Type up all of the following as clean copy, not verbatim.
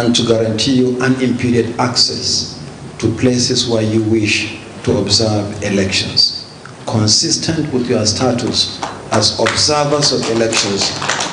and to guarantee you unimpeded access to places where you wish to observe elections, consistent with your status as observers of elections,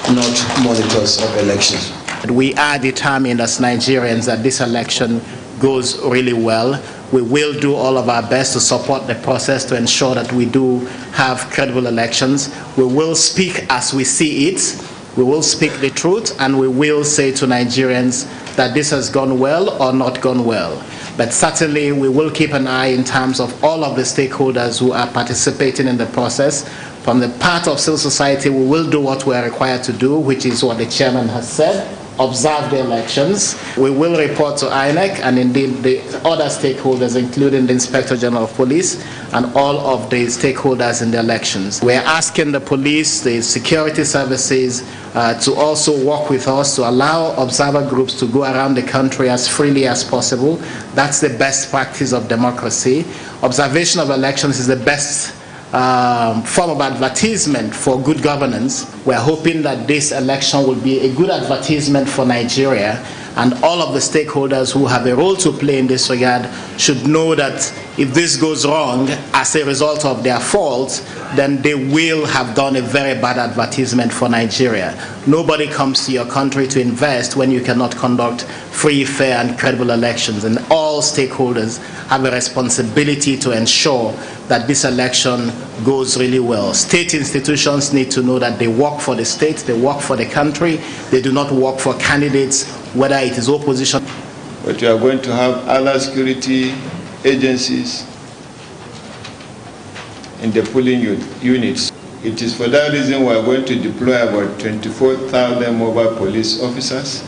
not monitors of elections. We are determined as Nigerians that this election goes really well. We will do all of our best to support the process to ensure that we do have credible elections. We will speak as we see it. We will speak the truth, and we will say to Nigerians that this has gone well or not gone well. But certainly we will keep an eye in terms of all of the stakeholders who are participating in the process. From the part of civil society, we will do what we are required to do, which is what the chairman has said: observe the elections. We will report to INEC and indeed the other stakeholders, including the Inspector General of Police and all of the stakeholders in the elections. We're asking the police, the security services to also work with us to allow observer groups to go around the country as freely as possible. That's the best practice of democracy. Observation of elections is the best form of advertisement for good governance. We're hoping that this election will be a good advertisement for Nigeria, and all of the stakeholders who have a role to play in this regard should know that if this goes wrong as a result of their fault, then they will have done a very bad advertisement for Nigeria. Nobody comes to your country to invest when you cannot conduct free, fair, and credible elections, and all stakeholders have a responsibility to ensure that this election goes really well. State institutions need to know that they work for the state, they work for the country, they do not work for candidates, whether it is opposition. But we are going to have other security agencies in the polling units. It is for that reason we are going to deploy about 24,000 mobile police officers,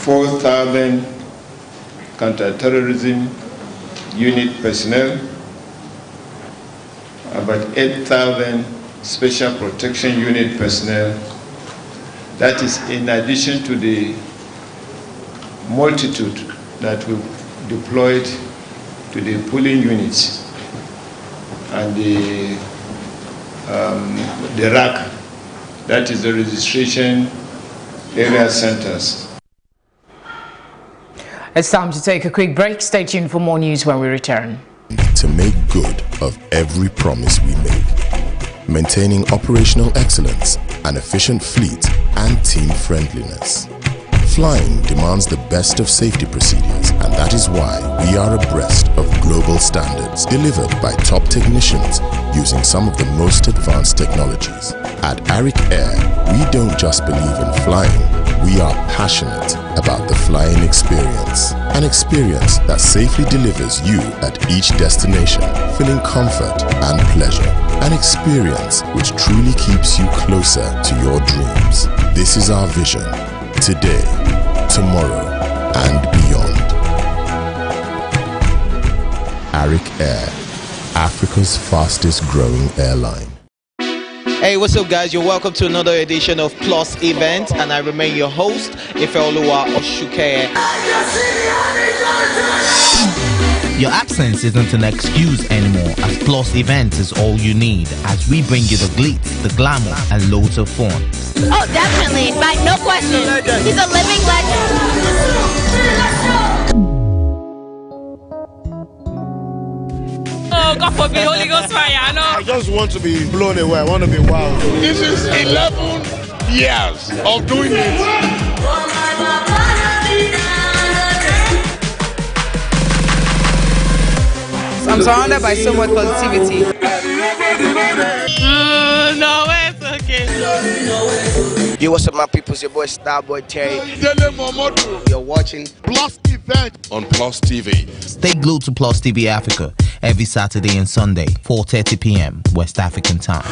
4,000 counter-terrorism unit personnel, about 8,000 special protection unit personnel. That is in addition to the multitude that we've deployed to the polling units and the RAC, that is the registration area centers. It's time to take a quick break. Stay tuned for more news when we return. To make good of every promise we make, maintaining operational excellence, an efficient fleet, and team friendliness. Flying demands the best of safety procedures, and that is why we are abreast of global standards delivered by top technicians using some of the most advanced technologies. At Arik Air, we don't just believe in flying, we are passionate about the flying experience. An experience that safely delivers you at each destination, feeling comfort and pleasure. An experience which truly keeps you closer to your dreams. This is our vision. Today, tomorrow, and beyond. Arik Air, Africa's fastest growing airline. Hey, what's up guys? You're welcome to another edition of Plus Event, and I remain your host, Ifeoluwa Oshukeye. Your absence isn't an excuse anymore, as Plus Events is all you need, as we bring you the glitz, the glamour, and loads of fun. Oh, definitely, no question. He's a living legend. Oh, God forbid, Holy Ghost fire, I know. I just want to be blown away. I want to be wild. This is 11 years of doing it. I'm surrounded by so much positivity. No, it's okay. Yo, what's up, my people? It's your boy Starboy Terry. You're watching Plus Event on Plus TV. Stay glued to Plus TV Africa every Saturday and Sunday, 4:30 p.m. West African time.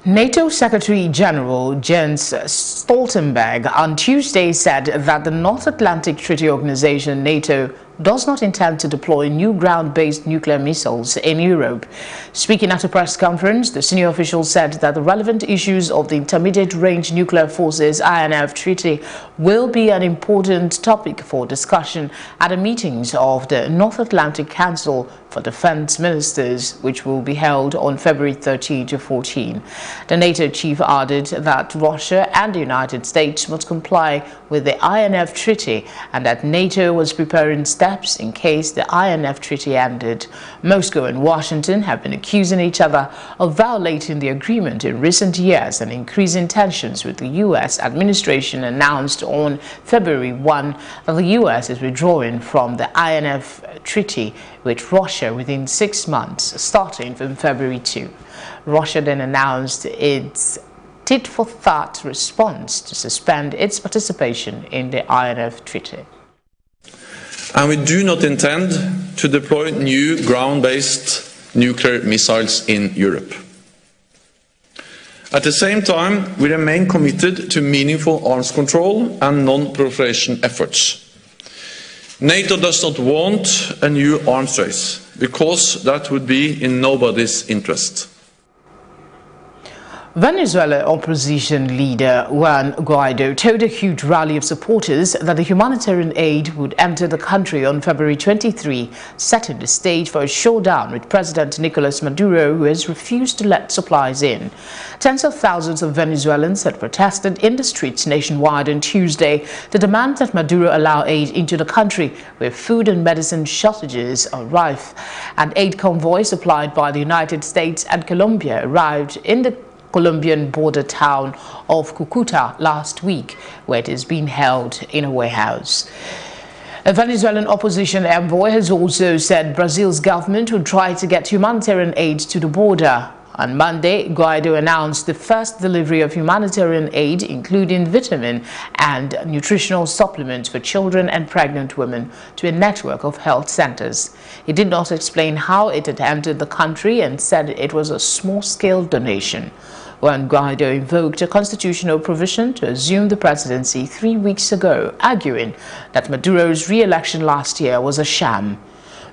NATO Secretary General Jens Stoltenberg on Tuesday said that the North Atlantic Treaty Organization, NATO, does not intend to deploy new ground-based nuclear missiles in Europe. Speaking at a press conference, the senior official said that the relevant issues of the Intermediate Range Nuclear Forces INF Treaty will be an important topic for discussion at the meetings of the North Atlantic Council for Defense Ministers, which will be held on February 13 to 14. The NATO chief added that Russia and the United States must comply with the INF Treaty and that NATO was preparing steps in case the INF Treaty ended. Moscow and Washington have been accusing each other of violating the agreement in recent years and increasing tensions, with the U.S. administration announced on February 1 that the U.S. is withdrawing from the INF Treaty with Russia within 6 months, starting from February 2. Russia then announced its tit-for-tat response to suspend its participation in the INF Treaty. And we do not intend to deploy new ground-based nuclear missiles in Europe. At the same time, we remain committed to meaningful arms control and non-proliferation efforts. NATO does not want a new arms race, because that would be in nobody's interest. Venezuela opposition leader Juan Guaido told a huge rally of supporters that the humanitarian aid would enter the country on February 23, setting the stage for a showdown with President Nicolas Maduro, who has refused to let supplies in. Tens of thousands of Venezuelans had protested in the streets nationwide on Tuesday to demand that Maduro allow aid into the country, where food and medicine shortages are rife. An aid convoy supplied by the United States and Colombia arrived in the Colombian border town of Cucuta last week, where it is being held in a warehouse. A Venezuelan opposition envoy has also said Brazil's government would try to get humanitarian aid to the border. On Monday, Guaido announced the first delivery of humanitarian aid, including vitamin and nutritional supplements for children and pregnant women, to a network of health centers. He did not explain how it had entered the country and said it was a small-scale donation. When Guaido invoked a constitutional provision to assume the presidency 3 weeks ago, arguing that Maduro's re-election last year was a sham.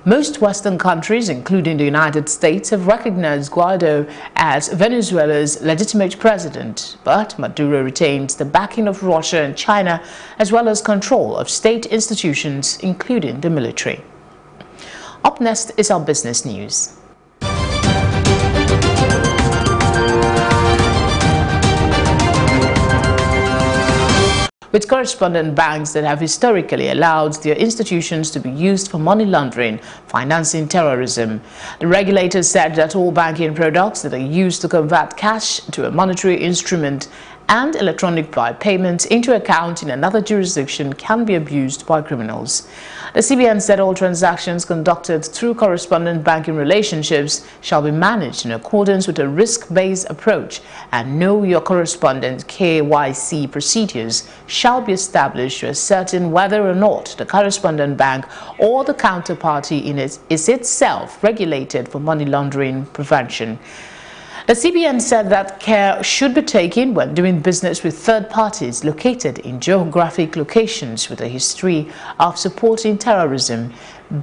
Most Western countries, including the United States, have recognized Guaido as Venezuela's legitimate president, but Maduro retains the backing of Russia and China, as well as control of state institutions, including the military. Up next is our business news. With correspondent banks that have historically allowed their institutions to be used for money laundering, financing terrorism. The regulator said that all banking products that are used to convert cash to a monetary instrument and electronic payments into account in another jurisdiction can be abused by criminals. The CBN said all transactions conducted through correspondent banking relationships shall be managed in accordance with a risk-based approach, and know your correspondent KYC procedures shall be established to ascertain whether or not the correspondent bank or the counterparty in it is itself regulated for money laundering prevention. The CBN said that care should be taken when doing business with third parties located in geographic locations with a history of supporting terrorism,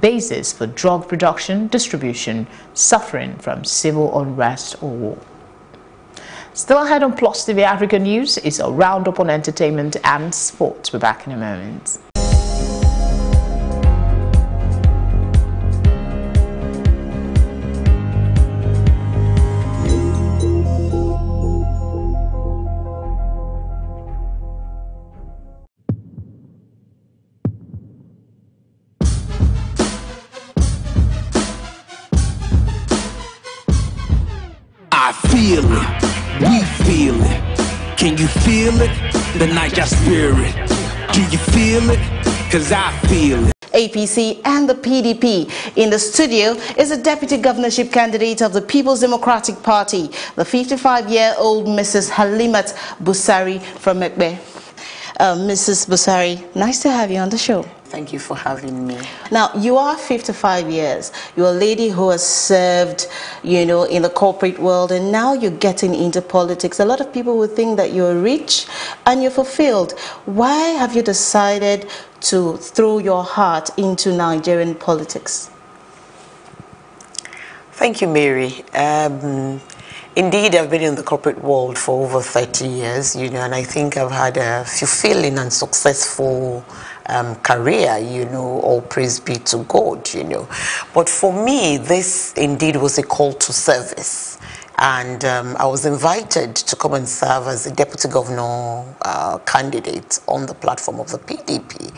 bases for drug production, distribution, suffering from civil unrest or war. Still ahead on Plus TV Africa News is a roundup on entertainment and sports. We're back in a moment. I feel it, we feel it. Can you feel it? The Niger spirit. Do you feel it? Cause I feel it. APC and the PDP. In the studio is a deputy governorship candidate of the People's Democratic Party, the 55-year-old Mrs. Halimat Busari from Mekbe. Mrs. Busari, nice to have you on the show. Thank you for having me. Now, you are 55 years. You're a lady who has served, you know, in the corporate world, and now you're getting into politics. A lot of people would think that you're rich and you're fulfilled. Why have you decided to throw your heart into Nigerian politics? Thank you, Mary. Indeed, I've been in the corporate world for over 30 years, you know, and I think I've had a fulfilling and successful career, you know, all praise be to God, you know. But for me, this indeed was a call to service. And I was invited to come and serve as a deputy governor candidate on the platform of the PDP.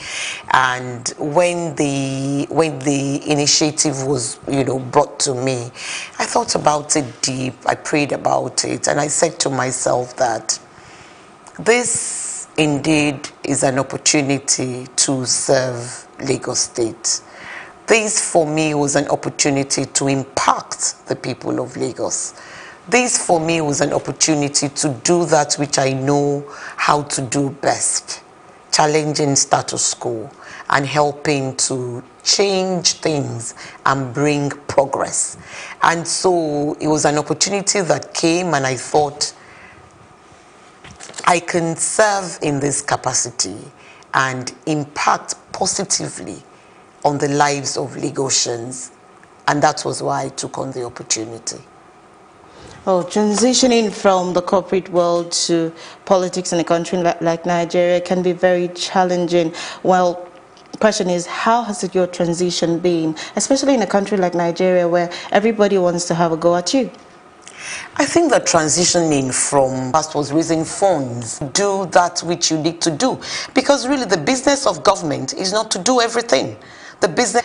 And when the initiative was, you know, brought to me, I thought about it deep. I prayed about it, and I said to myself that this indeed is an opportunity to serve Lagos State. This, for me, was an opportunity to impact the people of Lagos. This, for me, was an opportunity to do that which I know how to do best, challenging status quo and helping to change things and bring progress. And so it was an opportunity that came, and I thought, I can serve in this capacity and impact positively on the lives of Lagosians. And that was why I took on the opportunity. Oh, transitioning from the corporate world to politics in a country like Nigeria can be very challenging. Well, the question is, how has your transition been, especially in a country like Nigeria where everybody wants to have a go at you? I think that transitioning from past was raising funds, do that which you need to do. Because really the business of government is not to do everything. The business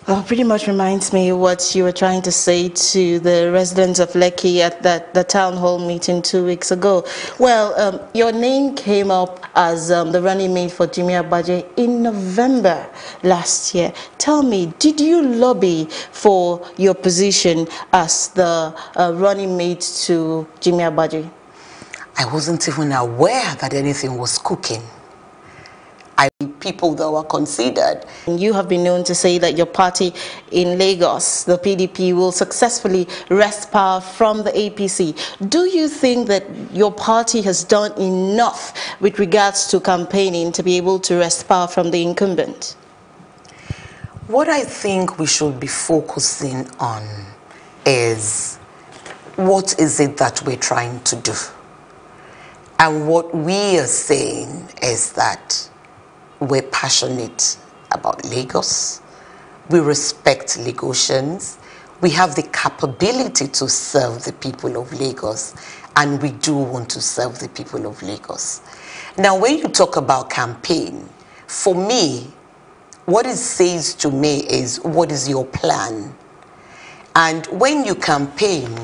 Well, pretty much reminds me what you were trying to say to the residents of Lekki at the town hall meeting 2 weeks ago. Well, your name came up as the running mate for Jimmy Agbaje in November last year. Tell me, did you lobby for your position as the running mate to Jimmy Agbaje? I wasn't even aware that anything was cooking. People that were considered. You have been known to say that your party in Lagos, the PDP, will successfully wrest power from the APC. Do you think that your party has done enough with regards to campaigning to be able to wrest power from the incumbent? What I think we should be focusing on is what is it that we're trying to do? And what we are saying is that we're passionate about Lagos. We respect Lagosians. We have the capability to serve the people of Lagos, and we do want to serve the people of Lagos. Now, when you talk about campaign, for me, what it says to me is, what is your plan? And when you campaign,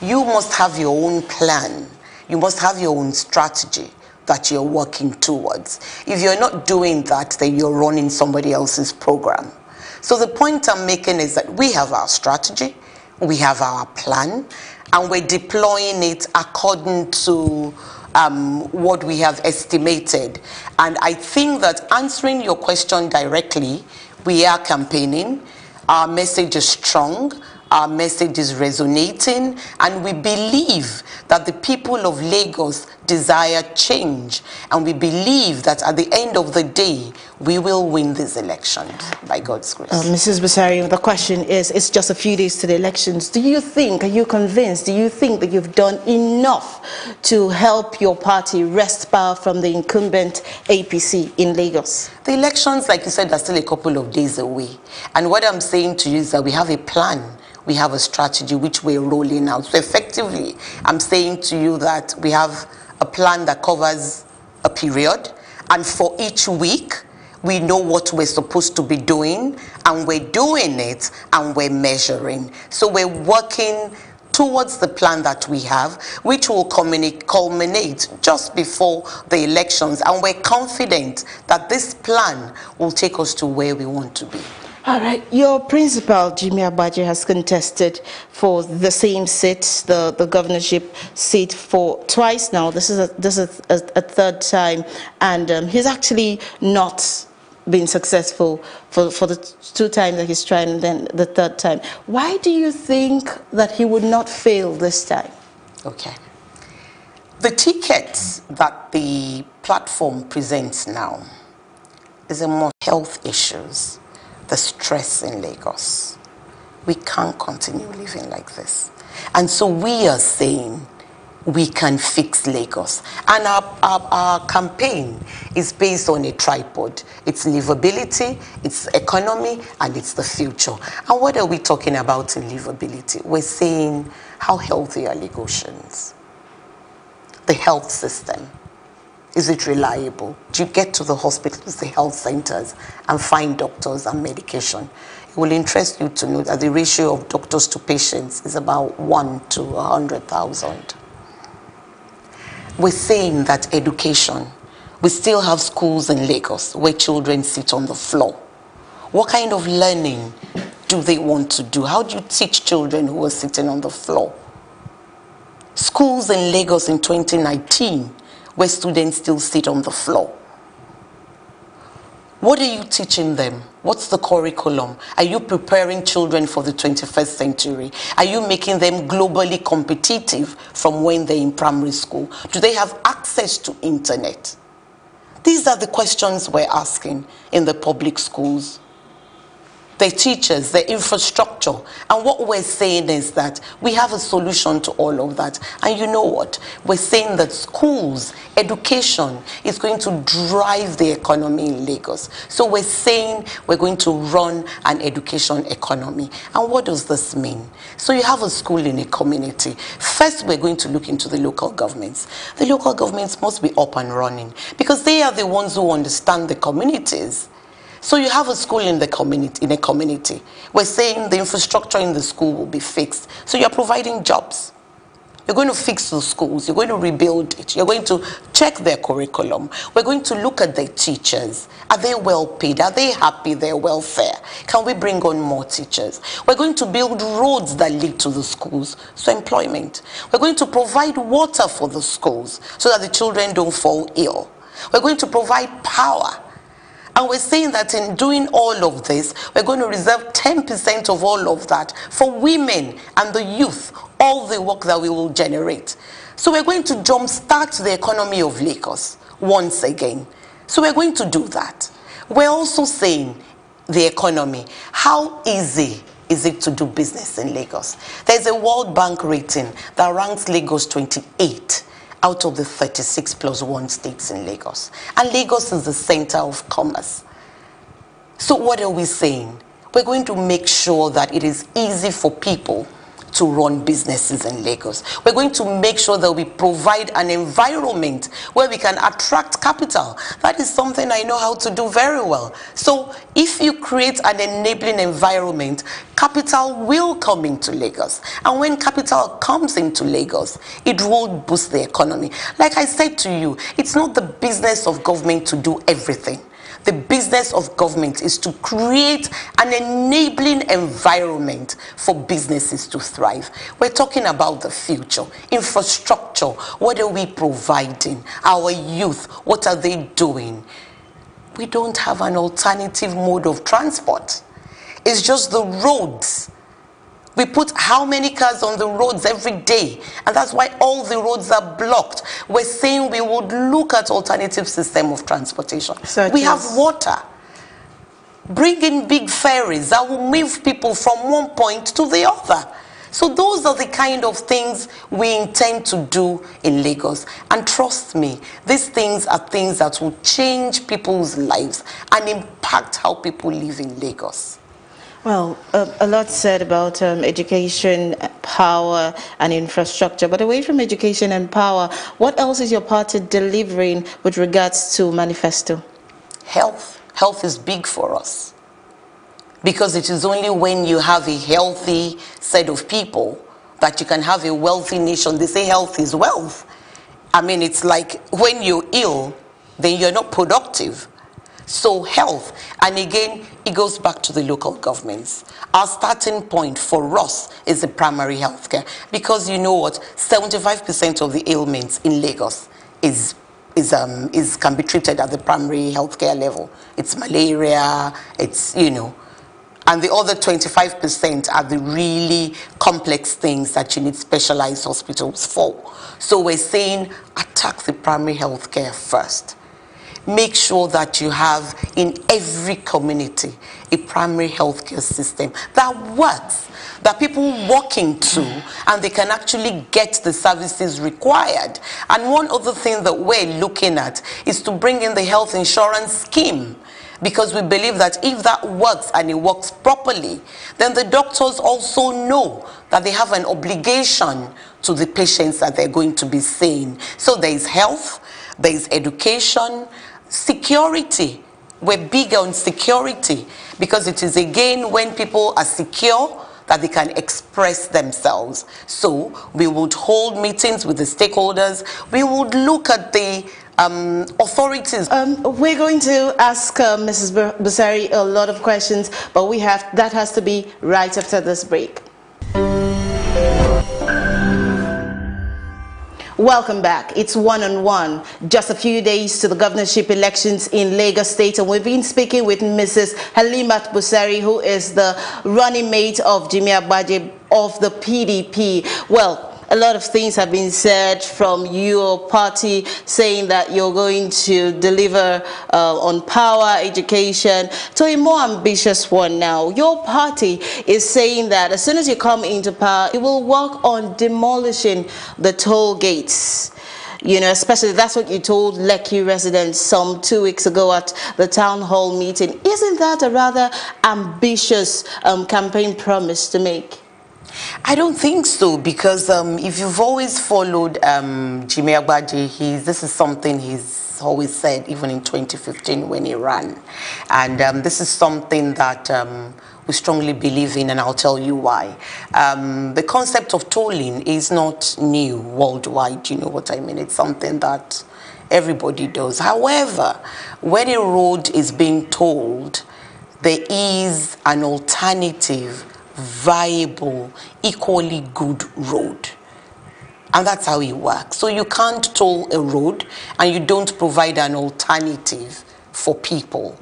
you must have your own plan. You must have your own strategy that you're working towards. If you're not doing that, then you're running somebody else's program. So the point I'm making is that we have our strategy, we have our plan, and we're deploying it according to what we have estimated. And I think that, answering your question directly, we are campaigning. Our message is strong. Our message is resonating, and we believe that the people of Lagos desire change, and we believe that at the end of the day, we will win this election by God's grace. Mrs. Basari, the question is, it's just a few days to the elections. Do you think, are you convinced, do you think that you've done enough to help your party wrest power from the incumbent APC in Lagos? The elections, like you said, are still a couple of days away. And what I'm saying to you is that we have a plan. We have a strategy which we're rolling out. So effectively, I'm saying to you that we have a plan that covers a period, and for each week, we know what we're supposed to be doing, and we're doing it, and we're measuring. So we're working towards the plan that we have, which will culminate just before the elections, and we're confident that this plan will take us to where we want to be. All right. Your principal, Jimmy Agbaje, has contested for the same seat, the governorship seat, for twice now. This is a third time, and he's actually not been successful for the 2 times that he's tried and then the 3rd time. Why do you think that he would not fail this time? Okay. The ticket that the platform presents now is a more health issues, the stress in Lagos. We can't continue living like this. And so we are saying we can fix Lagos. And our campaign is based on a tripod. It's livability, it's economy, and it's the future. And what are we talking about in livability? We're saying how healthy are Lagosians? The health system. Is it reliable? Do you get to the hospitals, the health centers, and find doctors and medication? It will interest you to know that the ratio of doctors to patients is about 1 to 100,000. We're saying that education, we still have schools in Lagos where children sit on the floor. What kind of learning do they want to do? How do you teach children who are sitting on the floor? Schools in Lagos in 2019 where students still sit on the floor. What are you teaching them? What's the curriculum? Are you preparing children for the 21st century? Are you making them globally competitive from when they're in primary school? Do they have access to internet? These are the questions we're asking in the public schools. Their teachers, their infrastructure. And what we're saying is that we have a solution to all of that. And you know what? We're saying that schools, education is going to drive the economy in Lagos. So we're saying we're going to run an education economy. And what does this mean? So you have a school in a community. First, we're going to look into the local governments. The local governments must be up and running because they are the ones who understand the communities. So you have a school in a community. We're saying the infrastructure in the school will be fixed. So you're providing jobs. You're going to fix the schools. You're going to rebuild it. You're going to check their curriculum. We're going to look at their teachers. Are they well paid? Are they happy? Their welfare? Can we bring on more teachers? We're going to build roads that lead to the schools. So employment. We're going to provide water for the schools so that the children don't fall ill. We're going to provide power. And we're saying that in doing all of this, we're going to reserve 10% of all of that for women and the youth, all the work that we will generate. So we're going to jumpstart the economy of Lagos once again. So we're going to do that. We're also saying the economy. How easy is it to do business in Lagos? There's a World Bank rating that ranks Lagos 28. Out of the 36 plus 1 states in Lagos. And Lagos is the center of commerce. So what are we saying? We're going to make sure that it is easy for people to run businesses in Lagos. We're going to make sure that we provide an environment where we can attract capital. That is something I know how to do very well. So if you create an enabling environment, capital will come into Lagos. And when capital comes into Lagos, it will boost the economy. Like I said to you, it's not the business of government to do everything. The business of government is to create an enabling environment for businesses to thrive. We're talking about the future, infrastructure. What are we providing? Our youth, what are they doing? We don't have an alternative mode of transport. It's just the roads. We put how many cars on the roads every day? And that's why all the roads are blocked. We're saying we would look at alternative system of transportation. We have water. Bring in big ferries that will move people from one point to the other. So those are the kind of things we intend to do in Lagos. And trust me, these things are things that will change people's lives and impact how people live in Lagos. Well, a lot said about education, power, and infrastructure. But away from education and power, what else is your party delivering with regards to manifesto? Health. Health is big for us. Because it is only when you have a healthy set of people that you can have a wealthy nation. They say health is wealth. I mean, it's like when you're ill, then you're not productive. So health, and again, it goes back to the local governments. Our starting point for us is the primary health care. Because you know what, 75% of the ailments in Lagos is can be treated at the primary healthcare level. It's malaria, it's, you know, and the other 25% are the really complex things that you need specialized hospitals for. So we're saying attack the primary healthcare first. Make sure that you have in every community a primary healthcare system that works, that people walk into and they can actually get the services required. And one other thing that we're looking at is to bring in the health insurance scheme, because we believe that if that works and it works properly, then the doctors also know that they have an obligation to the patients that they're going to be seeing. So there is health, there is education, security. We're big on security because it is again when people are secure that they can express themselves. So we would hold meetings with the stakeholders. We would look at the authorities. We're going to ask Mrs. Busari a lot of questions, but that has to be right after this break. Welcome back. It's One-on-One. Just a few days to the governorship elections in Lagos State, and we've been speaking with Mrs. Halimat Busari, who is the running mate of Jimmy Agbaje of the PDP. Well, a lot of things have been said from your party, saying that you're going to deliver on power, education, to a more ambitious one now. Your party is saying that as soon as you come into power, you will work on demolishing the toll gates. You know, especially that's what you told Lekki residents some 2 weeks ago at the town hall meeting. Isn't that a rather ambitious campaign promise to make? I don't think so, because if you've always followed Jimmy Agbaje, this is something he's always said, even in 2015 when he ran. And this is something that we strongly believe in, and I'll tell you why. The concept of tolling is not new worldwide, you know what I mean? It's something that everybody does. However, when a road is being tolled, there is an alternative, viable, equally good road. And that's how it works. So you can't toll a road and you don't provide an alternative for people.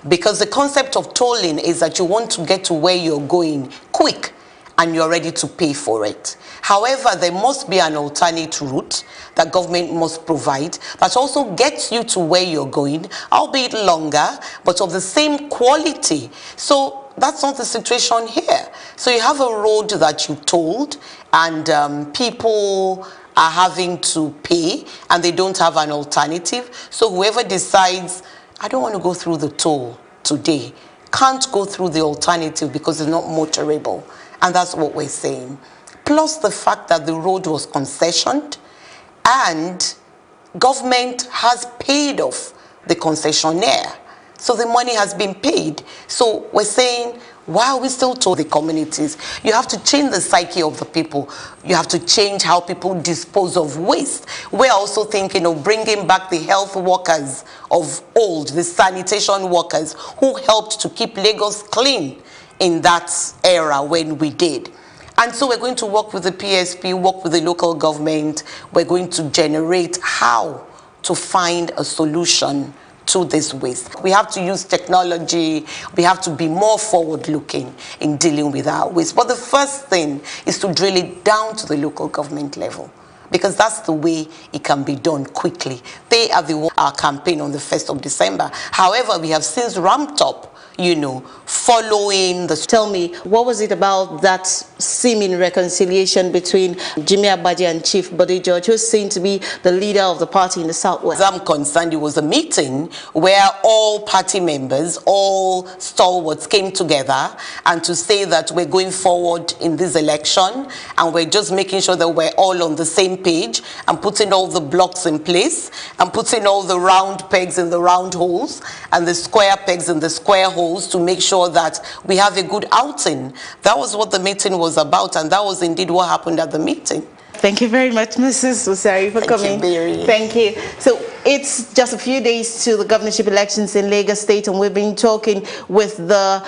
Because the concept of tolling is that you want to get to where you're going quick and you're ready to pay for it. However, there must be an alternate route that government must provide that also gets you to where you're going, albeit longer, but of the same quality. So that's not the situation here. So you have a road that you tolled, and people are having to pay, and they don't have an alternative. So whoever decides, I don't want to go through the toll today, can't go through the alternative because it's not motorable. And that's what we're saying. Plus the fact that the road was concessioned, and government has paid off the concessionaire. So the money has been paid. So we're saying, why are we still told the communities? You have to change the psyche of the people. You have to change how people dispose of waste. We're also thinking of bringing back the health workers of old, the sanitation workers who helped to keep Lagos clean in that era when we did. And so we're going to work with the PSP, work with the local government. We're going to generate how to find a solution to this waste. We have to use technology. We have to be more forward-looking in dealing with our waste. But the first thing is to drill it down to the local government level, because that's the way it can be done quickly. They are the one our campaign on the 1st of December. However, we have since ramped up, you know, following the... Tell me, what was it about that seeming reconciliation between Jimmy Agbaje and Chief Bode George, who's seen to be the leader of the party in the Southwest? As I'm concerned, it was a meeting where all party members, all stalwarts came together and to say that we're going forward in this election and we're just making sure that we're all on the same page and putting all the blocks in place and putting all the round pegs in the round holes and the square pegs in the square holes to make sure that we have a good outing. That was what the meeting was about, and that was indeed what happened at the meeting. Thank you very much, Mrs. Busari, for coming. Thank you. So it's just a few days to the governorship elections in Lagos State, and we've been talking with the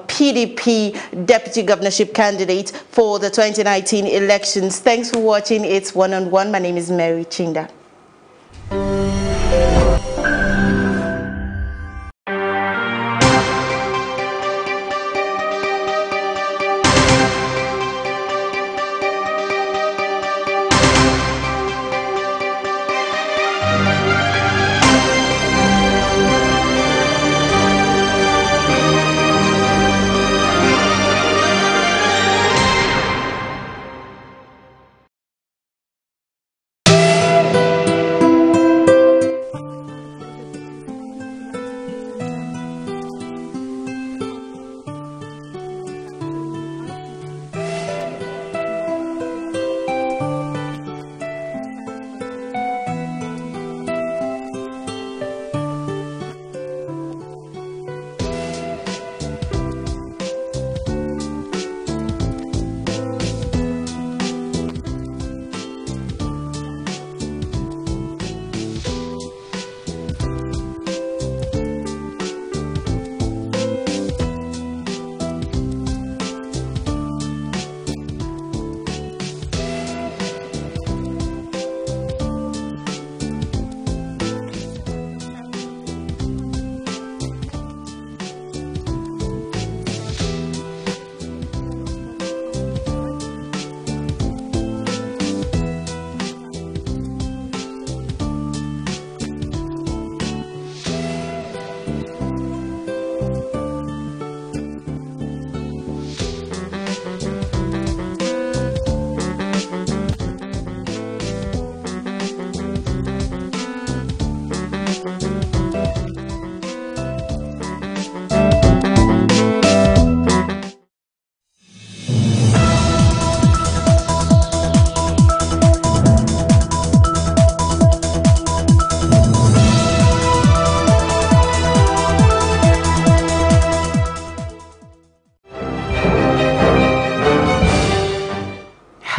PDP deputy governorship candidate for the 2019 elections. Thanks for watching. It's One-on-One. My name is Mary Chinda.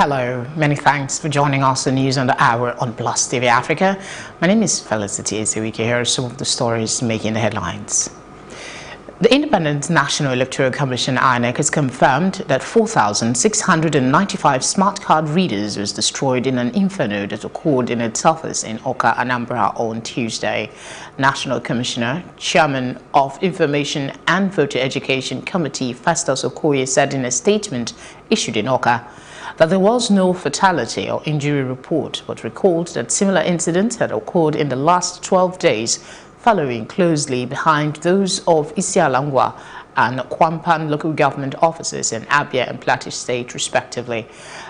Hello, many thanks for joining us on News on the Hour on Plus TV Africa. My name is Felicity Ezewike. Here are some of the stories making the headlines. The Independent National Electoral Commission (INEC) has confirmed that 4,695 smart card readers was destroyed in an inferno that occurred in its office in Oka, Anambra on Tuesday. National Commissioner, Chairman of Information and Voter Education Committee Festus Okoye said in a statement issued in Oka that there was no fatality or injury report, but recalled that similar incidents had occurred in the last 12 days, following closely behind those of Isialangwa and Kwampan local government offices in Abia and Plateau State, respectively.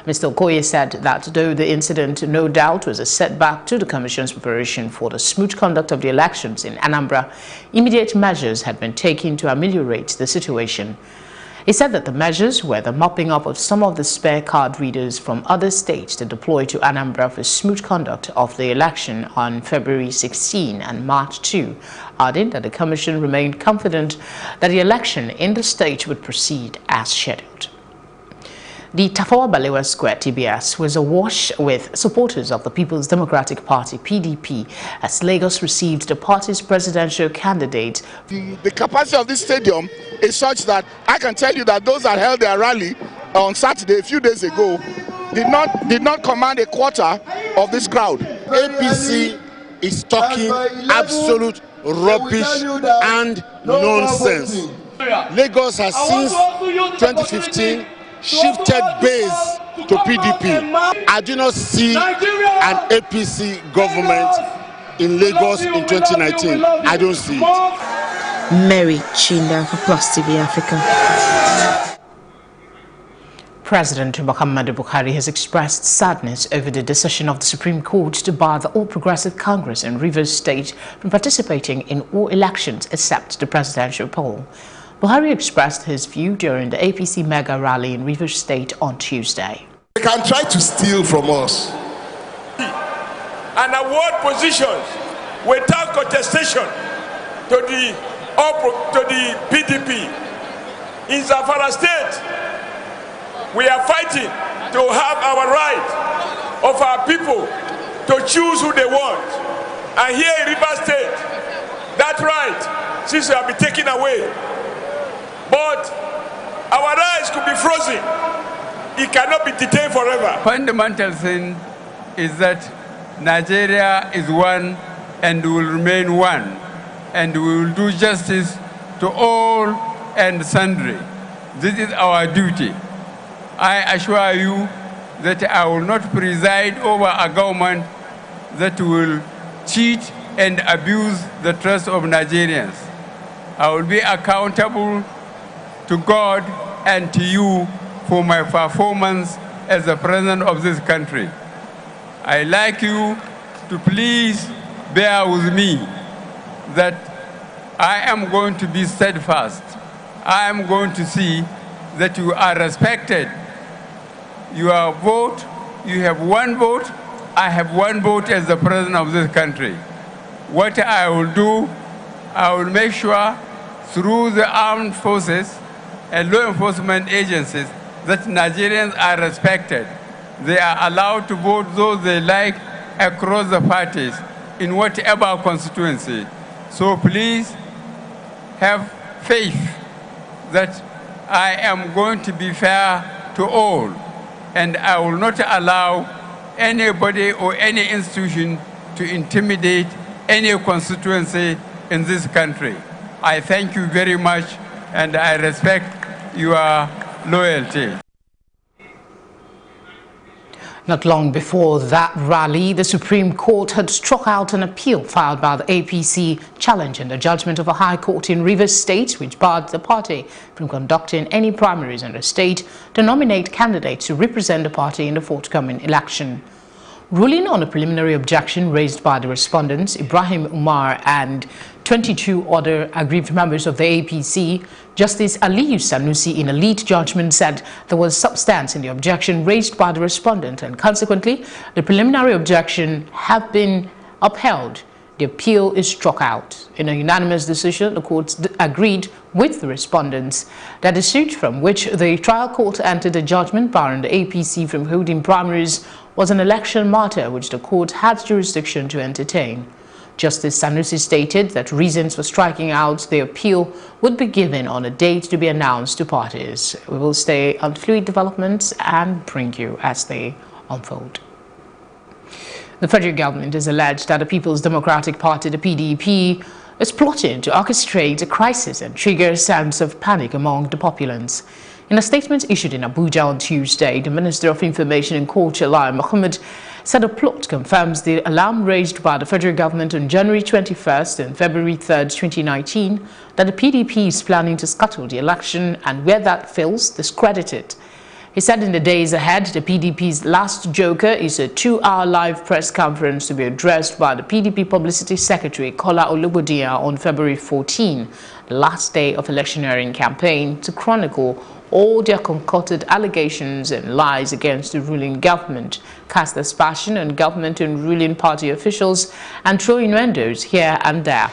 Mr. Okoye said that though the incident no doubt was a setback to the Commission's preparation for the smooth conduct of the elections in Anambra, immediate measures had been taken to ameliorate the situation. He said that the measures were the mopping up of some of the spare card readers from other states to deploy to Anambra for smooth conduct of the election on February 16 and March 2, adding that the Commission remained confident that the election in the state would proceed as scheduled. The Tafawa Balewa Square TBS was awash with supporters of the People's Democratic Party (PDP) as Lagos received the party's presidential candidate. The capacity of this stadium is such that I can tell you that those that held their rally on Saturday a few days ago did not command a quarter of this crowd. APC is talking absolute rubbish and nonsense. Lagos has since 2015 shifted base to PDP. I do not see an APC government in Lagos in 2019. I don't see it. Mary Chinda for Plus TV Africa. President Muhammadu Buhari has expressed sadness over the decision of the Supreme Court to bar the All Progressive Congress in Rivers State from participating in all elections except the presidential poll. Buhari expressed his view during the APC mega rally in Rivers State on Tuesday. They can try to steal from us and award positions without contestation to the PDP. In Zamfara State, we are fighting to have our right of our people to choose who they want. And here in Rivers State, that right seems to have been taken away. But our rights could be frozen. It cannot be detained forever. Fundamental thing is that Nigeria is one and will remain one, and we will do justice to all and sundry. This is our duty. I assure you that I will not preside over a government that will cheat and abuse the trust of Nigerians. I will be accountable to God and to you for my performance as the president of this country. I'd like you to please bear with me that I am going to be steadfast. I am going to see that you are respected. Your vote, you have one vote, I have one vote as the president of this country. What I will do, I will make sure through the armed forces and law enforcement agencies that Nigerians are respected. They are allowed to vote those they like across the parties in whatever constituency. So please have faith that I am going to be fair to all, and I will not allow anybody or any institution to intimidate any constituency in this country. I thank you very much, and I respect your loyalty. Not long before that rally, the Supreme Court had struck out an appeal filed by the APC challenging the judgment of a high court in Rivers State, which barred the party from conducting any primaries in the state to nominate candidates to represent the party in the forthcoming election. Ruling on a preliminary objection raised by the respondents, Ibrahim Umar and 22 other aggrieved members of the APC, Justice Aliyu Sanusi in a lead judgment said there was substance in the objection raised by the respondent, and consequently the preliminary objection have been upheld. The appeal is struck out. In a unanimous decision, the court agreed with the respondents that the suit from which the trial court entered a judgment barring the APC from holding primaries was an election matter which the court had jurisdiction to entertain. Justice Sanusi stated that reasons for striking out the appeal would be given on a date to be announced to parties. We will stay on fluid developments and bring you as they unfold. The federal government has alleged that the People's Democratic Party, the PDP, is plotting to orchestrate a crisis and trigger a sense of panic among the populace. In a statement issued in Abuja on Tuesday, the Minister of Information and Culture, Lai Mohammed, said the plot confirms the alarm raised by the federal government on January 21st and February 3rd, 2019, that the PDP is planning to scuttle the election and where that fails, discredit it. He said in the days ahead, the PDP's last joker is a 2-hour live press conference to be addressed by the PDP Publicity Secretary Kola Olugbodiyan on February 14, the last day of electioneering campaign, to chronicle all their concocted allegations and lies against the ruling government, cast aspersion on government and ruling party officials, and throw innuendos here and there.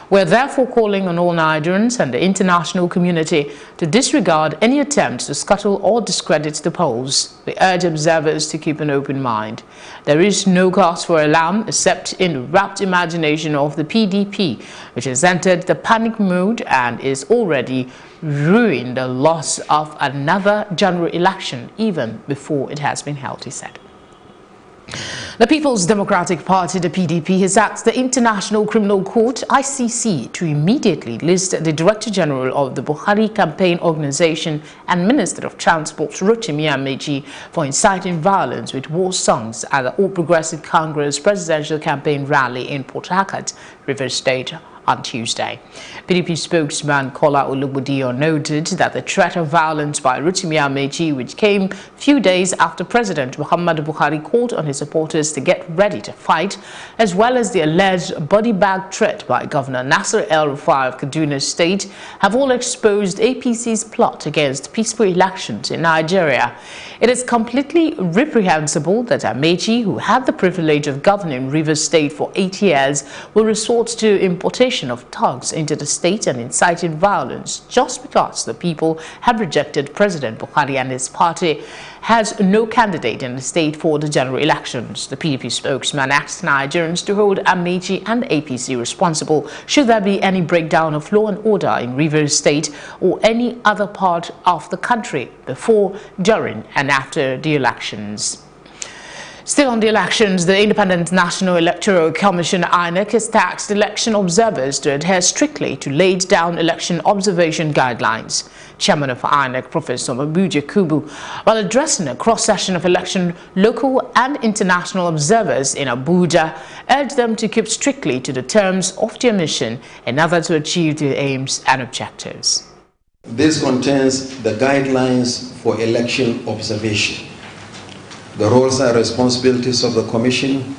We're therefore calling on all Nigerians and the international community to disregard any attempt to scuttle or discredit the polls. We urge observers to keep an open mind. There is no cause for alarm except in the rapt imagination of the PDP, which has entered the panic mode and is already ruining the loss of another general election even before it has been held, he said. The People's Democratic Party, the PDP, has asked the International Criminal Court, ICC, to immediately list the Director General of the Buhari Campaign Organization and Minister of Transport, Rotimi Amechi, for inciting violence with war songs at the All Progressive Congress presidential campaign rally in Port Harcourt, Rivers State, on Tuesday. PDP spokesman Kola Olugbodiyan noted that the threat of violence by Rotimi Amechi, which came few days after President Muhammadu Buhari called on his supporters to get ready to fight, as well as the alleged body bag threat by Governor Nasser El-Rufai of Kaduna State, have all exposed APC's plot against peaceful elections in Nigeria. It is completely reprehensible that Amechi, who had the privilege of governing Rivers State for 8 years, will resort to importation of thugs into the state and inciting violence just because the people have rejected President Buhari and his party has no candidate in the state for the general elections. The PDP spokesman asked Nigerians to hold Amechi and APC responsible should there be any breakdown of law and order in Rivers State or any other part of the country before, during and after the elections. Still on the elections, the Independent National Electoral Commission (INEC) has tasked election observers to adhere strictly to laid down election observation guidelines. Chairman of INEC, Professor Mabuja Kubu, while addressing a cross-session of election local and international observers in Abuja, urged them to keep strictly to the terms of their mission in order to achieve their aims and objectives. This contains the guidelines for election observation. The roles and responsibilities of the Commission,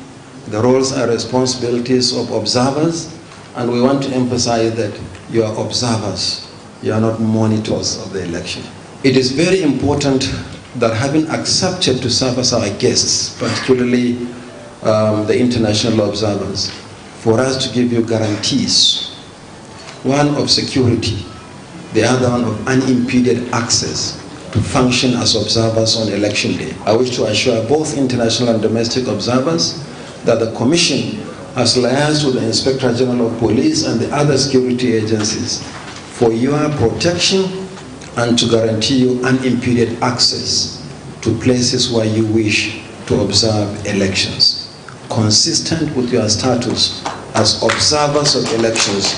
the roles and responsibilities of observers, and we want to emphasize that you are observers, you are not monitors of the election. It is very important that having accepted to serve as our guests, particularly the international observers, for us to give you guarantees, one of security, the other one of unimpeded access to function as observers on election day. I wish to assure both international and domestic observers that the Commission has liaised with the Inspector General of Police and the other security agencies for your protection and to guarantee you unimpeded access to places where you wish to observe elections, consistent with your status as observers of elections,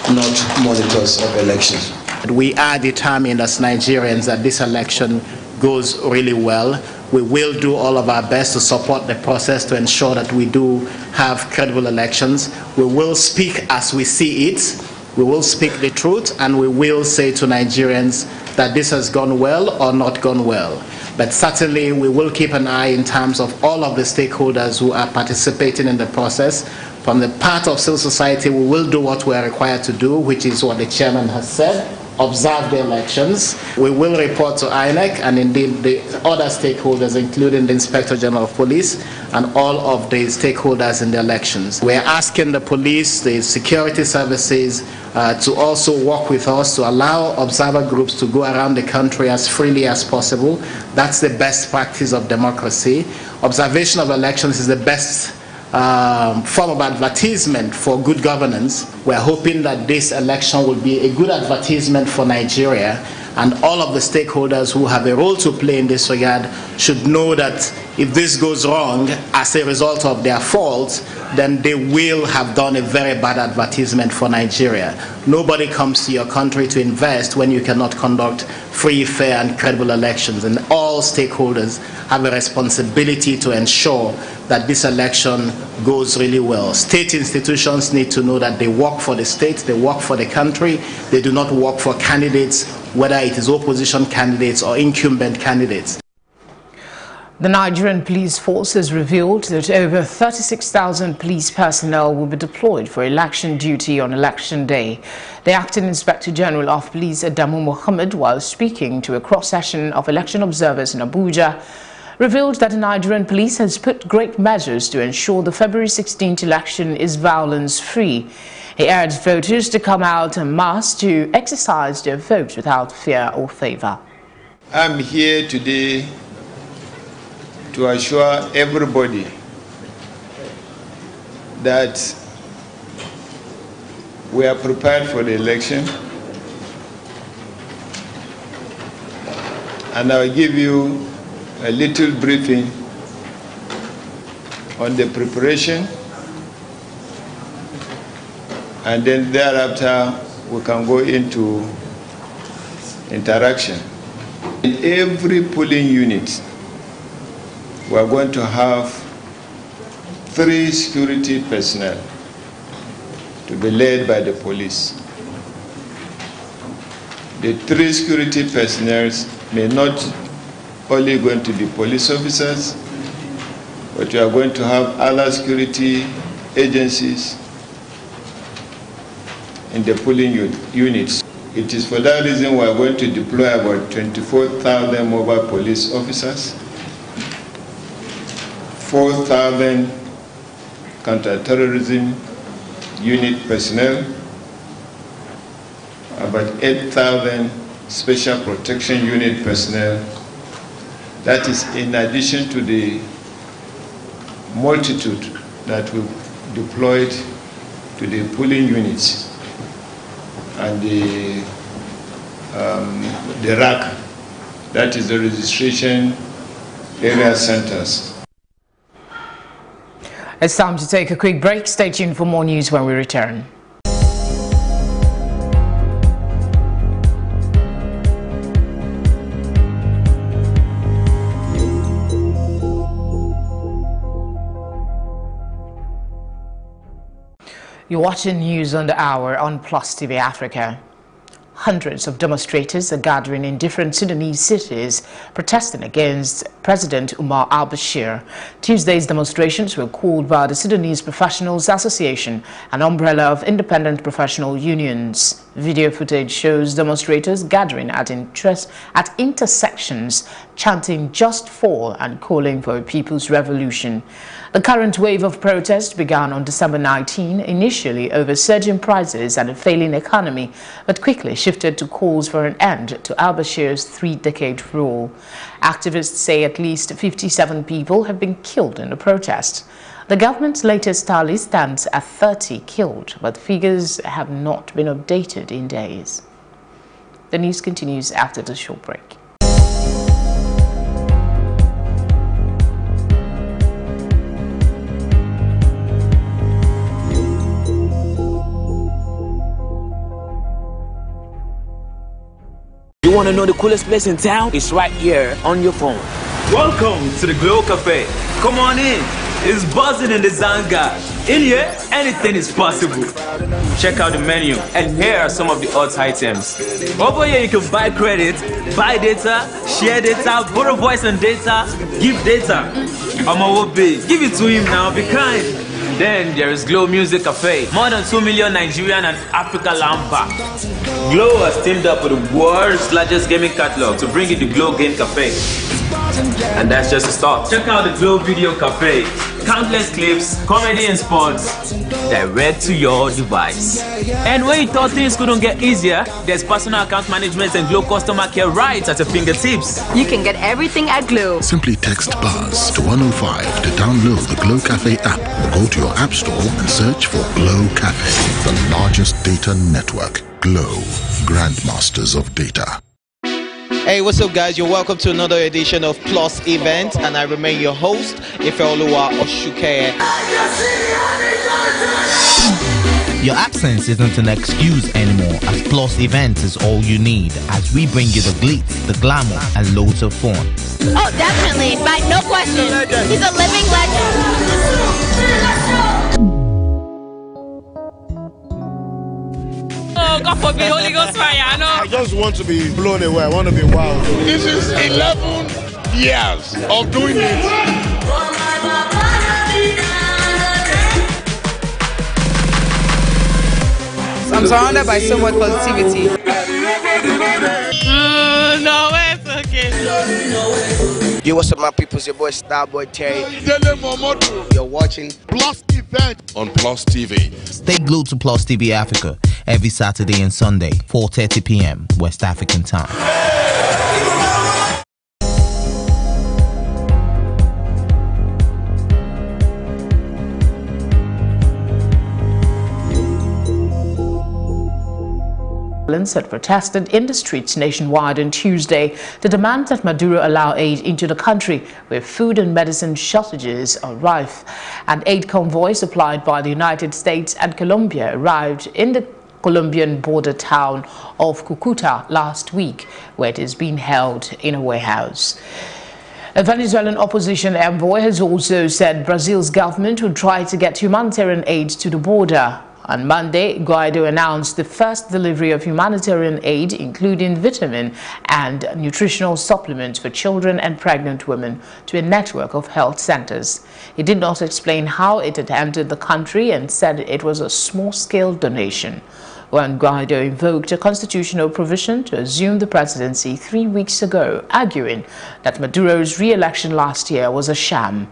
not monitors of elections. We are determined as Nigerians that this election goes really well. We will do all of our best to support the process to ensure that we do have credible elections. We will speak as we see it. We will speak the truth, and we will say to Nigerians that this has gone well or not gone well. But certainly we will keep an eye in terms of all of the stakeholders who are participating in the process. From the part of civil society, we will do what we are required to do, which is what the chairman has said. observe the elections. We will report to INEC and indeed the other stakeholders, including the Inspector General of Police and all of the stakeholders in the elections. We're asking the police, the security services, to also work with us to allow observer groups to go around the country as freely as possible. That's the best practice of democracy. Observation of elections is the best form of advertisement for good governance. We're hoping that this election will be a good advertisement for Nigeria, and all of the stakeholders who have a role to play in this regard should know that if this goes wrong as a result of their fault, then they will have done a very bad advertisement for Nigeria. Nobody comes to your country to invest when you cannot conduct free, fair, and credible elections, and all stakeholders have a responsibility to ensure that this election goes really well. State institutions need to know that they work for the state, they work for the country, they do not work for candidates, whether it is opposition candidates or incumbent candidates. The Nigerian police force has revealed that over 36,000 police personnel will be deployed for election duty on election day. The acting Inspector General of Police, Adamu Mohammed, while speaking to a cross-section of election observers in Abuja, revealed that the Nigerian police has put great measures to ensure the February 16th election is violence-free. He urged voters to come out en masse to exercise their vote without fear or favor. I'm here today to assure everybody that we are prepared for the election, and I'll give you a little briefing on the preparation, and then thereafter we can go into interaction. In every polling unit, we are going to have 3 security personnel to be led by the police. The 3 security personnel may not only going to be police officers, but we are going to have other security agencies in the polling units. It is for that reason we are going to deploy about 24,000 mobile police officers, 4,000 counter-terrorism unit personnel, about 8,000 special protection unit personnel. That is in addition to the multitude that we've deployed to the polling units and the RAC, that is the registration area centers. It's time to take a quick break. Stay tuned for more news when we return. You're watching News on the Hour on Plus TV Africa. Hundreds of demonstrators are gathering in different Sudanese cities protesting against President Umar al-Bashir. Tuesday's demonstrations were called by the Sudanese Professionals Association, an umbrella of independent professional unions. Video footage shows demonstrators gathering at intersections, chanting "Just Fall" and calling for a people's revolution. The current wave of protest began on December 19, initially over surging prices and a failing economy, but quickly shifted to calls for an end to al-Bashir's 3-decade rule. Activists say at least 57 people have been killed in the protest. The government's latest tally stands at 30 killed, but figures have not been updated in days. The news continues after the short break. You want to know the coolest place in town? It's right here on your phone. Welcome to the Glow Cafe. Come on in. It's buzzing in the Zanga. In here, anything is possible. Check out the menu, and here are some of the hot items. Over here, you can buy credit, buy data, share data, borrow voice and data, give data. I'm a Wobe. Give it to him now. Be kind. And then there is Glow Music Cafe. More than 2 million Nigerian and Africa land back. Glow has teamed up with the world's largest gaming catalog to bring you the Glow Game Cafe. And that's just a start. Check out the Glow Video Cafe. Countless clips, comedy and sports, direct to your device. And when you thought things couldn't get easier, there's personal account management and Glow customer care right at your fingertips. You can get everything at Glow. Simply text BUZZ to 105 to download the Glow Cafe app or go to your app store and search for Glow Cafe. The largest data network. Glow, grandmasters of data. Hey, what's up guys? You're welcome to another edition of Plus Event, and I remain your host, Ifeoluwa Oshukeye. Your absence isn't an excuse anymore, as Plus Events is all you need as we bring you the glitz, the glamour, and loads of fun. Oh, definitely. No question. He's a living legend. Oh, God forbid, Holy Ghost fire, I know. I just want to be blown away. I want to be wild. This is 11 years of doing it. I'm surrounded by so much positivity. No, it's okay. Yo, what's up, my people? It's your boy Starboy Terry. You're watching Plus Event on Plus TV. Stay glued to Plus TV Africa every Saturday and Sunday, 4:30 p.m. West African time. Had protested in the streets nationwide on Tuesday to demand that Maduro allow aid into the country where food and medicine shortages are rife. An aid convoy supplied by the United States and Colombia arrived in the Colombian border town of Cucuta last week, where it is being held in a warehouse. A Venezuelan opposition envoy has also said Brazil's government would try to get humanitarian aid to the border. On Monday, Guaido announced the first delivery of humanitarian aid, including vitamin and nutritional supplements for children and pregnant women, to a network of health centers. He did not explain how it had entered the country and said it was a small-scale donation. When Guaido invoked a constitutional provision to assume the presidency 3 weeks ago, arguing that Maduro's re-election last year was a sham.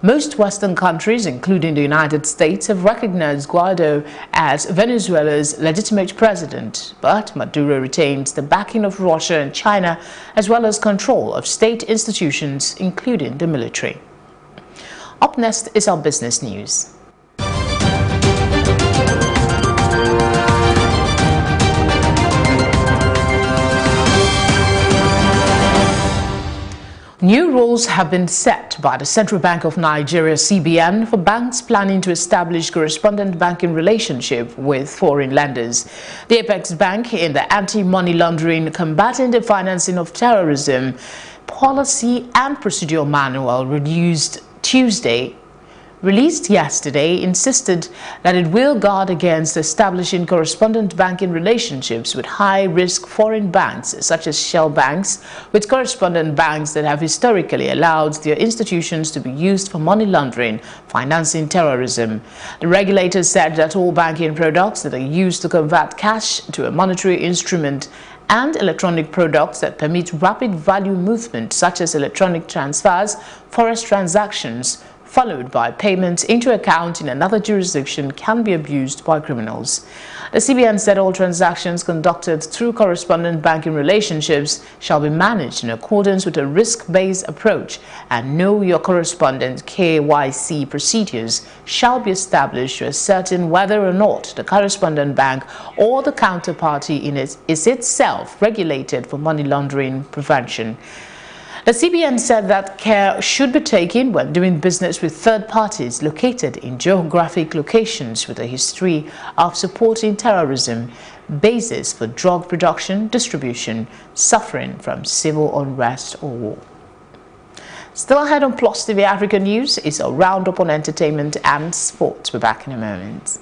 Most Western countries, including the United States, have recognized Guaido as Venezuela's legitimate president, but Maduro retains the backing of Russia and China, as well as control of state institutions, including the military. Up next is our business news. New rules have been set by the Central Bank of Nigeria, CBN, for banks planning to establish correspondent banking relationship with foreign lenders. The Apex Bank, in the Anti-Money Laundering, Combating the Financing of Terrorism Policy and Procedure Manual, released yesterday, insisted that it will guard against establishing correspondent banking relationships with high-risk foreign banks, such as shell banks, with correspondent banks that have historically allowed their institutions to be used for money laundering, financing terrorism. The regulator said that all banking products that are used to convert cash to a monetary instrument and electronic products that permit rapid value movement, such as electronic transfers, forex transactions, followed by payments into account in another jurisdiction, can be abused by criminals. The CBN said all transactions conducted through correspondent banking relationships shall be managed in accordance with a risk-based approach, and know your correspondent KYC procedures shall be established to ascertain whether or not the correspondent bank or the counterparty in it is itself regulated for money laundering prevention. The CBN said that care should be taken when doing business with third parties located in geographic locations with a history of supporting terrorism, bases for drug production, distribution, suffering from civil unrest or war. Still ahead on Plus TV Africa News is a roundup on entertainment and sports. We're back in a moment.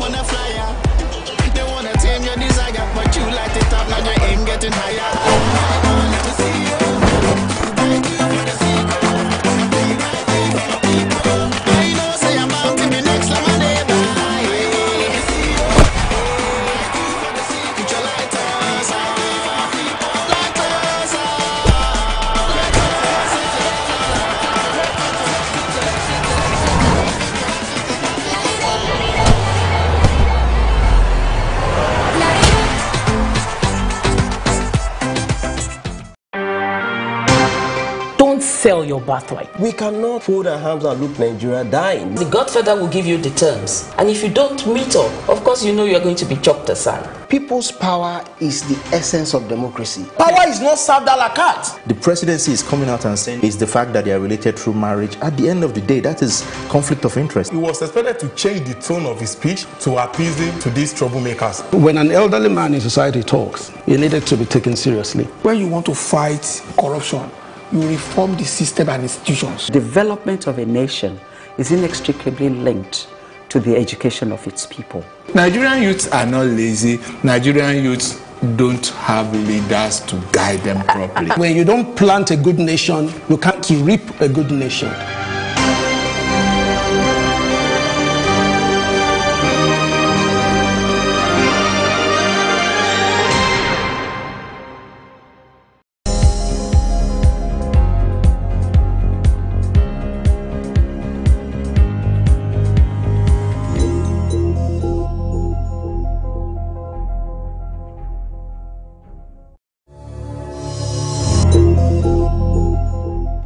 wanna fly ya. They wanna tame your desire, but you light it up, now your aim getting higher. I want to see you. I know say I'm bound to be next like my neighbor. Don't sell your birthright. We cannot fold our hands and look Nigeria dying. The Godfather will give you the terms. And if you don't meet up, of course you know you're going to be chopped aside. People's power is the essence of democracy. Power is not served a la carte. The presidency is coming out and saying it's the fact that they are related through marriage. At the end of the day, that is conflict of interest. He was expected to change the tone of his speech to appease him to these troublemakers. When an elderly man in society talks, he needed to be taken seriously. When you want to fight corruption, you reform the system and institutions. Development of a nation is inextricably linked to the education of its people. Nigerian youths are not lazy. Nigerian youths don't have leaders to guide them properly. When you don't plant a good nation, you can't reap a good nation.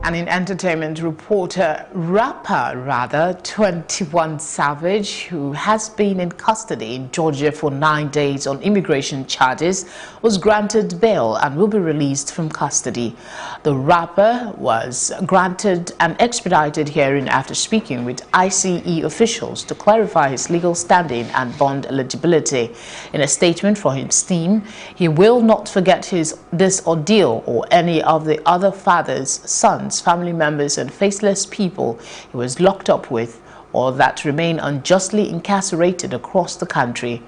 And in entertainment, rapper 21 Savage, who has been in custody in Georgia for 9 days on immigration charges, was granted bail and will be released from custody. The rapper was granted an expedited hearing after speaking with ICE officials to clarify his legal standing and bond eligibility. In a statement for his team, he will not forget this ordeal or any of the other fathers, sons, family members and faceless people he was locked up with or that remain unjustly incarcerated across the country.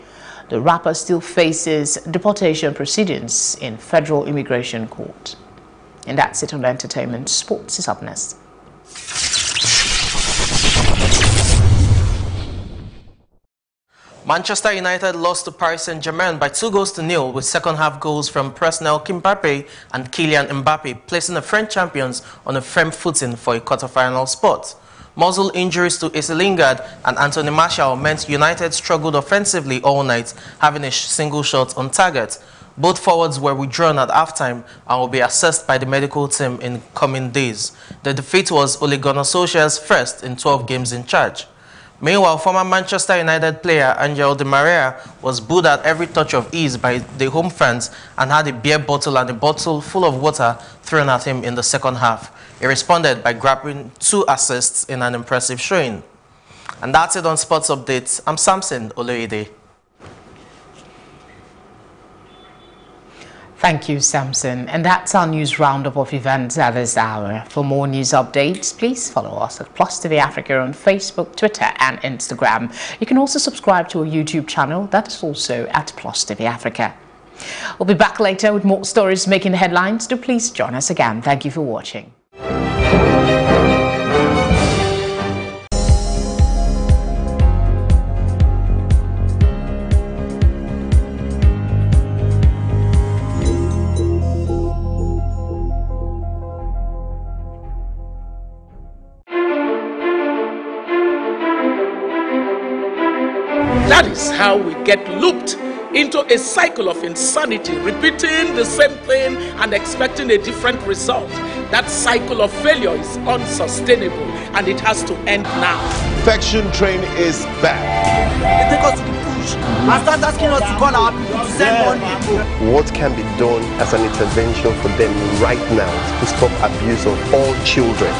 The rapper still faces deportation proceedings in federal immigration court. And that's it on entertainment. Sports is up next. Manchester United lost to Paris Saint-Germain by 2-0 with second-half goals from Presnel Kimpembe and Kylian Mbappe, placing the French champions on a firm footing for a quarter-final spot. Muscle injuries to Issa Lingard and Anthony Martial meant United struggled offensively all night, having a single shot on target. Both forwards were withdrawn at halftime and will be assessed by the medical team in coming days. The defeat was Ole Gunnar Solskjaer's first in 12 games in charge. Meanwhile, former Manchester United player Angel Di Maria was booed at every touch of ease by the home fans and had a beer bottle and a bottle full of water thrown at him in the second half. He responded by grabbing 2 assists in an impressive showing. And that's it on Sports Updates. I'm Samson Oloyede. Thank you, Samson. And that's our news roundup of events at this hour. For more news updates, please follow us at Plus TV Africa on Facebook, Twitter and Instagram. You can also subscribe to our YouTube channel. That is also at Plus TV Africa. We'll be back later with more stories making headlines. Do please join us again. Thank you for watching. That is how we get looped into a cycle of insanity, repeating the same thing and expecting a different result. That cycle of failure is unsustainable and it has to end now. Perfection train is back. They take us to the bush and start asking us to call our people to send money. What can be done as an intervention for them right now to stop abuse of all children?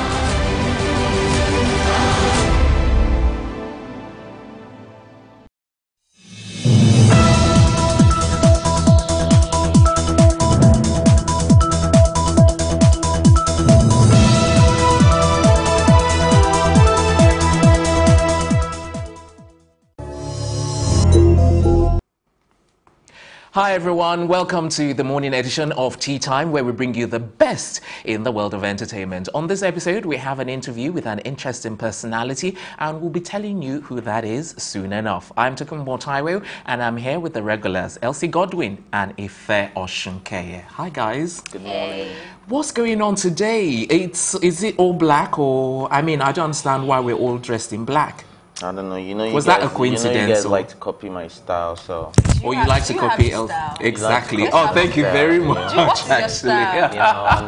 Hi everyone, welcome to the morning edition of Tea Time, where we bring you the best in the world of entertainment. On this episode, we have an interview with an interesting personality, and we'll be telling you who that is soon enough. I'm Tokunbo Taiwo, and I'm here with the regulars, Elsie Godwin and Ife Oshunkeye. Hi guys. Good morning. What's going on today? Is it all black, or, I mean, I don't understand why we're all dressed in black. I don't know. You know, was that a coincidence? You know, you guys like to copy my style, so. Or you like to copy exactly. Oh, thank you very much. Actually, I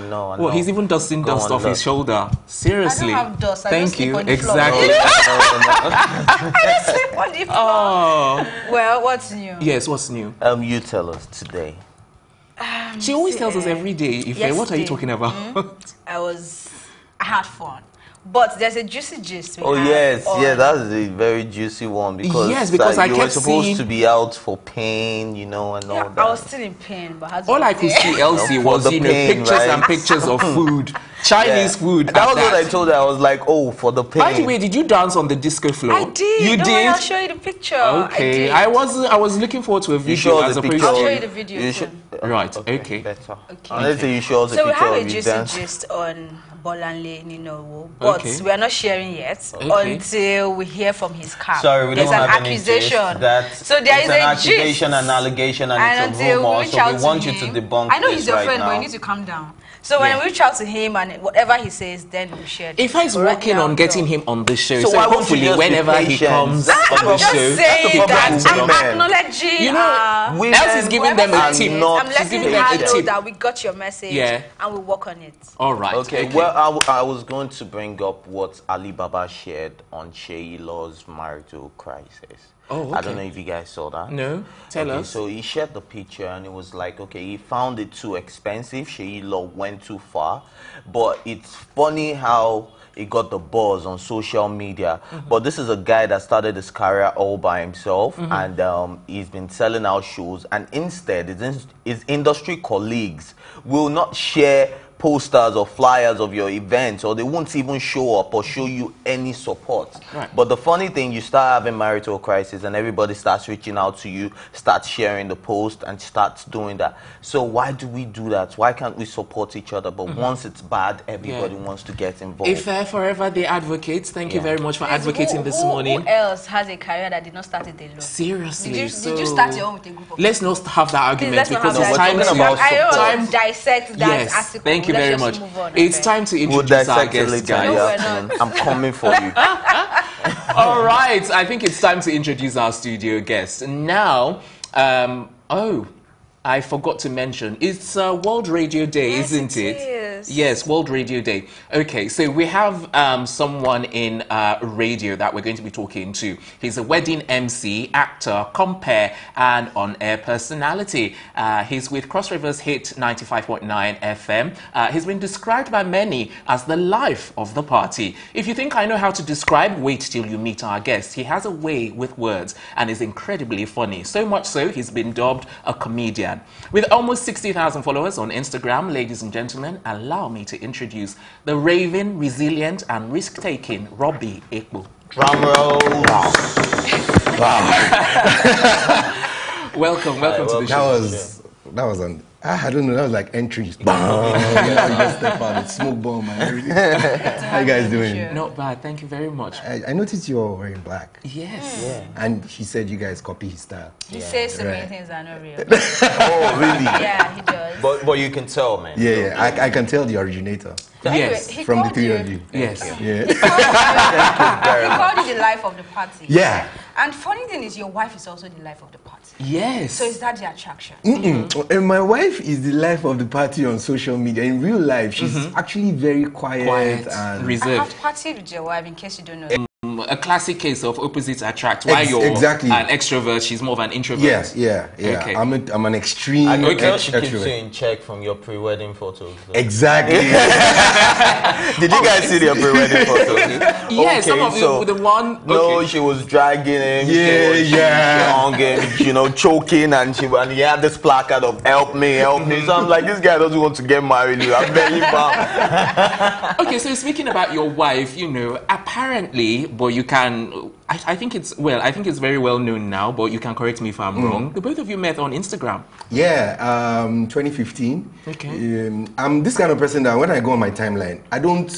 know. Well, he's even dusting dust off his shoulder. Seriously. I don't have dust. Thank you. Exactly. I just sleep on the floor. Oh. Well, what's new? Yes, what's new? You tell us today. She always tells us every day. Ife, what are you talking about? I had fun. But there's a juicy gist. Yes, that's a very juicy one because you were supposed to be out for pain, you know, and all that. I was still in pain, but all I could see, Elsie, was pictures and pictures of food, Chinese food. That was what I told her. I was like, oh, for the pain. By the way, did you dance on the disco floor? I did. You did. I'll show you the picture. Okay, I was looking forward to a video as opposed to. I'll show you the video. Right. Okay. Better. Let's say you show us a picture of you So we have a juicy gist on Bolanle, you know, but we are not sharing yet until we hear from his camp. Sorry, we don't have any accusation. So there is an accusation, an allegation, and it's a rumor. So we want you to debunk. I know he's your friend, but you need to calm down. So when we reach out to him and whatever he says, then we share. If he's working on getting him on the show, so hopefully whenever he comes on the show, I'm acknowledging. You know, else is giving them a tip. I'm letting her know that we got your message and we work on it. All right. Okay. Well, I was going to bring up what Alibaba shared on Sheila's marital crisis. Oh, okay. I don't know if you guys saw that. No, tell us. So he shared the picture and it was like, okay, he found it too expensive. Sheila went too far. But it's funny how he got the buzz on social media. But this is a guy that started his career all by himself and he's been selling out shows. And instead, his industry colleagues will not share posters or flyers of your events, or they won't even show up or show you any support. Right. But the funny thing, you start having marital crisis and everybody starts reaching out to you, starts sharing the post and starts doing that. So why do we do that? Why can't we support each other? But once it's bad, everybody wants to get involved. If forever they advocate, thank you very much for advocating this morning. Who else has a career that did not start it alone? Seriously. Did you start your own with a group of people? Let's not have that argument because it's time to dissect that article. Thank you very much. It's time to introduce our guest, guys. I'm coming for you. All right, I think it's time to introduce our studio guest. Now, I forgot to mention, it's World Radio Day, isn't it? Yes, World Radio Day. Okay, so we have someone in radio that we're going to be talking to. He's a wedding MC, actor, compere, and on-air personality. He's with Cross Rivers Hit 95.9 FM. He's been described by many as the life of the party. If you think I know how to describe, wait till you meet our guest. He has a way with words and is incredibly funny. So much so, he's been dubbed a comedian. With almost 60,000 followers on Instagram, ladies and gentlemen, allow me to introduce the raving, resilient, and risk-taking Robbie Ekpo. Drum roll. Wow. Welcome to the show. That was on. I don't know. That was like entries. Just step out, smoke bomb and everything. How you guys doing? Not bad. Thank you very much. I noticed you're wearing black. Yes. Yeah. And he said you guys copy his style. He says so many things are not real. Oh, really? Yeah, he does. But you can tell, man. Yeah. I can tell the originator. Yes. Anyway, from the three of you. Yes. Yeah. He called you the life of the party. Yeah. And funny thing is, your wife is also the life of the party. Yes. So is that the attraction? And my wife is the life of the party on social media. In real life, she's actually very quiet and reserved. I have partied with your wife, in case you don't know. A classic case of opposites attract. While you're an extrovert, she's more of an introvert. Yes, yeah. Okay. I'm an extreme I can tell she extrovert. keeps you in check from your pre-wedding photos. Though. Exactly. Did you guys see their pre-wedding photos? Yeah, some of you, the one. Okay. No, she was dragging him. She hung him, choking, and he had this placard of "Help me, help me." So I'm like, this guy doesn't want to get married. I'm very bummed. Okay, so speaking about your wife, apparently but you can. I think it's very well known now, but you can correct me if I'm wrong. The both of you met on Instagram. Yeah, 2015. Okay. I'm this kind of person that when I go on my timeline, I don't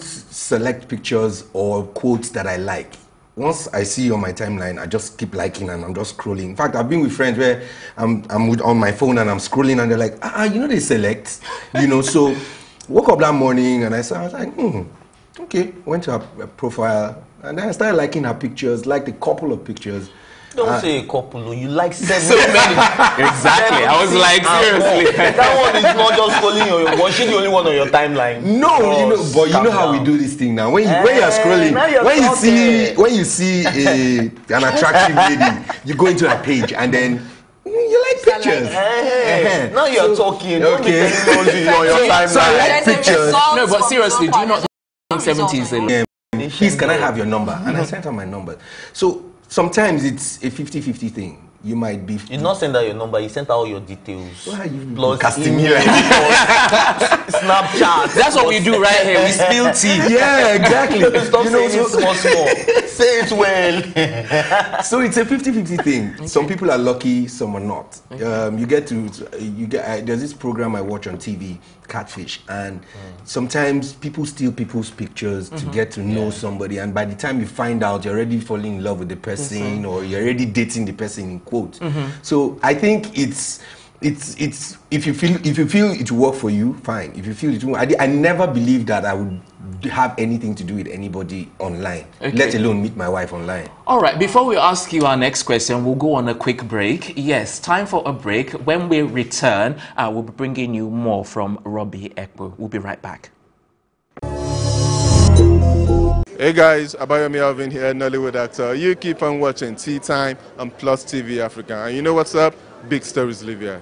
select pictures or quotes that I like. Once I see on my timeline, I just keep liking and I'm just scrolling. In fact, I've been with friends where I'm on my phone and I'm scrolling and they're like, they select, So woke up that morning and I was like, okay. Went to her profile and then I started liking her pictures, liked a couple of pictures. Don't say a couple, you like 7 so many. Exactly. I was like, seriously. That one is not just scrolling was she the only one on your timeline? No, but you know how we do this thing now. When you're scrolling, when you see an attractive lady, you go into her page and then you like pictures. Now you're talking. Okay. On your timeline. So I like pictures. No, but seriously, do you not think 70s? Please, can I have your number? And I sent her my number. So sometimes it's a 50-50 thing. You might be. You not send out your number. You sent out all your details. Why are you plus casting me like Snapchat. That's what we do right here. We spill tea. Yeah, exactly. Stop saying it small. Say it well. So it's a 50-50 thing. Okay. Some people are lucky, some are not. Okay. There's this program I watch on TV, Catfish, and sometimes people steal people's pictures to get to know somebody, and by the time you find out, you're already falling in love with the person or you're already dating the person in quote. So I think it's if you feel it will work for you, fine. If you feel it won't, I never believed that I would have anything to do with anybody online, let alone meet my wife online. All right, before we ask you our next question, we'll go on a quick break. Yes, time for a break. When we return, we'll be bringing you more from Robbie Ekpo. We'll be right back. Hey guys, Abayomi Alvin here, Nollywood actor. You keep on watching Tea Time on Plus TV Africa. And you know what's up? Big stories live here.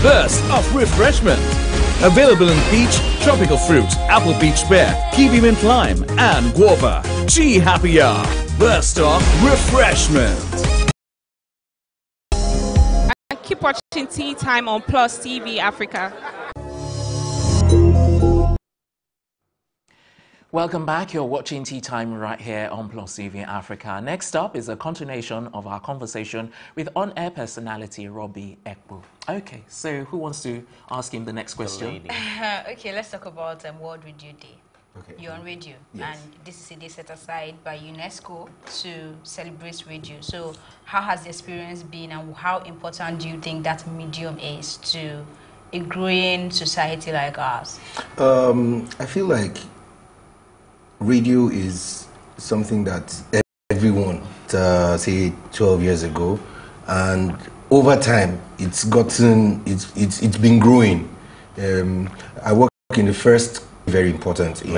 Burst of refreshment. Available in peach, tropical fruit, apple peach pear, kiwi mint lime, and guava. Chi Happy Hour. Burst of refreshment. Keep watching Tea Time on Plus TV Africa. Welcome back. You're watching Tea Time right here on Plus TV Africa. Next up is a continuation of our conversation with on-air personality Robbie Ekpo. Okay, so who wants to ask him the next question? Okay, let's talk about World Radio Day. Okay. You're on radio, and this is a day set aside by UNESCO to celebrate radio. So how has the experience been, and how important do you think that medium is to a growing society like ours? I feel like radio is something that everyone, say 12 years ago, and over time it's been growing. I work in the first, very important in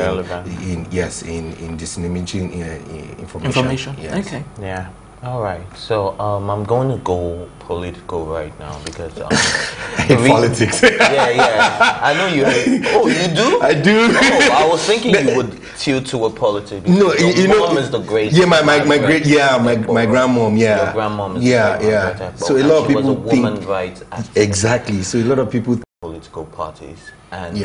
disseminating information. Yes. Okay. Yeah. All right. So I'm going to go political right now because I hate politics. Yeah. I know you hate. Oh, you do? I do. Oh, I was thinking you would tilt to a politics. No, you know, mom is the great. Yeah, my grandmom. Yeah. Your grandmom is yeah. So a lot of people think right. Exactly. So a lot of people political parties and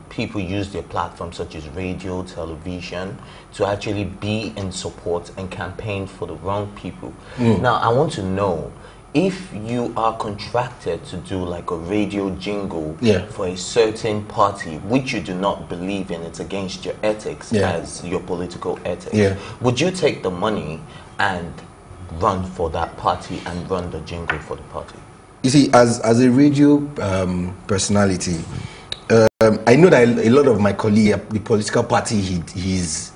people use their platforms such as radio, television to actually be in support and campaign for the wrong people. Now, I want to know, if you are contracted to do like a radio jingle for a certain party which you do not believe in, it's against your ethics as your political ethics, would you take the money and run for that party and run the jingle for the party? You see, as a radio personality, I know that a lot of my colleagues, the political party he's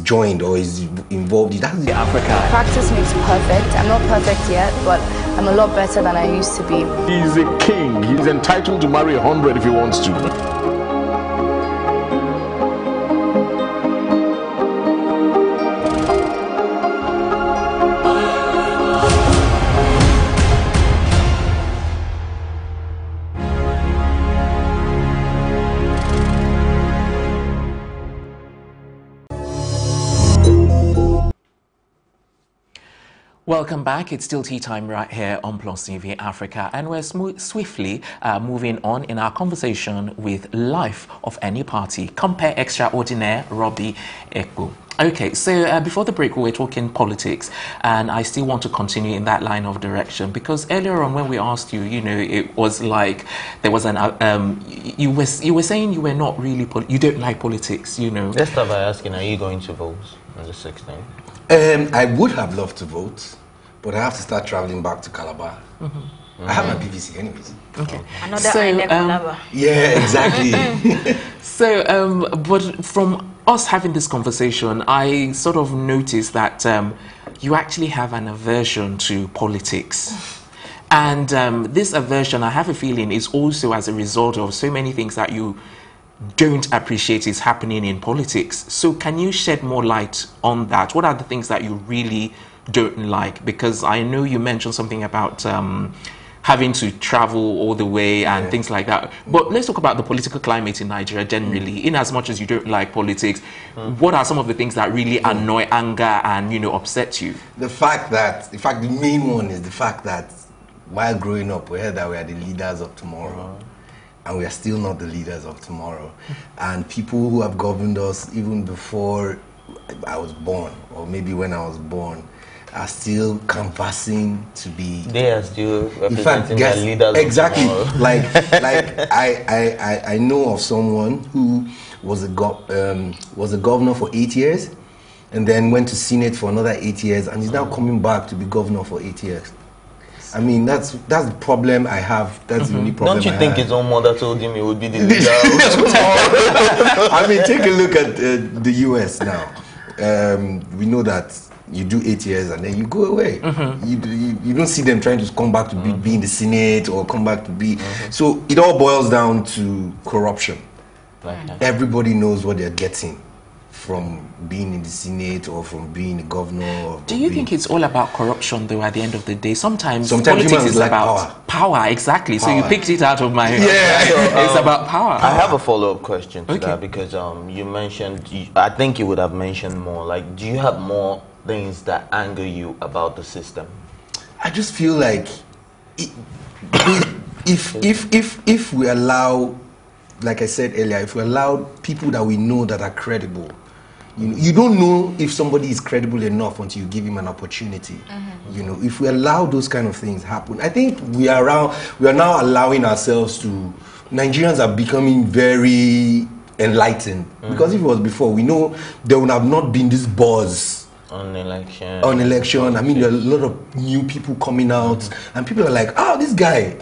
joined or is involved in, that's the Africa. Practice makes perfect. I'm not perfect yet, but I'm a lot better than I used to be. He's a king. He's entitled to marry 100 if he wants to. Welcome back. It's still tea time right here on Plus TV Africa, and we're swiftly moving on in our conversation with Life of Any Party, Compare Extraordinaire Robbie Ekpo. Okay, so before the break we were talking politics, and I still want to continue in that line of direction, because earlier on when we asked you, it was like there was an you were saying you were not really you don't like politics, Let's start by asking, are you going to vote on the 16th? I would have loved to vote, but I have to start traveling back to Calabar. I have my PVC anyways. Okay. Another Calabar. Yeah, exactly. So, but from us having this conversation, I sort of noticed that you actually have an aversion to politics. And this aversion, I have a feeling, is also as a result of so many things that you don't appreciate is happening in politics. So can you shed more light on that? What are the things that you really don't like? Because I know you mentioned something about having to travel all the way and things like that. But let's talk about the political climate in Nigeria generally. In as much as you don't like politics, what are some of the things that really annoy, anger, and upset you? The main one is the fact that while growing up, we heard that we are the leaders of tomorrow. And we are still not the leaders of tomorrow. And people who have governed us even before I was born, or maybe when I was born, are still canvassing to be. They are still representing the leaders exactly. of tomorrow. like I know of someone who was a governor for 8 years, and then went to Senate for another 8 years, and is now coming back to be governor for 8 years. I mean, that's the problem I have. That's the only problem. Don't you think his own mother told him he would be the leader? I mean, take a look at the US now. We know that you do 8 years and then you go away. You don't see them trying to come back to be in the Senate or come back to be. So it all boils down to corruption. Everybody knows what they're getting from being in the Senate or from being a governor. Do you think it's all about corruption, though, at the end of the day? Sometimes politics is like about power, exactly. Power. So you picked it out of my head. It's about power. I have a follow-up question to that, because you mentioned, I think you would have mentioned more, like, do you have more things that anger you about the system? I just feel like if we allow, like I said earlier, if we allow people that we know that are credible, you don't know if somebody is credible enough until you give him an opportunity. If we allow those kind of things happen, I think we are now allowing ourselves to. Nigerians are becoming very enlightened, because if it was before, we know there would have not been this buzz on election. I mean, there are a lot of new people coming out, and people are like, "Oh, this guy,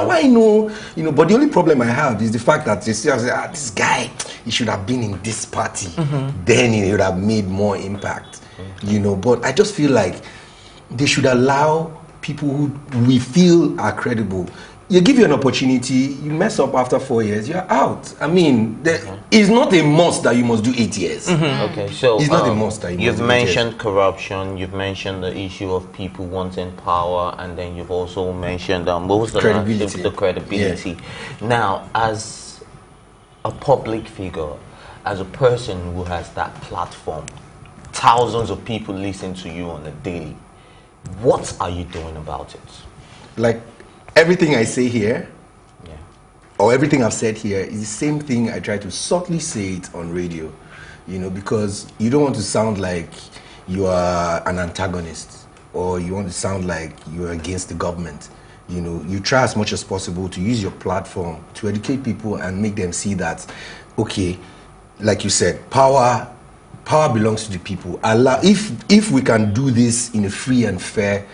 why no?" But the only problem I have is the fact that they say, "This guy, he should have been in this party, then he would have made more impact." But I just feel like they should allow people who we feel are credible. You give you an opportunity, you mess up after 4 years, you're out. I mean, it's not a must that you must do 8 years. Okay, so it's not a must that you've mentioned corruption, you've mentioned the issue of people wanting power, and then you've also mentioned what was the credibility. The credibility. Now, as a public figure, as a person who has that platform, thousands of people listen to you on a daily, what are you doing about it? Like, everything I say here, or everything I've said here, is the same thing I try to subtly say it on radio, because you don't want to sound like you are an antagonist. or you want to sound like you're against the government, you know, you try as much as possible to use your platform to educate people and make them see that, okay, like you said, power belongs to the people. If we can do this in a free and fair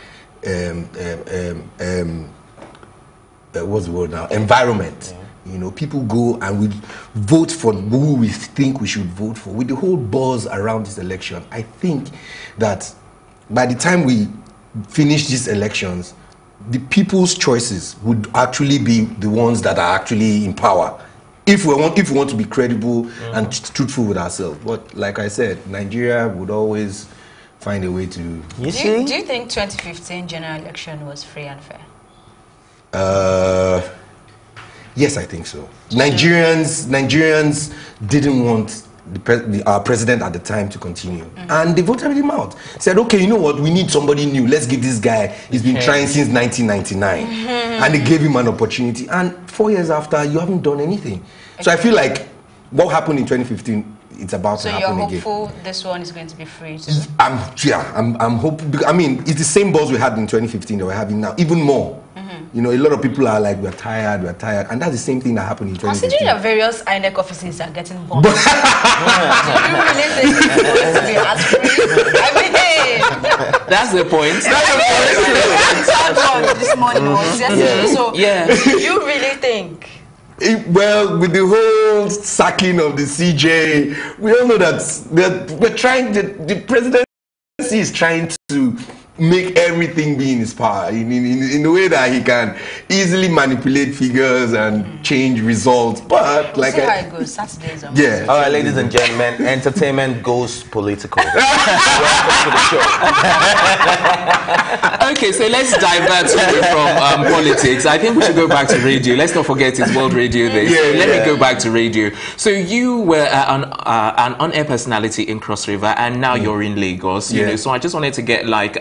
what's the word now? Environment. Yeah. You know, people go and we vote for who we think we should vote for. With the whole buzz around this election, I think that by the time we finish these elections, the people's choices would actually be the ones that are actually in power. If we want to be credible and truthful with ourselves. But like I said, Nigeria would always find a way to. Do you think 2015 general election was free and fair? Yes, I think so. Nigerians didn't want our president at the time to continue, and they voted him out. Said, okay, you know what? We need somebody new. Let's give this guy. He's been trying since 1999, and they gave him an opportunity. And 4 years after, you haven't done anything. Okay. So I feel like what happened in 2015, it's about to happen again. So you're hopeful this one is going to be free too? I'm hopeful. I mean, it's the same buzz we had in 2015 that we're having now, even more. You know, a lot of people are like, we're tired, and that's the same thing that happened in 2015. Considering that various INEC offices are getting bombed, do you really think it's going to be as free? I mean, that's the point. This morning was yesterday. So, do you really think? Well, with the whole sacking of the CJ, we all know that we're trying. The presidency is trying to make everything be in his power in a way that he can easily manipulate figures and change results. But like, see how it goes. Saturdays. Yeah. All right, ladies and gentlemen, entertainment goes political. Welcome to the show. Okay, so let's divert from politics. I think we should go back to radio. Let's not forget it's World Radio Day. So let me go back to radio. So you were an on-air personality in Cross River, and now you're in Lagos. You know, so I just wanted to get like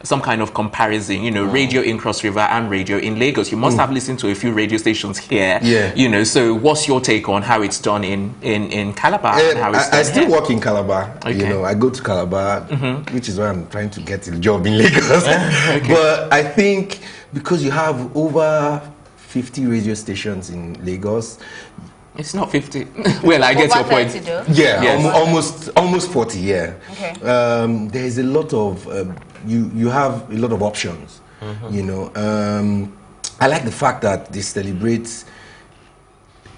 some kind of comparison. You know, radio in Cross River and radio in Lagos. You must have listened to a few radio stations here. Yeah. You know, so what's your take on how it's done in Calabar? And how it's done I still work in Calabar. Okay. You know, I go to Calabar, which is why I'm trying to get a job in Lagos. But I think because you have over 50 radio stations in Lagos. It's not 50. Well, I get your point. Yeah, yes. almost 40. Yeah. Okay. There is a lot of you have a lot of options. You know, I like the fact that they celebrate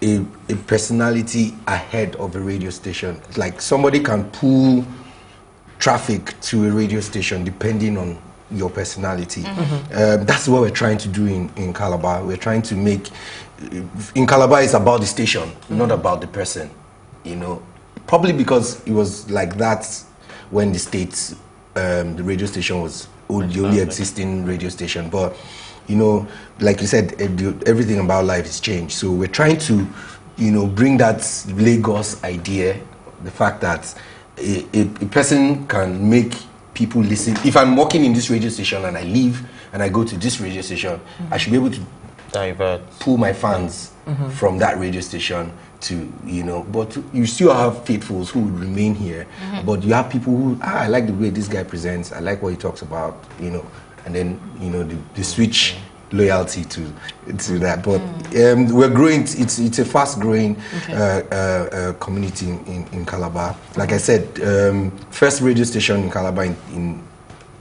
a personality ahead of a radio station. Like somebody can pull traffic to a radio station depending on your personality. That's what we're trying to do in Calabar. We're trying to make. In Calabar, it's about the station, not about the person. You know, probably because it was like that when the States, the radio station was the only existing radio station. But you know, like you said, everything about life has changed. So we're trying to, you know, bring that Lagos idea, the fact that a person can make people listen. If I'm working in this radio station and I leave and I go to this radio station, I should be able to pull my fans from that radio station to, you know, but you still have faithfuls who will remain here. But you have people who, I like the way this guy presents, I like what he talks about, you know, and then, you know, the switch loyalty to that. But we're growing. It's a fast growing community in Calabar. Like I said, first radio station in Calabar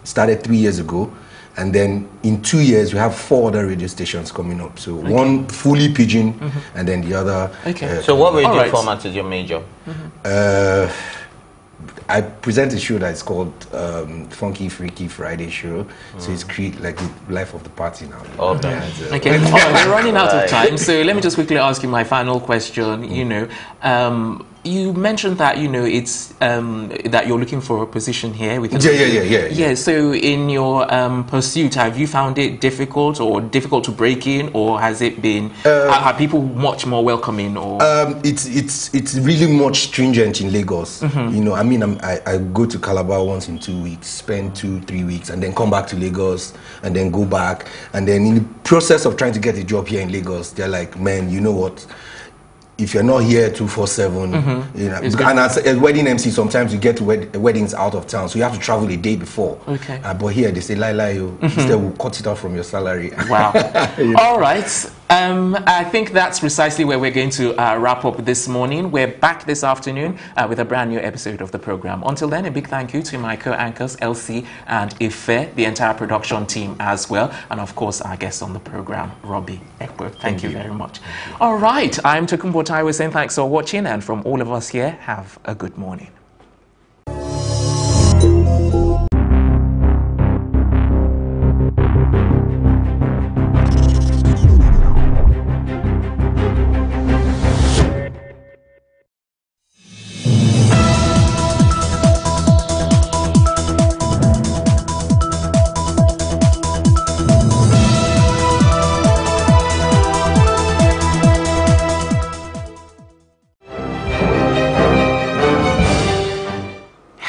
started 3 years ago, and then in 2 years we have 4 other radio stations coming up. So one fully pidgin, and then the other. So what radio format is your major? I present a show that's called Funky Freaky Friday Show. So it's like the life of the party now. Okay. We're running out of time, so let me just quickly ask you my final question. You know, you mentioned that, you know, it's that you're looking for a position here with yeah. So in your pursuit, have you found it difficult to break in, or has it been are people much more welcoming? Or it's really much stringent in Lagos. You know, I mean, I go to Calabar once in 2 weeks, spend 2-3 weeks, and then come back to Lagos, and then go back, and then in the process of trying to get a job here in Lagos, they're like, man, you know what? if you're not here 247, you know, and as a wedding MC, sometimes you get weddings out of town, so you have to travel a day before. Okay. But here they say, instead we'll cut it off from your salary. Wow. All right. I think that's precisely where we're going to wrap up this morning. We're back this afternoon with a brand new episode of the program. Until then, a big thank you to my co-anchors, Elsie and Ife, the entire production team as well, and of course our guest on the program, Robbie Ekpo. Thank you very much. All right. I'm Tokumbo Taiwo saying thanks for watching, and from all of us here, have a good morning.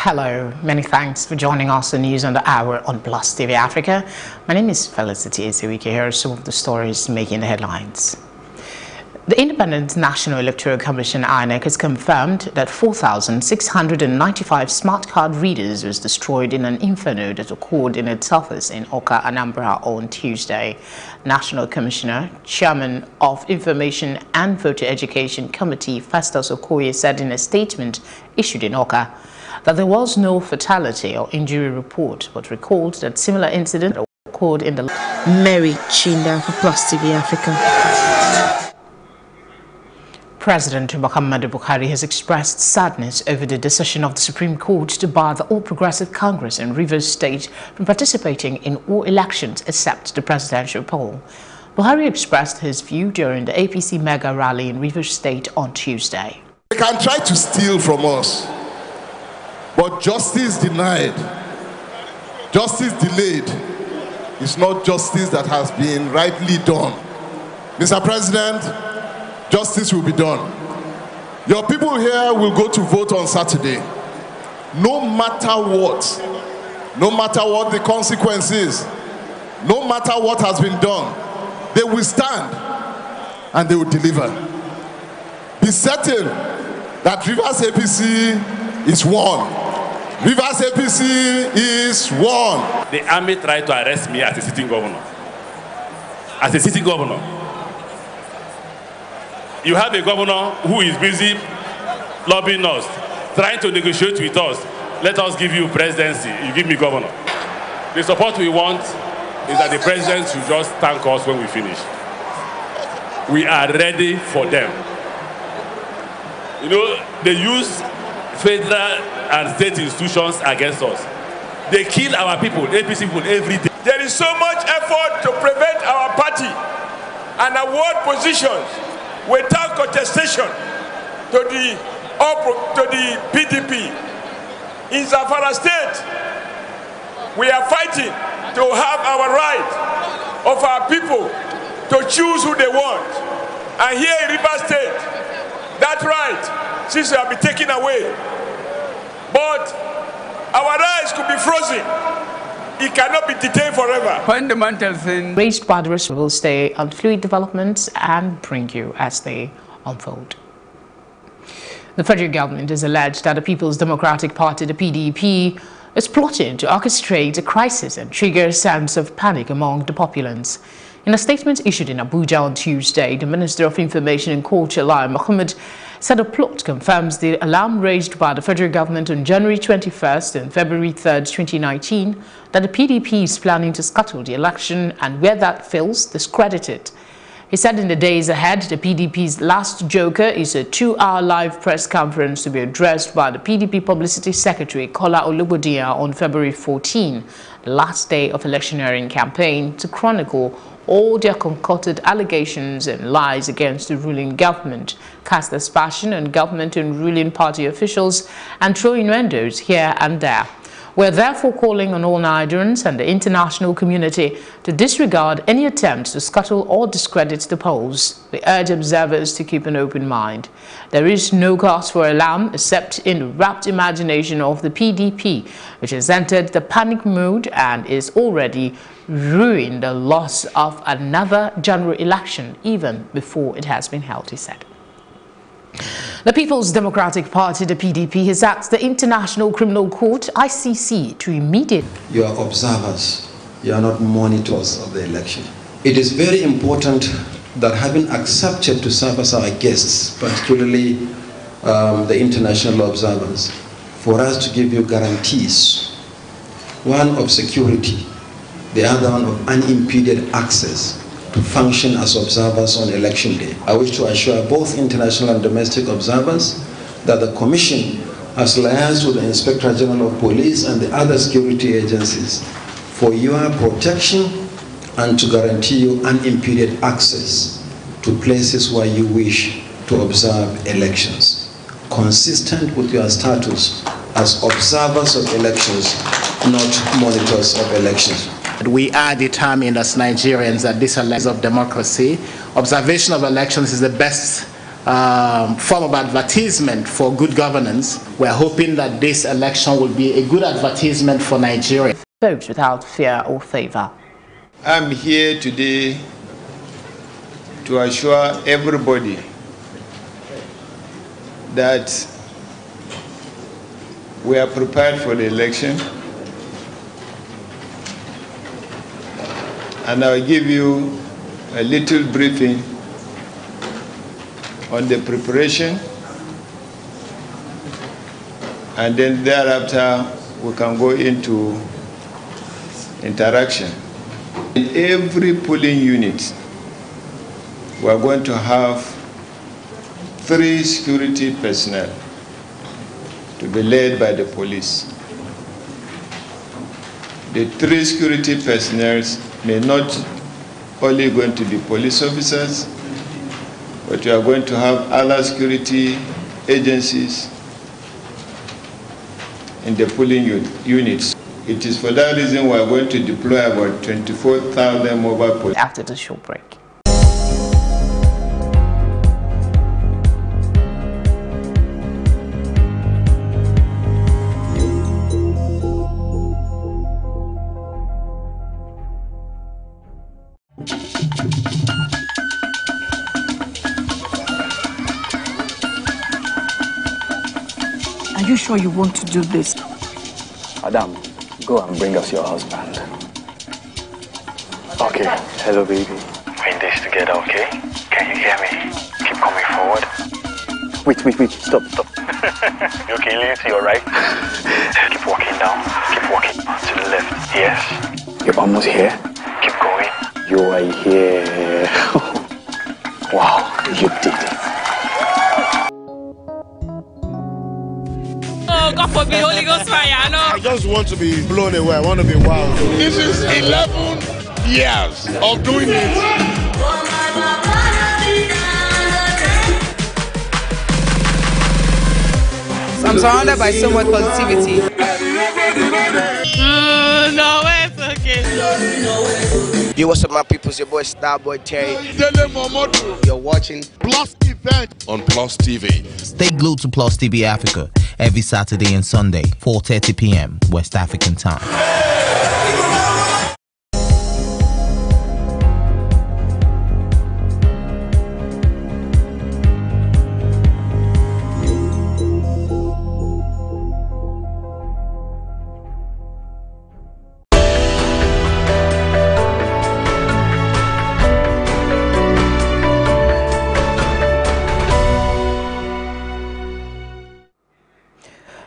Hello, many thanks for joining us on News on the Hour on Plus TV Africa. My name is Felicity Ezewike. Here are some of the stories making the headlines. The Independent National Electoral Commission (INEC) has confirmed that 4,695 smart card readers was destroyed in an inferno that occurred in its office in Oka, Anambra on Tuesday. National Commissioner, Chairman of Information and Voter Education Committee Festus Okoye said in a statement issued in Oka that there was no fatality or injury report, but recalled that similar incident occurred in the... Mary Chinda for Plus TV Africa. President Muhammadu Buhari has expressed sadness over the decision of the Supreme Court to bar the All Progressive Congress in Rivers State from participating in all elections except the presidential poll. Buhari expressed his view during the APC mega rally in Rivers State on Tuesday. They can try to steal from us, but justice denied, justice delayed is not justice that has been rightly done. Mr. President, justice will be done. Your people here will go to vote on Saturday. No matter what the consequences, no matter what has been done, they will stand and they will deliver. Be certain that Rivers APC is won. Rivers APC is won. The army tried to arrest me as a sitting governor. As a sitting governor. You have a governor who is busy lobbying us, trying to negotiate with us. Let us give you presidency. You give me governor. The support we want is that the president should just thank us when we finish. We are ready for them. You know, they use federal and state institutions against us. They kill our people, APC people, every day. There is so much effort to prevent our party and award positions without contestation to the PDP. In Zamfara State, we are fighting to have our right of our people to choose who they want. And here in Rivers State, that right seems to have been taken away. But our rights could be frozen. It cannot be detained forever. Fundamental things raised by the rest will stay on fluid developments and bring you as they unfold. The federal government has alleged that the People's Democratic Party, the PDP, is plotting to orchestrate a crisis and trigger a sense of panic among the populace. In a statement issued in Abuja on Tuesday, the Minister of Information and Culture, Lai Mohammed, said a plot confirms the alarm raised by the federal government on January 21st and February 3rd, 2019, that the PDP is planning to scuttle the election and where that fails, discredit it. He said in the days ahead, the PDP's last joker is a 2-hour live press conference to be addressed by the PDP Publicity Secretary, Kola Olugbodiyan, on February 14, the last day of electioneering campaign, to chronicle all their concocted allegations and lies against the ruling government, cast aspersion on government and ruling party officials, and throw innuendos here and there. We're therefore calling on all Nigerians and the international community to disregard any attempts to scuttle or discredit the polls. We urge observers to keep an open mind. There is no cause for alarm except in the rapt imagination of the PDP, which has entered the panic mode and is already ruining the loss of another general election even before it has been held, he said. The People's Democratic Party, the PDP, has asked the International Criminal Court, ICC, to immediately... You are observers. You are not monitors of the election. It is very important that having accepted to serve as our guests, particularly the international observers, for us to give you guarantees, one of security, the other one of unimpeded access to function as observers on election day. I wish to assure both international and domestic observers that the Commission has liaised with the Inspector General of Police and the other security agencies for your protection and to guarantee you unimpeded access to places where you wish to observe elections, consistent with your status as observers of elections, not monitors of elections. We are determined as Nigerians that this election of democracy, observation of elections is the best form of advertisement for good governance. We're hoping that this election will be a good advertisement for Nigeria. Vote without fear or favor. I'm here today to assure everybody that we are prepared for the election, and I'll give you a little briefing on the preparation, and then thereafter we can go into interaction. In every polling unit, we are going to have 3 security personnel to be led by the police. The 3 security personnel may not only going to be police officers, but we are going to have other security agencies in the polling units. It is for that reason we are going to deploy about 24,000 mobile police. After the short break. Are you sure you want to do this? Madam, go and bring us your husband. Okay, hello baby. We're in this together, okay? Can you hear me? Keep coming forward. Wait, stop. You okay, lean to your right. Keep walking down. Keep walking to the left. Yes. You're almost here. Keep going. You are here. Wow, you did it. Oh, God forbid, Holy Ghost fire, no. I just want to be blown away. I want to be wild. This is 11 years of doing it. I'm surrounded by so much positivity. No, it's okay. Yo, what's up, my people? It's your boy Starboy Terry. You're watching Plus Event on Plus TV. Stay glued to Plus TV Africa every Saturday and Sunday, 4:30 p.m. West African time.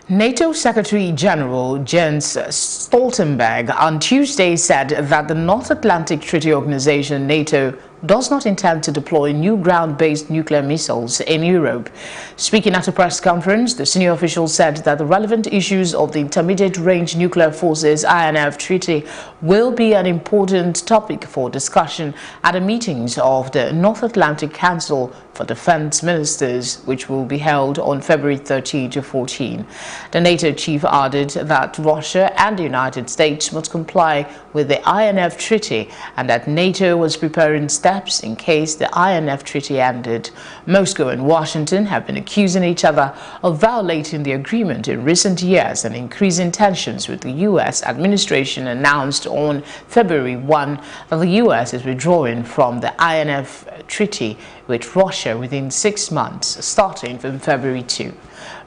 NATO Secretary General Jens Stoltenberg on Tuesday said that the North Atlantic Treaty Organization, NATO, does not intend to deploy new ground-based nuclear missiles in Europe. Speaking at a press conference, the senior official said that the relevant issues of the Intermediate Range Nuclear Forces INF Treaty will be an important topic for discussion at the meetings of the North Atlantic Council for Defense Ministers, which will be held on February 13 to 14. The NATO chief added that Russia and the United States must comply with the INF Treaty and that NATO was preparing steps steps in case the INF treaty ended. Moscow and Washington have been accusing each other of violating the agreement in recent years, and increasing tensions with the U.S. administration announced on February 1 that the U.S. is withdrawing from the INF treaty with Russia within 6 months, starting from February 2.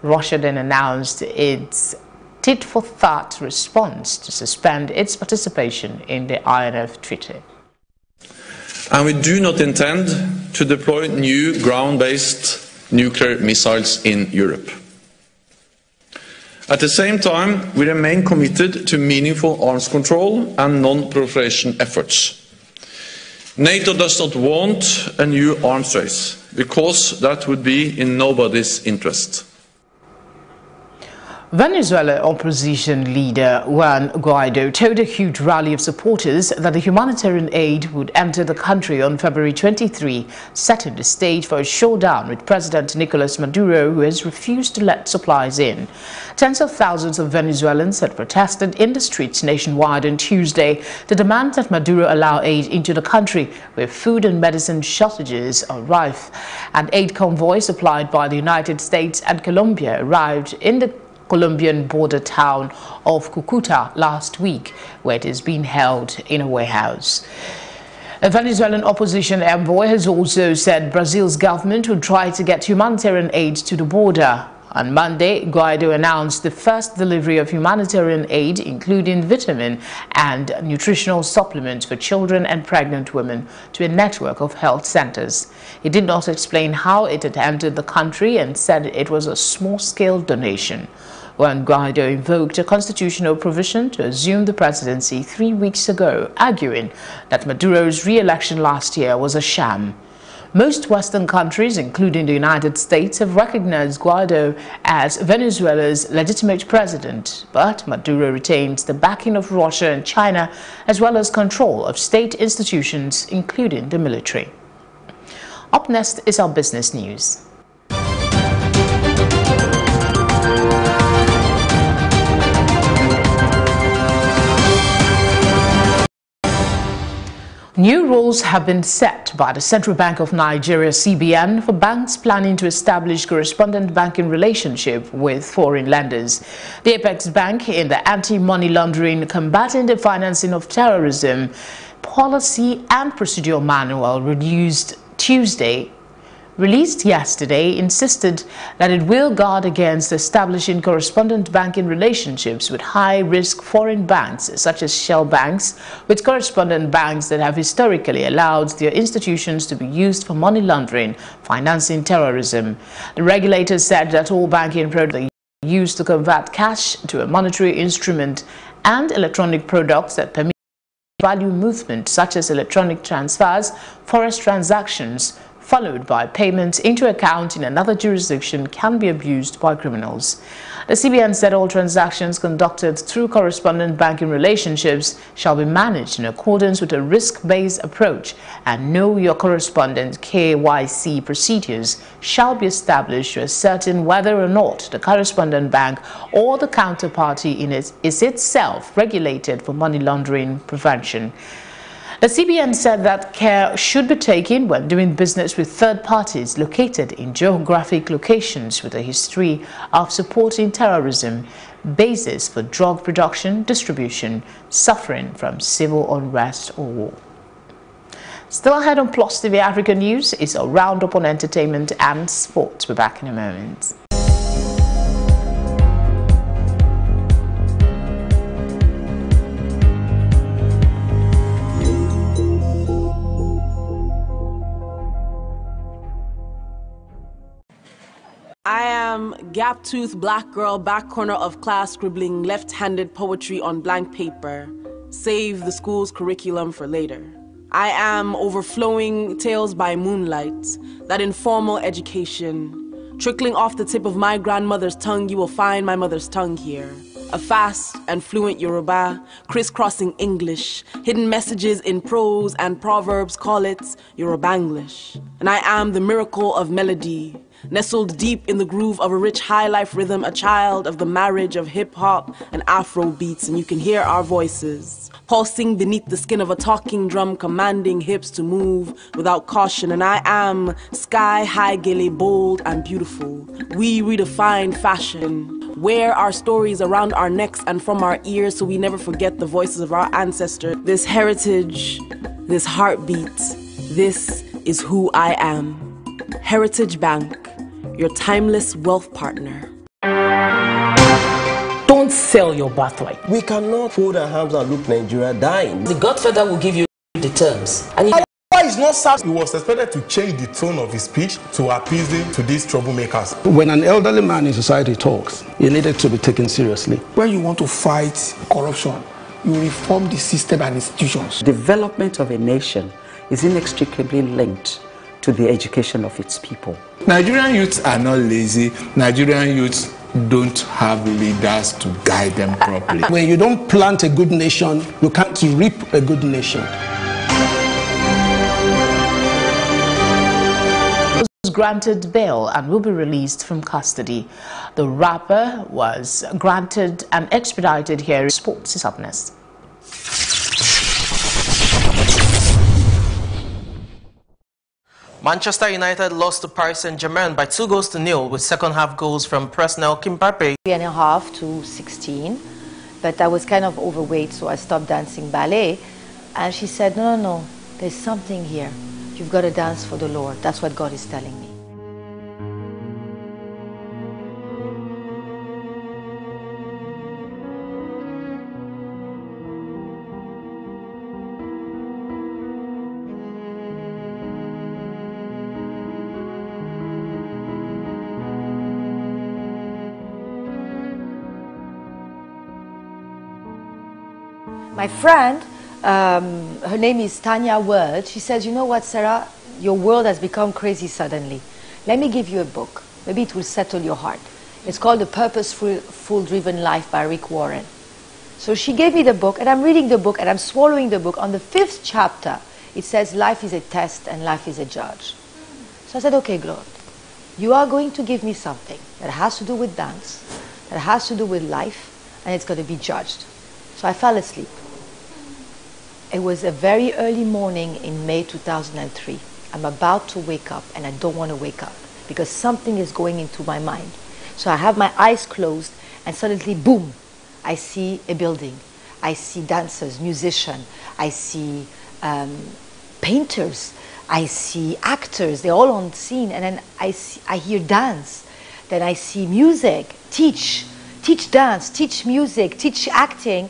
Russia then announced its tit-for-tat response to suspend its participation in the INF treaty. And we do not intend to deploy new ground-based nuclear missiles in Europe. At the same time, we remain committed to meaningful arms control and non-proliferation efforts. NATO does not want a new arms race, because that would be in nobody's interest. Venezuela opposition leader Juan Guaido told a huge rally of supporters that the humanitarian aid would enter the country on February 23, setting the stage for a showdown with President Nicolas Maduro, who has refused to let supplies in. Tens of thousands of Venezuelans had protested in the streets nationwide on Tuesday to demand that Maduro allow aid into the country, where food and medicine shortages are rife. An aid convoy supplied by the United States and Colombia arrived in the Colombian border town of Cucuta last week, where it is being held in a warehouse. A Venezuelan opposition envoy has also said Brazil's government would try to get humanitarian aid to the border. On Monday, Guaido announced the first delivery of humanitarian aid, including vitamin and nutritional supplements for children and pregnant women, to a network of health centers. He did not explain how it had entered the country and said it was a small-scale donation. When Guaido invoked a constitutional provision to assume the presidency 3 weeks ago, arguing that Maduro's re-election last year was a sham. Most Western countries, including the United States, have recognized Guaido as Venezuela's legitimate president, but Maduro retains the backing of Russia and China, as well as control of state institutions, including the military. Up next is our business news. New rules have been set by the Central Bank of Nigeria, CBN, for banks planning to establish correspondent banking relationship with foreign lenders. The Apex Bank, in the Anti-Money Laundering, Combating the Financing of Terrorism Policy and Procedure Manual, released yesterday, insisted that it will guard against establishing correspondent banking relationships with high-risk foreign banks, such as shell banks, with correspondent banks that have historically allowed their institutions to be used for money laundering, financing terrorism. The regulator said that all banking products are used to convert cash to a monetary instrument, and electronic products that permit value movement, such as electronic transfers, forex transactions, followed by payments into account in another jurisdiction, can be abused by criminals. The CBN said all transactions conducted through correspondent banking relationships shall be managed in accordance with a risk-based approach, and know your correspondent KYC procedures shall be established to ascertain whether or not the correspondent bank or the counterparty in it is itself regulated for money laundering prevention. The CBN said that care should be taken when doing business with third parties located in geographic locations with a history of supporting terrorism, bases for drug production, distribution, suffering from civil unrest or war. Still ahead on Plus TV Africa News is a roundup on entertainment and sports. We're back in a moment. I am gap-toothed black girl, back corner of class, scribbling left-handed poetry on blank paper. Save the school's curriculum for later. I am overflowing tales by moonlight, that informal education. Trickling off the tip of my grandmother's tongue, you will find my mother's tongue here. A fast and fluent Yoruba, crisscrossing English, hidden messages in prose and proverbs call it Yorubanglish. And I am the miracle of melody, nestled deep in the groove of a rich high life rhythm, a child of the marriage of hip hop and Afro beats, and you can hear our voices pulsing beneath the skin of a talking drum, commanding hips to move without caution. And I am sky high, gilly, bold and beautiful. We redefine fashion, wear our stories around our necks and from our ears so we never forget the voices of our ancestors. This heritage, this heartbeat, this is who I am. Heritage Bank, your timeless wealth partner. Don't sell your birthright. We cannot fold our hands and look Nigeria dying. The Godfather will give you the terms. And is not served. He was expected to change the tone of his speech to appease him to these troublemakers. When an elderly man in society talks, he needed to be taken seriously. When you want to fight corruption, you reform the system and institutions. Development of a nation is inextricably linked to the education of its people. Nigerian youths are not lazy. Nigerian youths don't have leaders to guide them properly. When you don't plant a good nation, you can't reap a good nation. Was granted bail and will be released from custody. The rapper was granted an expedited hearing. Sports is up next. Manchester United lost to Paris Saint-Germain by 2-0 with second-half goals from personnel Kimpembe. 3.5 to 16, but I was kind of overweight, so I stopped dancing ballet. And she said, no, there's something here. You've got to dance for the Lord. That's what God is telling me. My friend, her name is Tanya Word, she says, you know what, Sarah, your world has become crazy suddenly. Let me give you a book. Maybe it will settle your heart. It's called The Purposeful Driven Life by Rick Warren. So she gave me the book, and I'm reading the book, and I'm swallowing the book. On the 5th chapter, it says, life is a test and life is a judge. So I said, okay, Lord, you are going to give me something that has to do with dance, that has to do with life, and it's going to be judged. So I fell asleep. It was a very early morning in May 2003. I'm about to wake up and I don't want to wake up because something is going into my mind. So I have my eyes closed and suddenly, boom, I see a building. I see dancers, musicians. I see painters. I see actors. They're all on scene. And then I hear dance. Then I see music, teach dance, teach music, teach acting.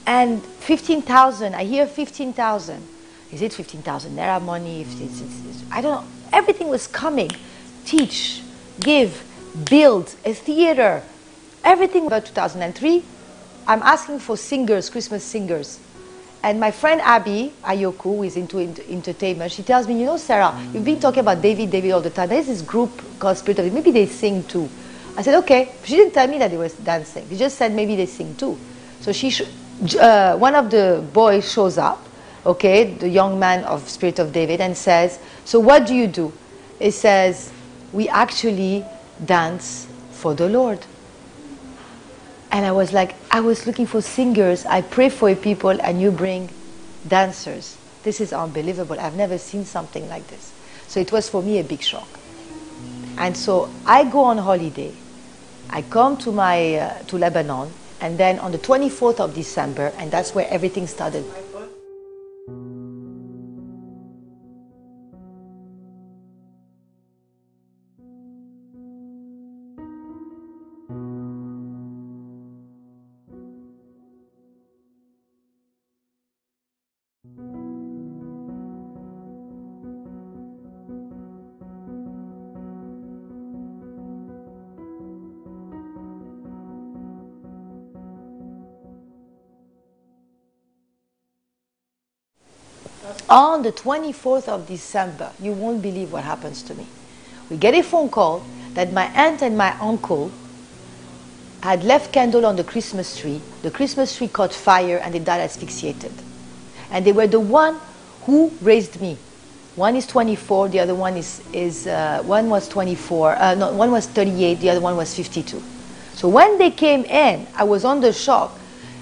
And 15,000, I hear 15,000. Is it 15,000 Naira money? If it's, I don't know. Everything was coming. Teach, give, build, a theater. Everything about 2003. I'm asking for singers, Christmas singers. And my friend Abby Ayoku, who is into entertainment, she tells me, you know, Sarah, you've been talking about David all the time. There's this group called Spirit of It. Maybe they sing too. I said, okay. She didn't tell me that they were dancing. She just said maybe they sing too. So one of the boys shows up, okay, the young man of Spirit of David, and says, so what do you do? It says, we actually dance for the Lord. And I was like, I was looking for singers, I pray for people, and you bring dancers. This is unbelievable. I've never seen something like this. So it was for me a big shock. And so I go on holiday. I come to to Lebanon. And then on the 24th of December, and that's where everything started. On the 24th of December, you won't believe what happens to me. We get a phone call that my aunt and my uncle had left candle on the Christmas tree. The Christmas tree caught fire and they died asphyxiated. And they were the one who raised me. One is 24, the other one one was 24, no, one was 38, the other one was 52. So when they came in, I was under shock.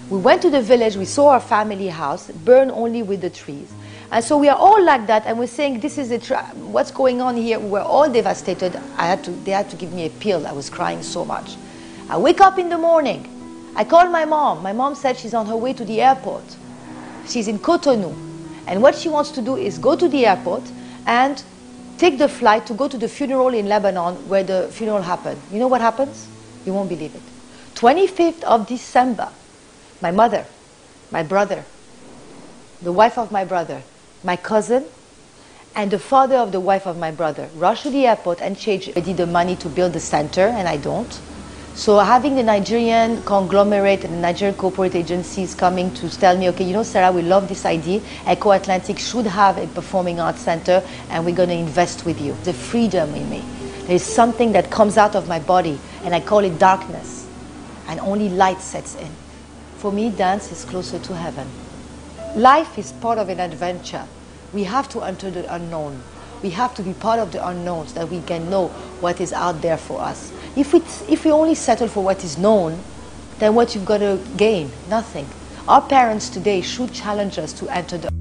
We went to the village, we saw our family house, burned only with the trees. And so we are all like that, and we're saying, this is what's going on here? We're all devastated. They had to give me a pill. I was crying so much. I wake up in the morning. I call my mom. My mom said she's on her way to the airport. She's in Cotonou. And what she wants to do is go to the airport and take the flight to go to the funeral in Lebanon where the funeral happened. You know what happens? You won't believe it. 25th of December, my mother, my brother, the wife of my brother, my cousin, and the father of the wife of my brother rushed to the airport and changed the money to build the center, and I don't. So having the Nigerian conglomerate and the Nigerian corporate agencies coming to tell me, okay, you know, Sarah, we love this idea. Echo Atlantic should have a performing arts center, and we're going to invest with you. The freedom in me. There's something that comes out of my body, and I call it darkness, and only light sets in. For me, dance is closer to heaven. Life is part of an adventure. We have to enter the unknown. We have to be part of the unknowns, that we can know what is out there for us. If we only settle for what is known, then what you've got to gain? Nothing. Our parents today should challenge us to enter the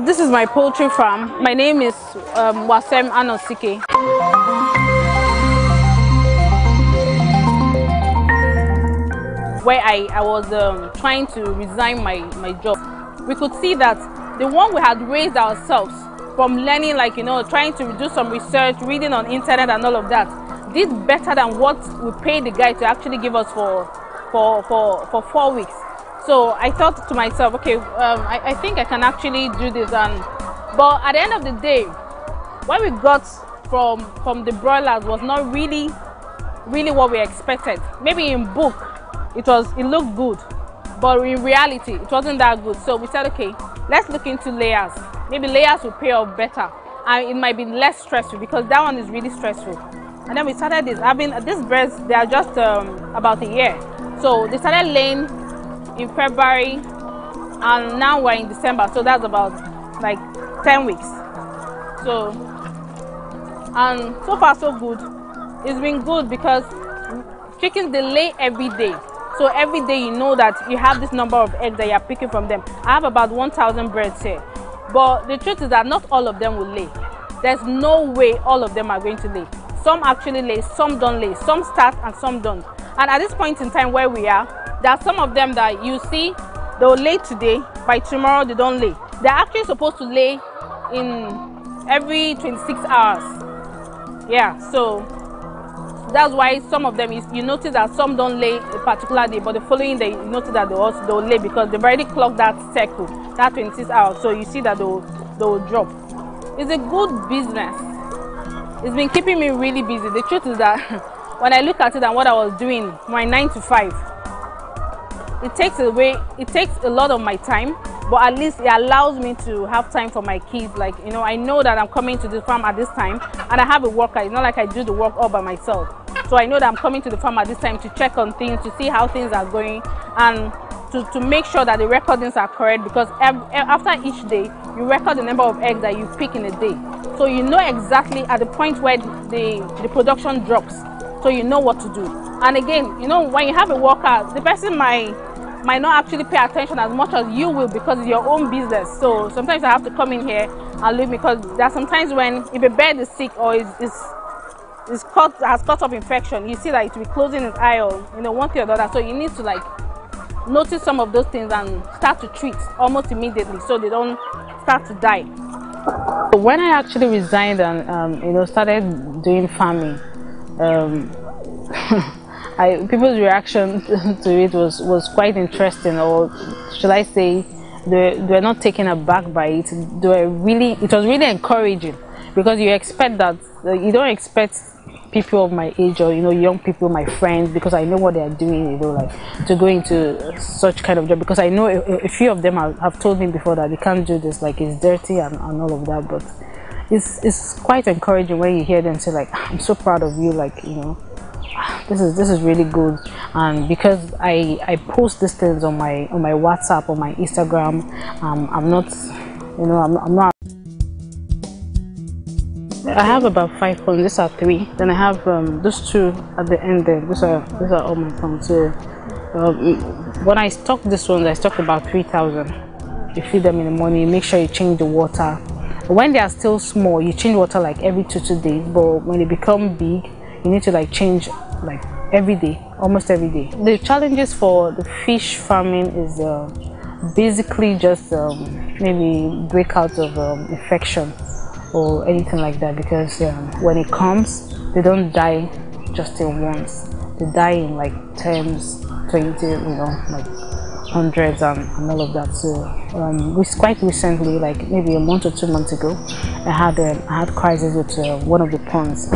This is my poultry farm. My name is Wasem Anosike. Where I was trying to resign my job, we could see that the one we had raised ourselves from learning, like, you know, trying to do some research, reading on internet and all of that, did better than what we paid the guy to actually give us for 4 weeks. So I thought to myself, okay, I think I can actually do this. But at the end of the day, what we got from the broilers was not really what we expected. Maybe in book, it looked good, but in reality, it wasn't that good. So we said, okay, let's look into layers. Maybe layers will pay off better, and it might be less stressful, because that one is really stressful. And then we started this. These birds, they are just about a year. So they started laying in February, and now we're in December, so that's about like 10 weeks. So, and so far so good. It's been good because chickens, they lay every day. So every day you know that you have this number of eggs that you're picking from them. I have about 1,000 birds here. But the truth is that not all of them will lay. There's no way all of them are going to lay. Some actually lay, some don't lay. Some start and some don't. And at this point in time where we are, there are some of them that you see, they'll lay today, by tomorrow they don't lay. They're actually supposed to lay in every 26 hours. Yeah, so that's why some of them, you notice that some don't lay a particular day, but the following day you notice that they'll lay, because they've already clocked that cycle, that 26 hours. So you see that they'll drop. It's a good business. It's been keeping me really busy. The truth is that when I look at it and what I was doing, my 9 to 5, it takes a lot of my time, but at least it allows me to have time for my kids. Like, you know, I know that I'm coming to the farm at this time and I have a worker. It's not like I do the work all by myself. So I know that I'm coming to the farm at this time to check on things, to see how things are going, and to make sure that the recordings are correct, because after each day, you record the number of eggs that you pick in a day. So you know exactly at the point where the production drops, so you know what to do. And again, you know, when you have a worker, the person might not actually pay attention as much as you will, because it's your own business. So sometimes I have to come in here and leave, because there are sometimes when if a bird is sick or has caught up infection, you see that it will be closing its eye, or one thing or the other. So you need to like notice some of those things and start to treat almost immediately, so they don't start to die. When I actually resigned and started doing farming, people's reaction to it was quite interesting, or should I say, they were not taken aback by it. It was really encouraging, because you expect that you don't expect people of my age, or young people, my friends, because I know what they are doing, like to go into such kind of job, because I know a few of them have told me before that they can't do this, like it's dirty and all of that. But it's quite encouraging when you hear them say like, I'm so proud of you, like this is really good. And because I post these things on my WhatsApp, on my Instagram, I'm not I have about 5 phones. These are 3. Then I have those 2 at the end there. These are all my phones. So when I stock these ones, I stock about 3,000. You feed them in the morning. Make sure you change the water. When they are still small, you change water like every 2 days. But when they become big, you need to like change like every day, almost every day. The challenges for the fish farming is basically just maybe breakout of infection or anything like that, because when it comes, they don't die just in once. They die in like 10s, 20, like hundreds and all of that. So quite recently, like maybe a month or 2 months ago, I had crisis with one of the ponds.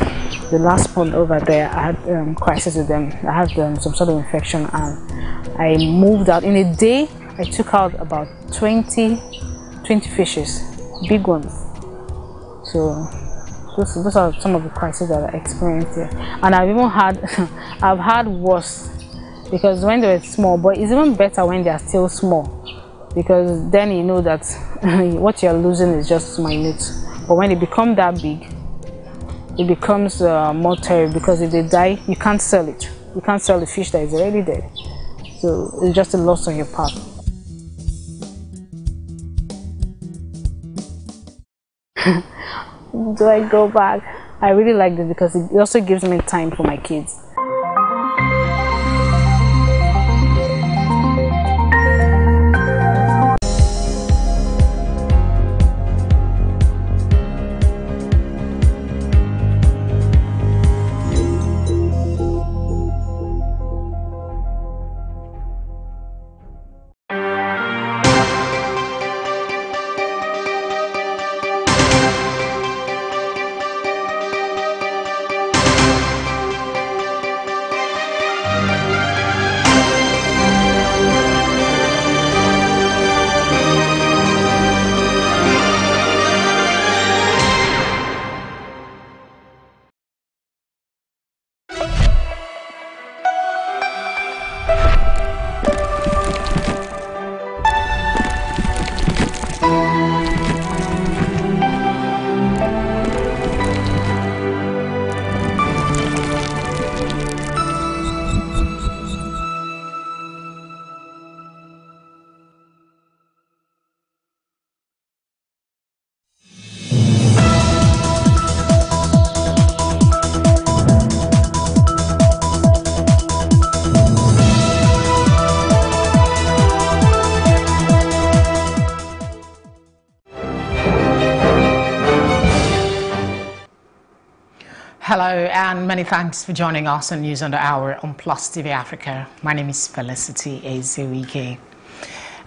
The last pond over there, I had crisis with them. I had some sort of infection, and I moved out. In a day, I took out about 20 fishes, big ones. So those are some of the crises that I experienced here. And I've even had worse, because when they were small, but it's even better when they are still small, because then you know that what you're losing is just minute. But when they become that big, it becomes more terrible, because if they die, you can't sell it. You can't sell the fish that is already dead. So it's just a loss on your part. Do I go back? I really like this because it also gives me time for my kids. Hello and many thanks for joining us on News on the Hour on Plus TV Africa. My name is Felicity Ezewike.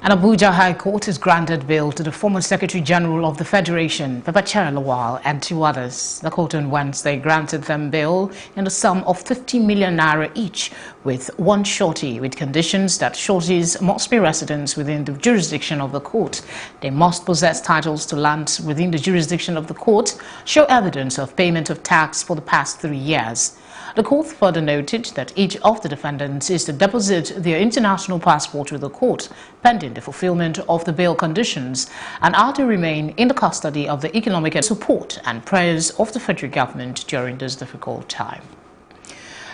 An Abuja High Court has granted bail to the former Secretary General of the Federation, Babachir Lawal, and 2 others. The court on Wednesday granted them bail in the sum of 50 million naira each, with one surety, with conditions that sureties must be residents within the jurisdiction of the court. They must possess titles to lands within the jurisdiction of the court, show evidence of payment of tax for the past 3 years. The court further noted that each of the defendants is to deposit their international passport with the court pending the fulfillment of the bail conditions and are to remain in the custody of the economic support and prayers of the federal government during this difficult time.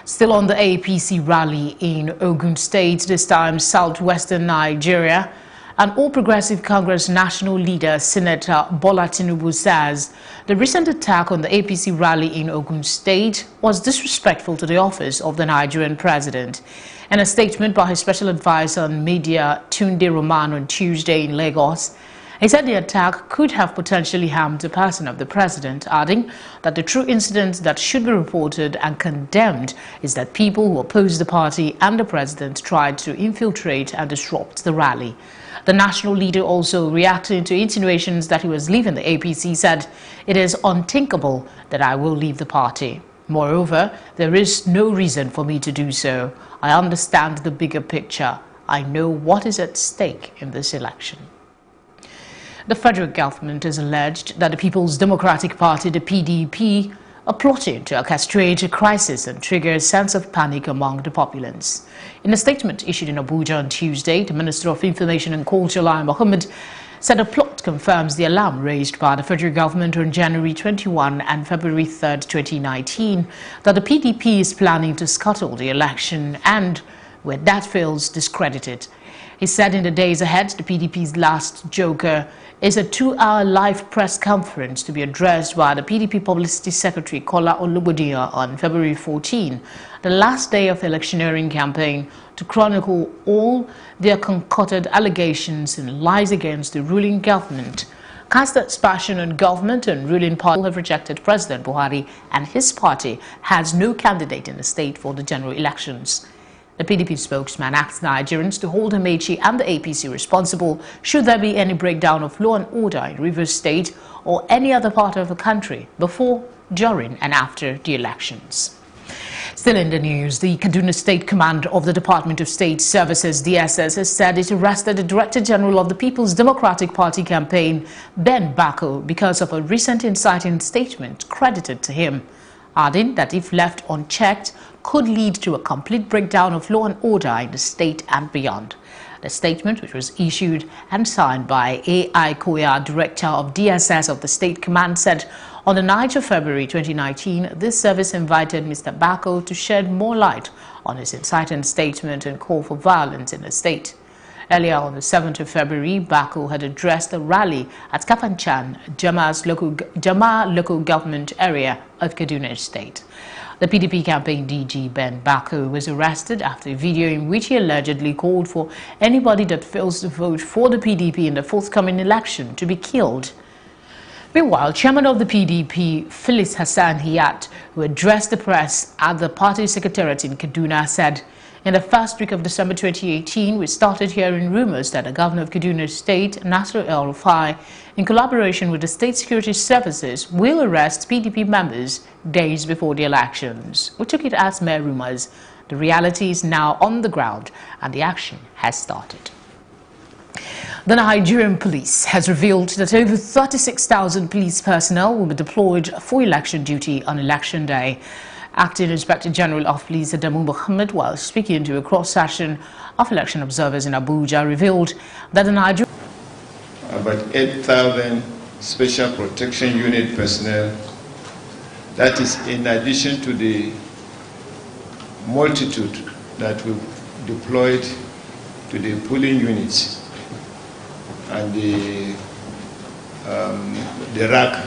Still on the APC rally in Ogun State, this time southwestern Nigeria, an All Progressive Congress national leader, Senator Bola Tinubu, says the recent attack on the APC rally in Ogun State was disrespectful to the office of the Nigerian president. In a statement by his special advisor on media, Tunde Roman, on Tuesday in Lagos, he said the attack could have potentially harmed the person of the president, adding that the true incident that should be reported and condemned is that people who oppose the party and the president tried to infiltrate and disrupt the rally. The national leader, also reacting to insinuations that he was leaving the APC, said, "It is unthinkable that I will leave the party. Moreover, there is no reason for me to do so. I understand the bigger picture. I know what is at stake in this election." The federal government has alleged that the People's Democratic Party, the PDP, are plotting to orchestrate a crisis and trigger a sense of panic among the populace. In a statement issued in Abuja on Tuesday, the Minister of Information and Culture, Lai Mohammed, said the plot confirms the alarm raised by the federal government on January 21 and February 3, 2019, that the PDP is planning to scuttle the election and, where that fails, discredit it. He said in the days ahead, the PDP's last joker is a 2-hour live press conference to be addressed by the PDP Publicity Secretary Kola Olugbodiyan on February 14, the last day of the electioneering campaign, to chronicle all their concocted allegations and lies against the ruling government. Cast aspersion on government and ruling party have rejected President Buhari and his party has no candidate in the state for the general elections. The PDP spokesman asked Nigerians to hold Amechi and the APC responsible should there be any breakdown of law and order in Rivers State or any other part of the country before, during and after the elections. Still in the news, the Kaduna State Command of the Department of State Services, DSS, has said it arrested the Director General of the People's Democratic Party campaign, Ben Bako, because of a recent inciting statement credited to him, adding that if left unchecked, could lead to a complete breakdown of law and order in the state and beyond. The statement, which was issued and signed by A.I. Koya, Director of DSS of the State Command, said on the 9th of February 2019, this service invited Mr. Bako to shed more light on his inciting statement and call for violence in the state. Earlier on the 7th of February, Bako had addressed a rally at Kafanchan, Jama local government area of Kaduna State. The PDP campaign DG Ben Bako was arrested after a video in which he allegedly called for anybody that fails to vote for the PDP in the forthcoming election to be killed. Meanwhile, chairman of the PDP, Phyllis Hassan Hiyat, who addressed the press at the party secretariat in Kaduna, said, "In the first week of December 2018, we started hearing rumors that the governor of Kaduna State, Nasser El-Rufai, in collaboration with the state security services, will arrest PDP members days before the elections. We took it as mere rumors. The reality is now on the ground and the action has started." The Nigerian police has revealed that over 36,000 police personnel will be deployed for election duty on election day. Acting Inspector General of Police Adamu Mohammed, while speaking to a cross-section of election observers in Abuja, revealed that the Nigerian about 8,000 Special Protection Unit personnel, that is in addition to the multitude that we've deployed to the polling units and the RAC,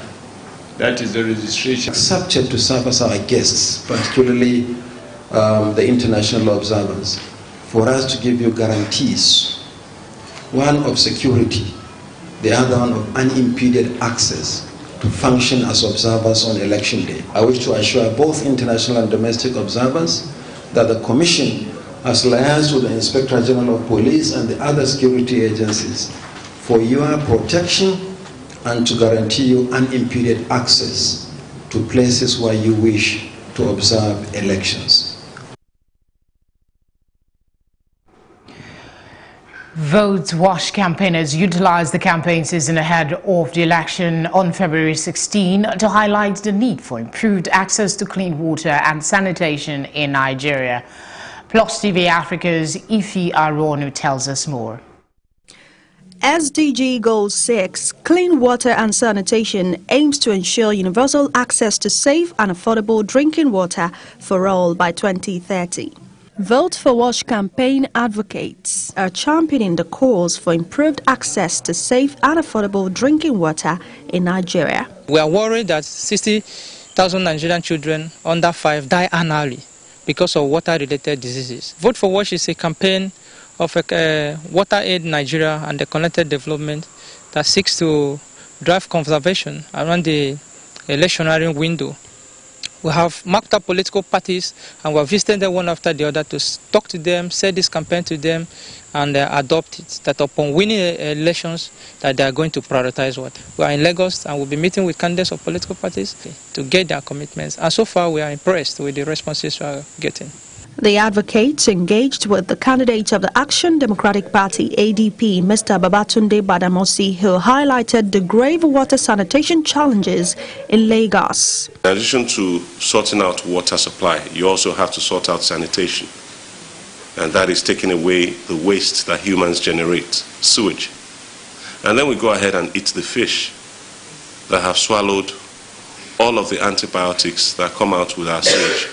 that is the registration. Accepted to serve as our guests, particularly the international observers, for us to give you guarantees, one of security, the other one of unimpeded access to function as observers on election day. I wish to assure both international and domestic observers that the Commission has liaised with the Inspector General of Police and the other security agencies for your protection and to guarantee you unimpeded access to places where you wish to observe elections. Vote Wash campaigners utilized the campaign season ahead of the election on February 16 to highlight the need for improved access to clean water and sanitation in Nigeria. Plus TV Africa's Ife Aronu tells us more. SDG Goal 6, Clean Water and Sanitation, aims to ensure universal access to safe and affordable drinking water for all by 2030. Vote for Wash campaign advocates are championing the cause for improved access to safe and affordable drinking water in Nigeria. We are worried that 60,000 Nigerian children under 5 die annually because of water-related diseases. Vote for Wash is a campaign of Water Aid Nigeria and the Connected Development that seeks to drive conservation around the electionary window. We have mapped up political parties and we have visited them one after the other to talk to them, say this campaign to them, and adopt it. That upon winning elections, that they are going to prioritize what. We are in Lagos and we'll be meeting with candidates of political parties to get their commitments. And so far, we are impressed with the responses we are getting. The advocates engaged with the candidate of the Action Democratic Party, ADP, Mr. Babatunde Badamasi, who highlighted the grave water sanitation challenges in Lagos. In addition to sorting out water supply, you also have to sort out sanitation. And that is taking away the waste that humans generate, sewage. And then we go ahead and eat the fish that have swallowed all of the antibiotics that come out with our sewage.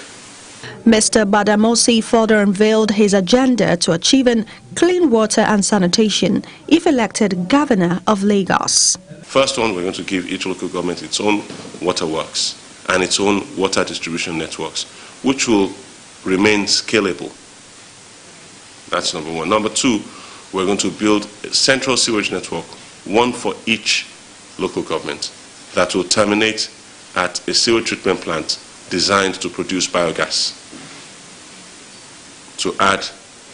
Mr. Badamosi further unveiled his agenda to achieving clean water and sanitation if elected governor of Lagos. First one, we're going to give each local government its own waterworks and its own water distribution networks, which will remain scalable. That's number one. Number two, we're going to build a central sewage network, one for each local government, that will terminate at a sewage treatment plant designed to produce biogas to add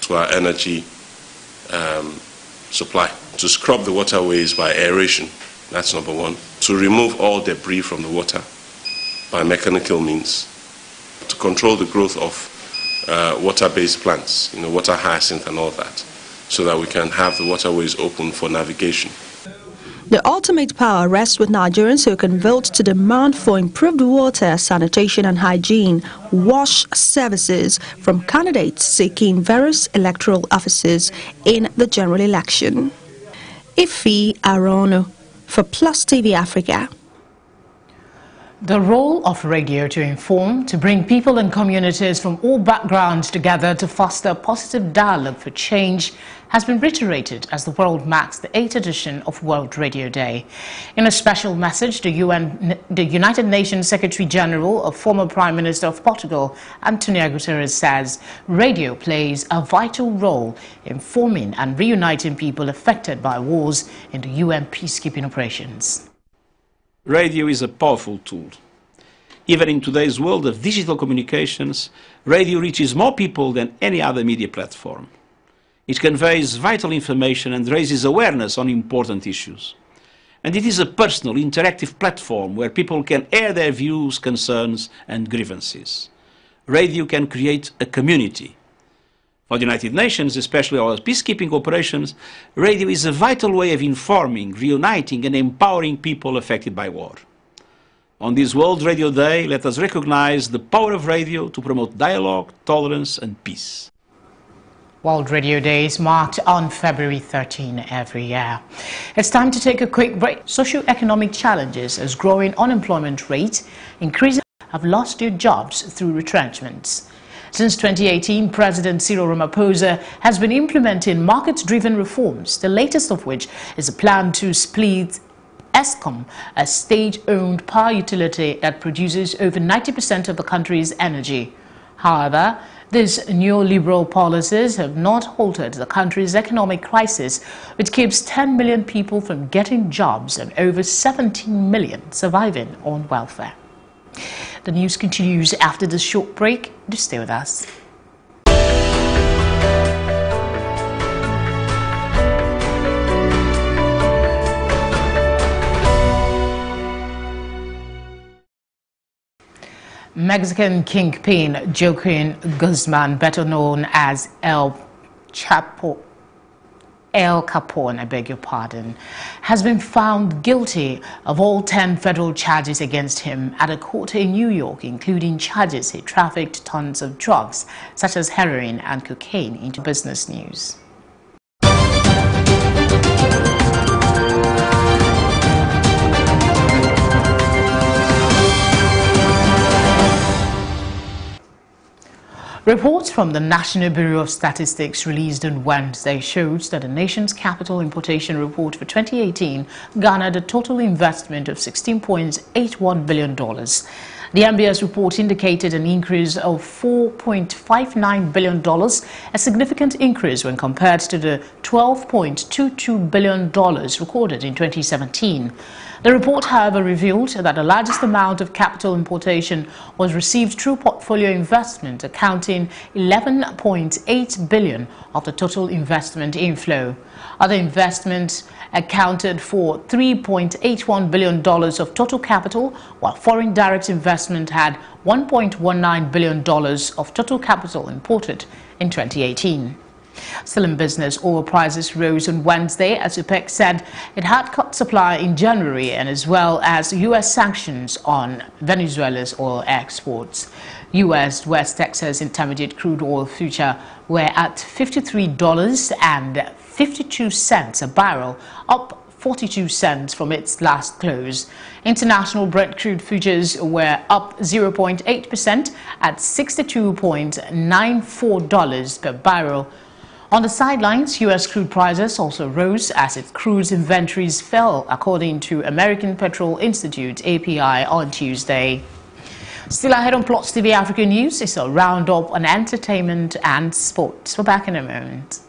to our energy supply. To scrub the waterways by aeration, that's number one. To remove all debris from the water by mechanical means. To control the growth of water-based plants, water hyacinth and all that, so that we can have the waterways open for navigation. The ultimate power rests with Nigerians who can vote to demand for improved water, sanitation and hygiene, wash services from candidates seeking various electoral offices in the general election. Ife Aronu for Plus TV Africa. The role of radio to inform, to bring people and communities from all backgrounds together to foster positive dialogue for change has been reiterated as the world marks the 8th edition of World Radio Day. In a special message, the United Nations Secretary General of former Prime Minister of Portugal, Antonio Guterres, says radio plays a vital role in forming and reuniting people affected by wars in the UN peacekeeping operations. Radio is a powerful tool. Even in today's world of digital communications, radio reaches more people than any other media platform. It conveys vital information and raises awareness on important issues. And it is a personal, interactive platform where people can air their views, concerns and grievances. Radio can create a community. For the United Nations, especially our peacekeeping operations, radio is a vital way of informing, reuniting and empowering people affected by war. On this World Radio Day, let us recognize the power of radio to promote dialogue, tolerance and peace. World Radio Day is marked on February 13 every year. It's time to take a quick break. Socio-economic challenges as growing unemployment rate, increasing have lost their jobs through retrenchments. Since 2018, President Cyril Ramaphosa has been implementing market-driven reforms, the latest of which is a plan to split ESCOM, a state-owned power utility that produces over 90% of the country's energy. However, these neoliberal policies have not halted the country's economic crisis, which keeps 10 million people from getting jobs and over 17 million surviving on welfare. The news continues after this short break. Do stay with us. Mexican kingpin Joaquin Guzman, better known as El Chapo, Al Capone, I beg your pardon, has been found guilty of all 10 federal charges against him at a court in New York, including charges he trafficked tons of drugs, such as heroin and cocaine, into business news. Reports from the National Bureau of Statistics released on Wednesday showed that the nation's capital importation report for 2018 garnered a total investment of $16.81 billion. The NBS report indicated an increase of $4.59 billion, a significant increase when compared to the $12.22 billion recorded in 2017. The report, however, revealed that the largest amount of capital importation was received through portfolio investment, accounting $11.8 billion of the total investment inflow. Other investments accounted for $3.81 billion of total capital, while foreign direct investment had $1.19 billion of total capital imported in 2018. Still in business, oil prices rose on Wednesday as OPEC said it had cut supply in January, and as well as U.S. sanctions on Venezuela's oil exports. U.S. West Texas Intermediate crude oil future were at $53.52 a barrel, up 42 cents from its last close. International Brent crude futures were up 0.8% at $62.94 per barrel. On the sidelines, U.S. crude prices also rose as its crude inventories fell, according to American Petroleum Institute (API) on Tuesday. Still ahead on Plots TV Africa News is a roundup on entertainment and sports. We're back in a moment.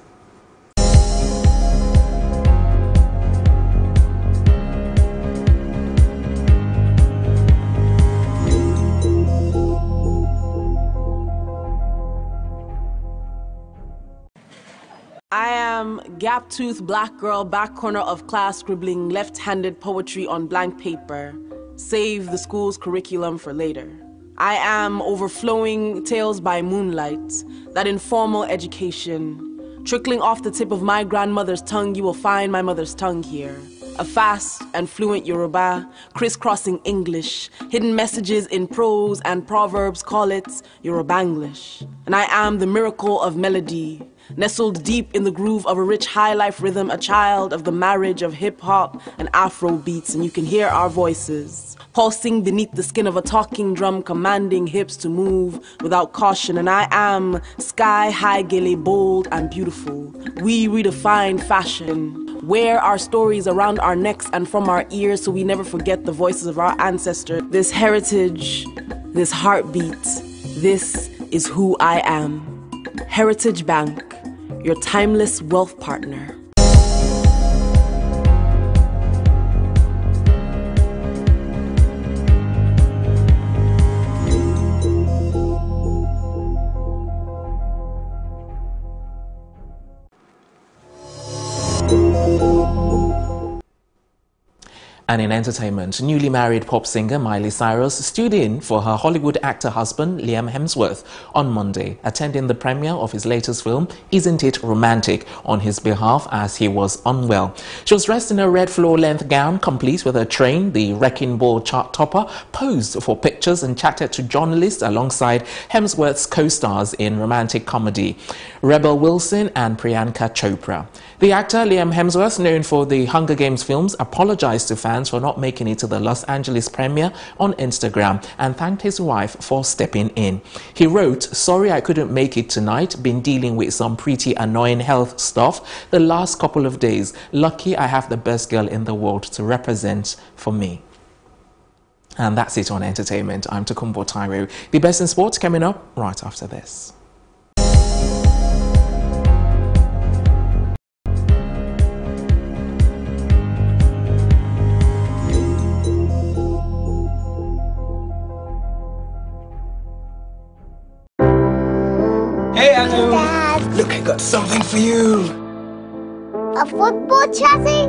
I am gap-toothed black girl, back corner of class, scribbling left-handed poetry on blank paper. Save the school's curriculum for later. I am overflowing tales by moonlight, that informal education. Trickling off the tip of my grandmother's tongue, you will find my mother's tongue here. A fast and fluent Yoruba, crisscrossing English, hidden messages in prose and proverbs call it Yorubanglish. And I am the miracle of melody, nestled deep in the groove of a rich high-life rhythm, a child of the marriage of hip-hop and Afro beats, and you can hear our voices pulsing beneath the skin of a talking drum, commanding hips to move without caution. And I am sky-high, gilly, bold, and beautiful. We redefine fashion, wear our stories around our necks and from our ears so we never forget the voices of our ancestors. This heritage, this heartbeat, this is who I am. Heritage Bank, your timeless wealth partner. And in entertainment, newly married pop singer Miley Cyrus stood in for her Hollywood actor husband Liam Hemsworth on Monday, attending the premiere of his latest film, Isn't It Romantic, on his behalf as he was unwell. She was dressed in a red floor-length gown, complete with a train. The Wrecking Ball chart topper posed for pictures and chatted to journalists alongside Hemsworth's co-stars in romantic comedy, Rebel Wilson and Priyanka Chopra. The actor Liam Hemsworth, known for the Hunger Games films, apologized to fans for not making it to the Los Angeles premiere on Instagram and thanked his wife for stepping in. He wrote, "Sorry I couldn't make it tonight. Been dealing with some pretty annoying health stuff the last couple of days. Lucky I have the best girl in the world to represent for me." And that's it on entertainment. I'm Tokumbo Tyro. The best in sports coming up right after this. Hey, Anu! Dad. Look, I got something for you! A football chassis?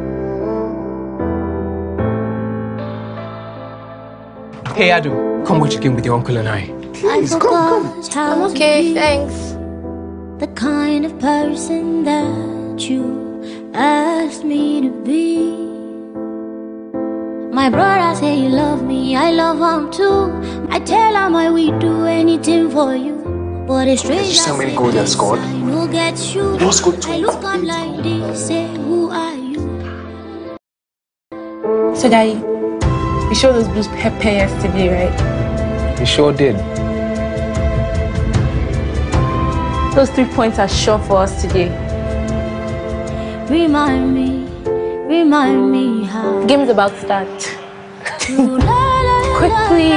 Hey, Adu, come watch a game with your uncle and I. Please, come. I'm okay, thanks. The kind of person that you asked me to be. My brother say he love me, I love him too. I tell him I will do anything for you. But it's strange. There's just so many goals that scored. I no get you. You scored I look up like this, say who are you? So Daddy, you showed those blues pay yesterday, right? We sure did. Those 3 points are sure for us today. Remind me how. Game's about to start. Quickly.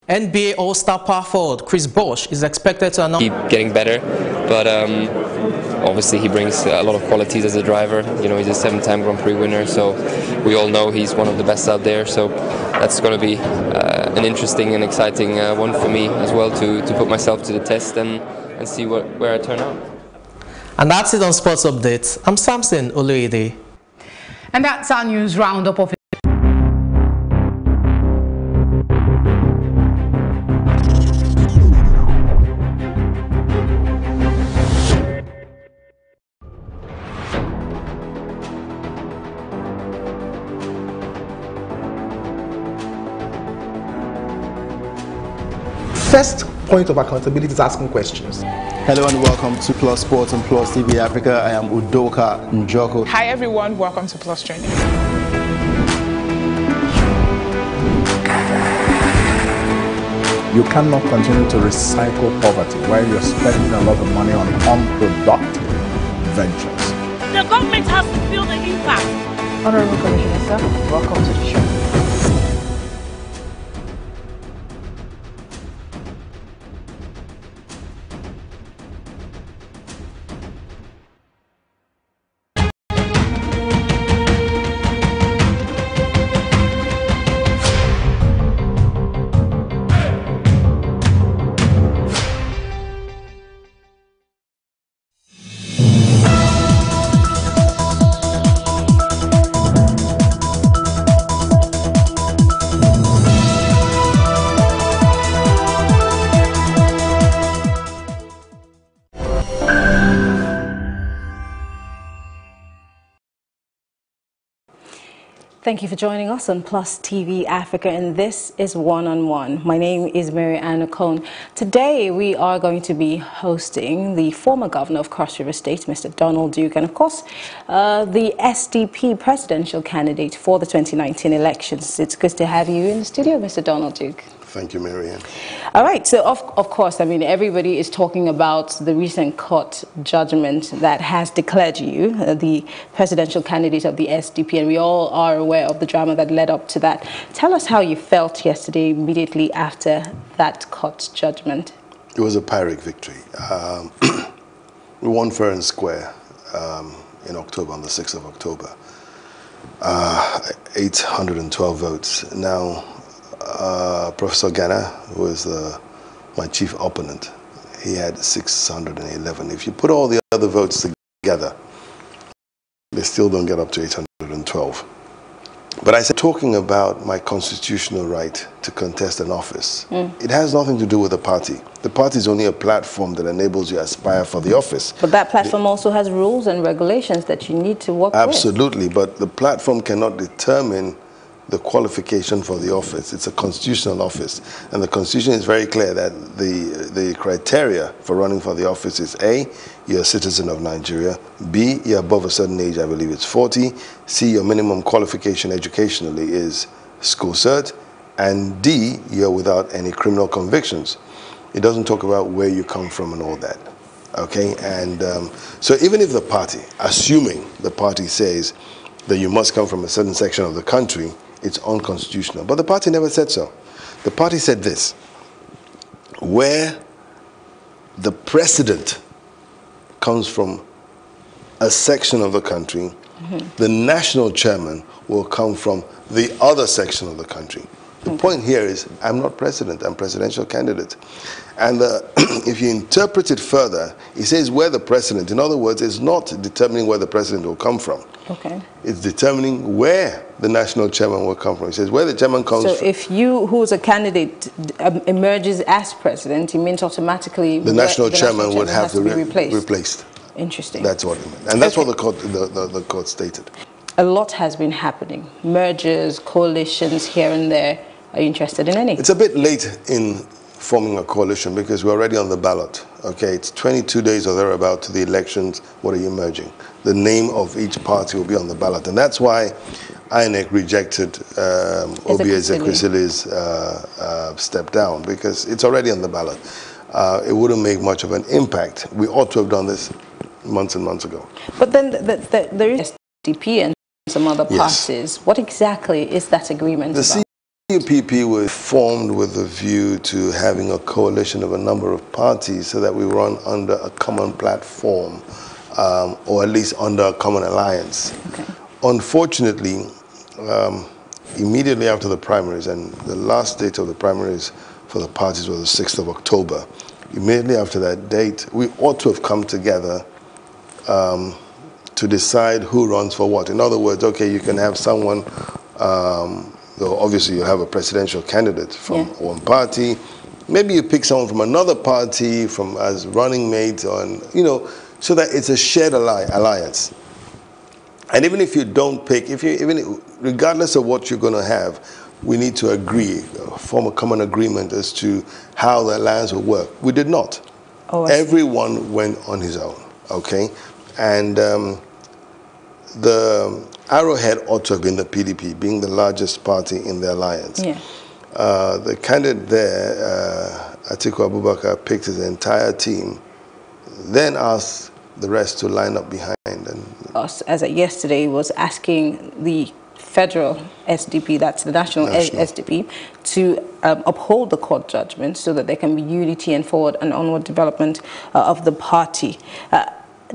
NBA All-Star power forward Chris Bosh is expected to announce. Keep getting better, but obviously he brings a lot of qualities as a driver. You know, he's a 7-time Grand Prix winner, so we all know he's one of the best out there. So that's going to be an interesting and exciting one for me as well to put myself to the test and see where I turn out. And that's it on Sports Updates. I'm Samson Oloyede. And that's our news roundup of First point of accountability is asking questions. Hello and welcome to Plus Sports and Plus TV Africa. I am Udoka Njoko. Hi everyone, welcome to Plus Training. You cannot continue to recycle poverty while you're spending a lot of money on unproductive ventures. The government has to feel the impact. Honorable Commissioner, sir, welcome to the show. Thank you for joining us on Plus TV Africa, and this is One on One. My name is Mary Ann Okon. Today we are going to be hosting the former governor of Cross River State, Mr. Donald Duke, and of course the SDP presidential candidate for the 2019 elections. It's good to have you in the studio, Mr. Donald Duke. Thank you, Marianne. All right, so of course, I mean, everybody is talking about the recent court judgment that has declared you the presidential candidate of the SDP, and we all are aware of the drama that led up to that. Tell us how you felt yesterday immediately after that court judgment. It was a Pyrrhic victory. We won fair and square in October, on the 6th of October. 812 votes. Now, Professor Ghana, who is my chief opponent, he had 611. If you put all the other votes together, they still don't get up to 812. But I said, talking about my constitutional right to contest an office, it has nothing to do with the party. The party is only a platform that enables you to aspire for the office. But that platform also has rules and regulations that you need to work with. Absolutely, but the platform cannot determine the qualification for the office. It's a constitutional office, and the Constitution is very clear that the criteria for running for the office is A, you're a citizen of Nigeria; B, you're above a certain age, I believe it's 40; C, your minimum qualification educationally is school cert; and D, you're without any criminal convictions. It doesn't talk about where you come from and all that. Okay, and so even if the party, assuming the party says that you must come from a certain section of the country, it's unconstitutional. But the party never said so. The party said this: where the president comes from a section of the country, the national chairman will come from the other section of the country. The point here is, I'm not president, I'm presidential candidate. And if you interpret it further, it says where the president, in other words, it's not determining where the president will come from. Okay. It's determining where the national chairman will come from. It says where the chairman comes from. So if you, who's a candidate, emerges as president, it means automatically the national chairman would have to be replaced. Interesting. That's what it meant. And that's what the court stated. A lot has been happening. Mergers, coalitions here and there. Are you interested in any? It's a bit late in forming a coalition because we're already on the ballot. Okay, it's 22 days or thereabout to the elections. What are you merging? The name of each party will be on the ballot. And that's why INEC rejected Obi Ezekwesili's step down, because it's already on the ballot. It wouldn't make much of an impact. We ought to have done this months and months ago. But then there is SDP and some other parties. Yes. What exactly is that agreement about? The CUPP was formed with a view to having a coalition of a number of parties so that we run under a common platform, or at least under a common alliance. Okay. Unfortunately, immediately after the primaries, and the last date of the primaries for the parties was the 6th of October, immediately after that date, we ought to have come together to decide who runs for what. In other words, okay, you can have someone, obviously you have a presidential candidate from one party, maybe you pick someone from another party as running mate, so that it's a shared alliance. And even if you don't pick, regardless of what you're going to have, we need to agree, form a common agreement as to how the alliance will work. We did not. Oh, everyone went on his own, okay? And the arrowhead ought to have been the PDP, being the largest party in the alliance. Yeah. The candidate there, Atiku Abubakar, picked his entire team, then asked the rest to line up behind. And us, as of yesterday, was asking the federal SDP, that's the national. SDP, to uphold the court judgment so that there can be unity and forward and onward development of the party.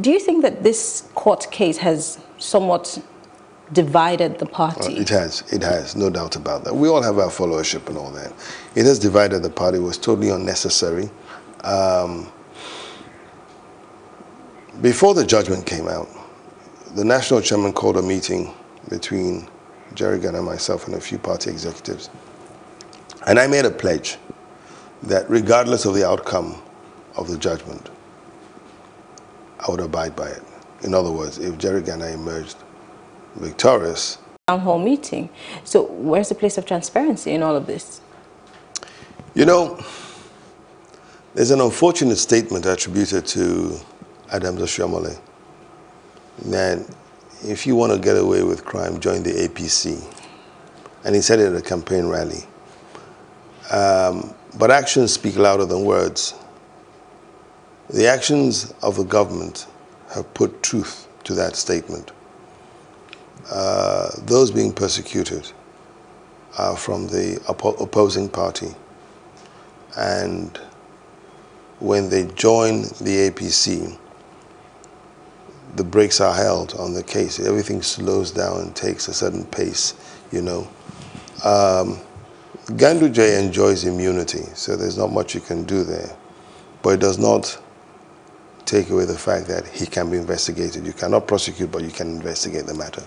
Do you think that this court case has somewhat divided the party? It has, no doubt about that. We all have our followership and all that. It has divided the party. It was totally unnecessary. Before the judgment came out, the national chairman called a meeting between Jerry Ghana, myself, and a few party executives. And I made a pledge that regardless of the outcome of the judgment, I would abide by it. In other words, if Jerry Ghana emerged victorious. Town hall meeting. So where's the place of transparency in all of this? You know, there's an unfortunate statement attributed to Adams Oshiomhole that if you want to get away with crime, join the APC. And he said it at a campaign rally. But actions speak louder than words. The actions of the government have put truth to that statement. Those being persecuted are from the opposing party. And when they join the APC, the brakes are held on the case. Everything slows down and takes a certain pace, you know. Ganduje enjoys immunity, so there's not much you can do there. But it does not take away the fact that he can be investigated. You cannot prosecute, but you can investigate the matter.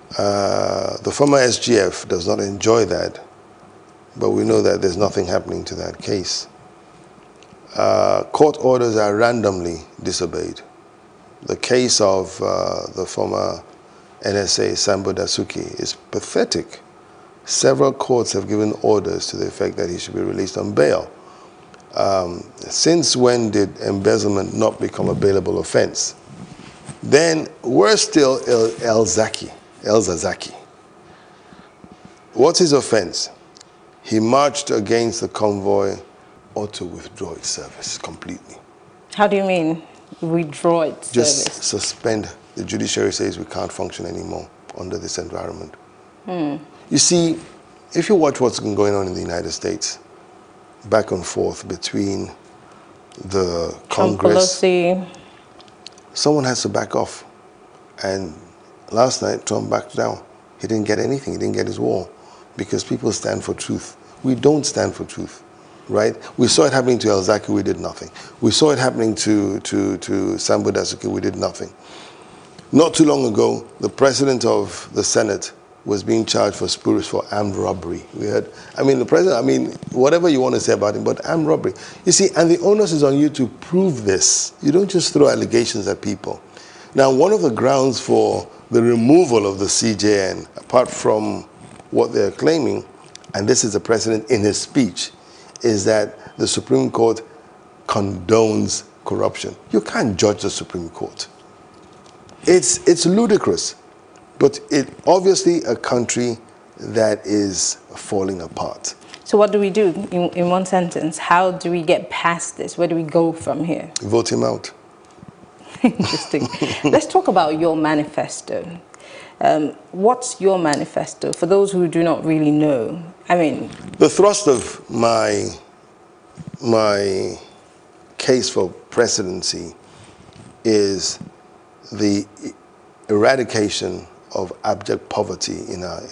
The former SGF does not enjoy that, but we know that there's nothing happening to that case. Court orders are randomly disobeyed. The case of the former NSA, Sambo Dasuki, is pathetic. Several courts have given orders to the effect that he should be released on bail. Since when did embezzlement not become a bailable offense? Then we're still El Zazaki. What's his offense? He marched against the convoy, ought to withdraw its service completely. How do you mean? Withdraw its Just service? suspend. The judiciary says we can't function anymore under this environment. You see, if you watch what's been going on in the United States, back and forth between the Congress, someone has to back off. And last night, Trump backed down. He didn't get anything. He didn't get his wall. because people stand for truth. We don't stand for truth, right? We saw it happening to El Zaki, we did nothing. We saw it happening to Sambo Dasuki, we did nothing. Not too long ago, the president of the Senate was being charged for armed robbery. We heard, I mean, the president, I mean, whatever you want to say about him, but armed robbery. You see, and the onus is on you to prove this. You don't just throw allegations at people. Now, one of the grounds for the removal of the CJN, apart from what they're claiming, and this is the president in his speech, is that the Supreme Court condones corruption. You can't judge the Supreme Court. It's ludicrous. But it obviously a country that is falling apart. So what do we do in one sentence? How do we get past this? Where do we go from here? Vote him out. Interesting. Let's talk about your manifesto. What's your manifesto for those who do not really know? I mean, the thrust of my case for presidency is the eradication of abject poverty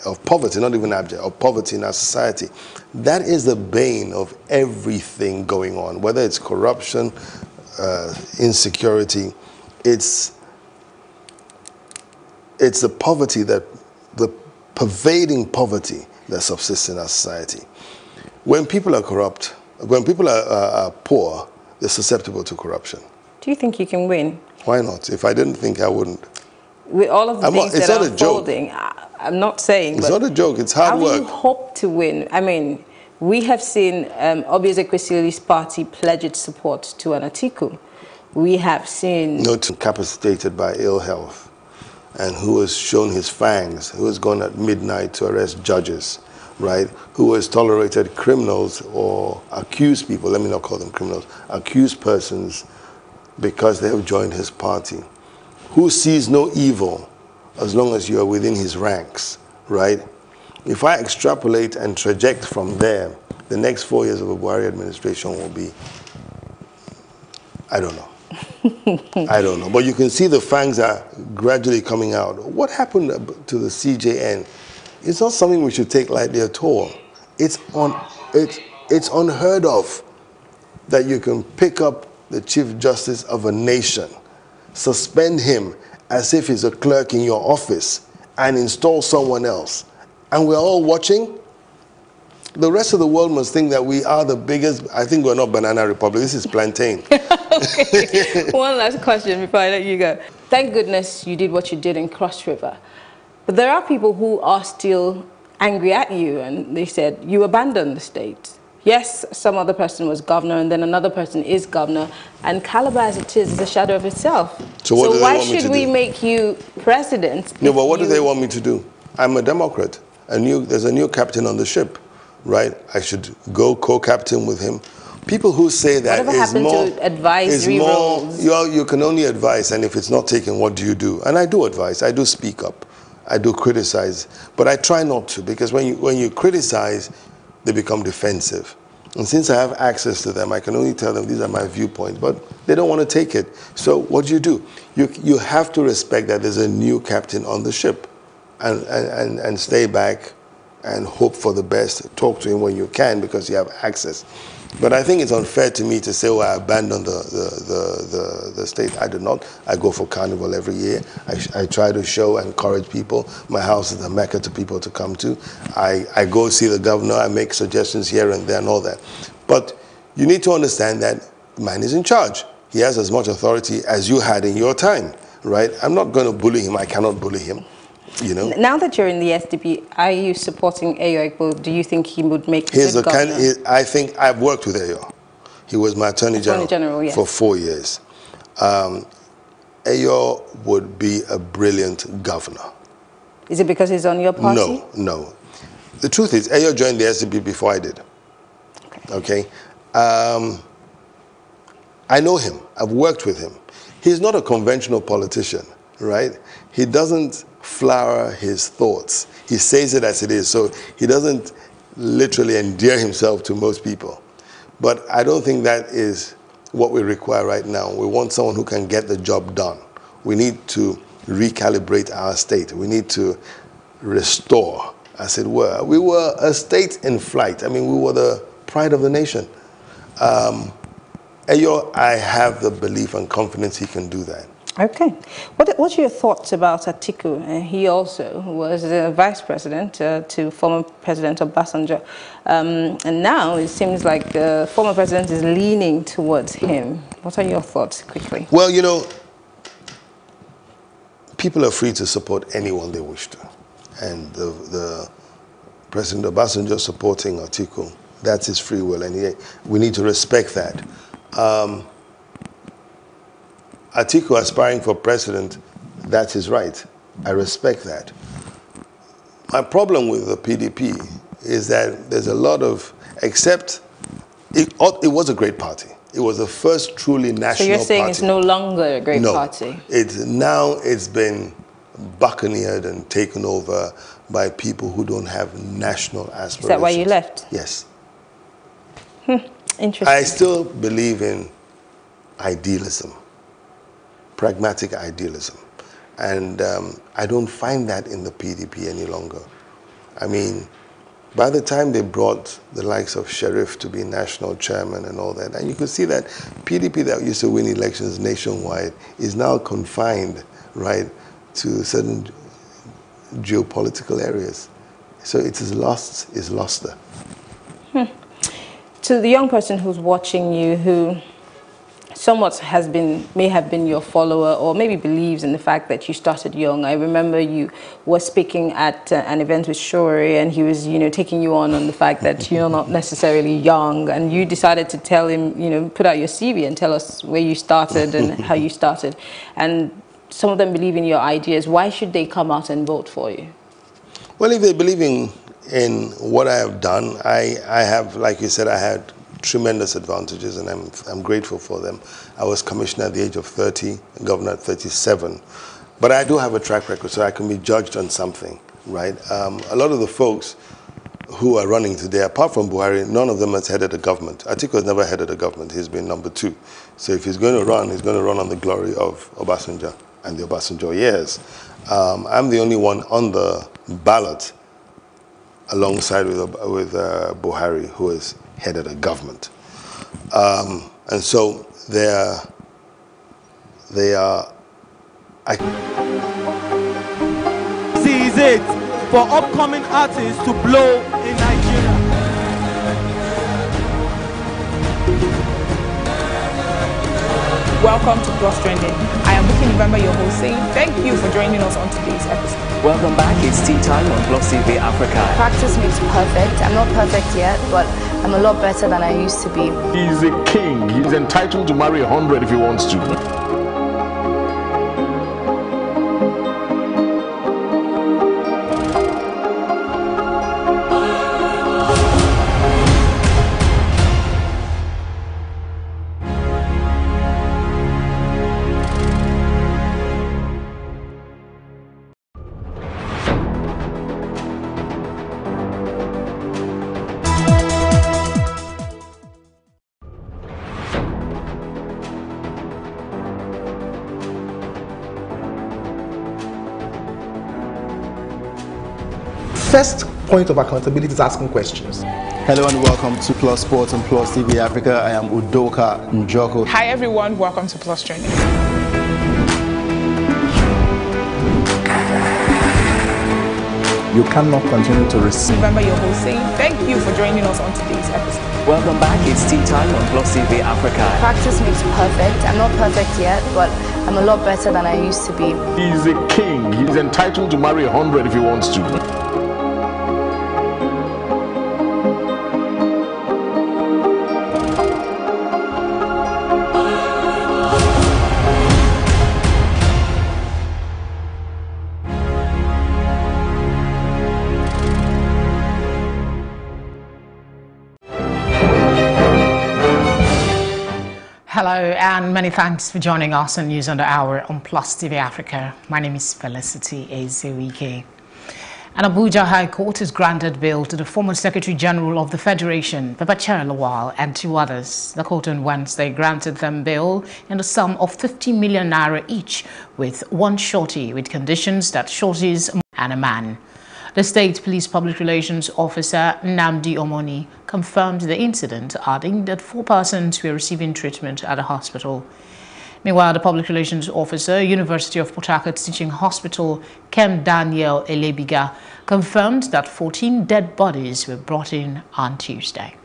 of poverty in our society. That is the bane of everything going on, whether it's corruption, insecurity. It's the poverty the pervading poverty that subsists in our society. When people are corrupt, when people are poor, they're susceptible to corruption. Do you think you can win? Why not? If I didn't think, I wouldn't. With all of the things that are unfolding, I'm not saying. It's not a joke. It's hard work. How do you hope to win? I mean, we have seen Obi Ezekwesili's party pledge its support to an Atiku. We have seen... Not incapacitated by ill health, and who has shown his fangs, who has gone at midnight to arrest judges, right? Who has tolerated criminals or accused people, let me not call them criminals, accused persons because they have joined his party. Who sees no evil as long as you are within his ranks, right? If I extrapolate and traject from there, the next 4 years of the Buhari administration will be, I don't know. I don't know. But you can see the fangs are gradually coming out. What happened to the CJN? It's not something we should take lightly at all. It's unheard of that you can pick up the Chief Justice of a nation, suspend him as if he's a clerk in your office, and install someone else. And we're all watching. The rest of the world must think that we are the biggest. I think we're not Banana Republic. This is plantain. Okay. One last question before I let you go. Thank goodness you did what you did in Cross River. But there are people who are still angry at you, and they said you abandoned the state. Yes, some other person was governor, and then another person is governor, and Calabar as it is a shadow of itself. So why should we make you president? No, but what do they want me to do? I'm a Democrat. There's a new captain on the ship, right? I should go co-captain with him. People who say that is more... to advisory roles? You can only advise, and if it's not taken, what do you do? And I do advise. I do speak up. I do criticize. But I try not to, because when you criticize, they become defensive. And since I have access to them, I can only tell them these are my viewpoints, but they don't want to take it. So what do? You have to respect that there's a new captain on the ship and stay back and hope for the best. Talk to him when you can because you have access. But I think it's unfair to me to say, oh, I abandoned the state. I do not. I go for carnival every year. I try to show and encourage people. My house is a mecca to people to come to. I go see the governor. I make suggestions here and there and all that. But you need to understand that man is in charge. He has as much authority as you had in your time, right? I'm not going to bully him. I cannot bully him. You know? Now that you're in the SDP, are you supporting Ayo Ekpo? Do you think he would make a good governor? I think I've worked with Ayo. He was my Attorney General yes. for 4 years. Ayo would be a brilliant governor. Is it because he's on your party? No. The truth is, Ayo joined the SDP before I did. Okay? I know him. I've worked with him. He's not a conventional politician, right? He doesn't flower his thoughts. He says it as it is, so he doesn't literally endear himself to most people. But I don't think that is what we require right now. We want someone who can get the job done. We need to recalibrate our state. We need to restore as it were. We were a state in flight. I mean, we were the pride of the nation. Eyo, I have the belief and confidence he can do that. Okay. What's your thoughts about Atiku? He also was the vice president to former President Obasanjo. And now it seems like the former president is leaning towards him. What are your thoughts, quickly? Well, you know, people are free to support anyone they wish to. And the President Obasanjo supporting Atiku, that's his free will, and we need to respect that. Atiku aspiring for president, that's his right. I respect that. My problem with the PDP is that there's a lot of, except, it was a great party. It was the first truly national party. So you're saying it's no longer a great party? Now it's been buccaneered and taken over by people who don't have national aspirations. Is that why you left? Yes. Interesting. I still believe in idealism, pragmatic idealism. And I don't find that in the PDP any longer. I mean, by the time they brought the likes of Sheriff to be national chairman and all that, and you could see that PDP that used to win elections nationwide is now confined, right, to certain geopolitical areas. So it is lost, is luster. To the young person who's watching you, who somewhat may have been your follower, or maybe believes in the fact that you started young. I remember you were speaking at an event with Shori, and he was, taking you on the fact that you're not necessarily young, and you decided to tell him, put out your CV and tell us where you started and how you started. And some of them believe in your ideas. Why should they come out and vote for you? Well, if they believe in what I have done, I have, like you said, I had tremendous advantages, and I'm grateful for them. I was commissioner at the age of 30, governor at 37. But I do have a track record, so I can be judged on something, right? A lot of the folks who are running today, apart from Buhari, none of them has headed a government. Atiku has never headed a government. He's been number 2. So if he's going to run, he's going to run on the glory of Obasanjo and the Obasanjo years. I'm the only one on the ballot alongside with Buhari, who has headed a government. And so they are This is it for upcoming artists to blow in Nigeria. Welcome to Plus Trending. I am Buki November, your host, saying thank you for joining us on today's episode. Welcome back. It's tea time on Plus TV Africa. Practice makes perfect. I'm not perfect yet, but I'm a lot better than I used to be. He's a king. He's entitled to marry 100 if he wants to. First point of accountability is asking questions. Hello and welcome to Plus Sports and Plus TV Africa. I am Udoka Njoko. Hi everyone, welcome to Plus Trending. You cannot continue to receive. Remember your host saying thank you for joining us on today's episode. Welcome back. It's tea time on Plus TV Africa. Practice makes perfect. I'm not perfect yet, but I'm a lot better than I used to be. He's a king. He's entitled to marry 100 if he wants to. Hello and many thanks for joining us on News on the Hour on Plus TV Africa. My name is Felicity Ezewike. An Abuja High Court has granted bail to the former Secretary General of the Federation, Babachir Lawal, and 2 others. The court on Wednesday granted them bail in the sum of 50 million naira each, with one shorty, with conditions that shorties and a man. The State Police Public Relations Officer Nnamdi Omoni confirmed the incident, adding that 4 persons were receiving treatment at a hospital. Meanwhile, the Public Relations Officer, University of Port Harcourt Teaching Hospital, Kem Daniel Elebiga, confirmed that 14 dead bodies were brought in on Tuesday.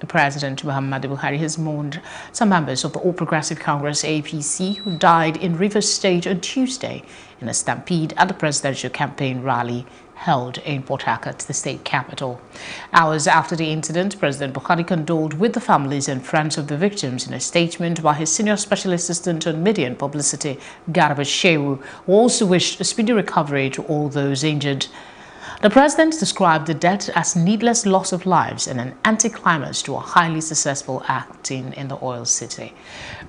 The President Muhammadu Buhari has mourned some members of the All Progressive Congress APC who died in Rivers State on Tuesday in a stampede at the presidential campaign rally held in Port Harcourt, the state capital. Hours after the incident, President Buhari condoled with the families and friends of the victims in a statement by his senior special assistant on media and publicity, Garba Shehu, who also wished a speedy recovery to all those injured. The president described the death as needless loss of lives and an anticlimax to a highly successful acting in the oil city.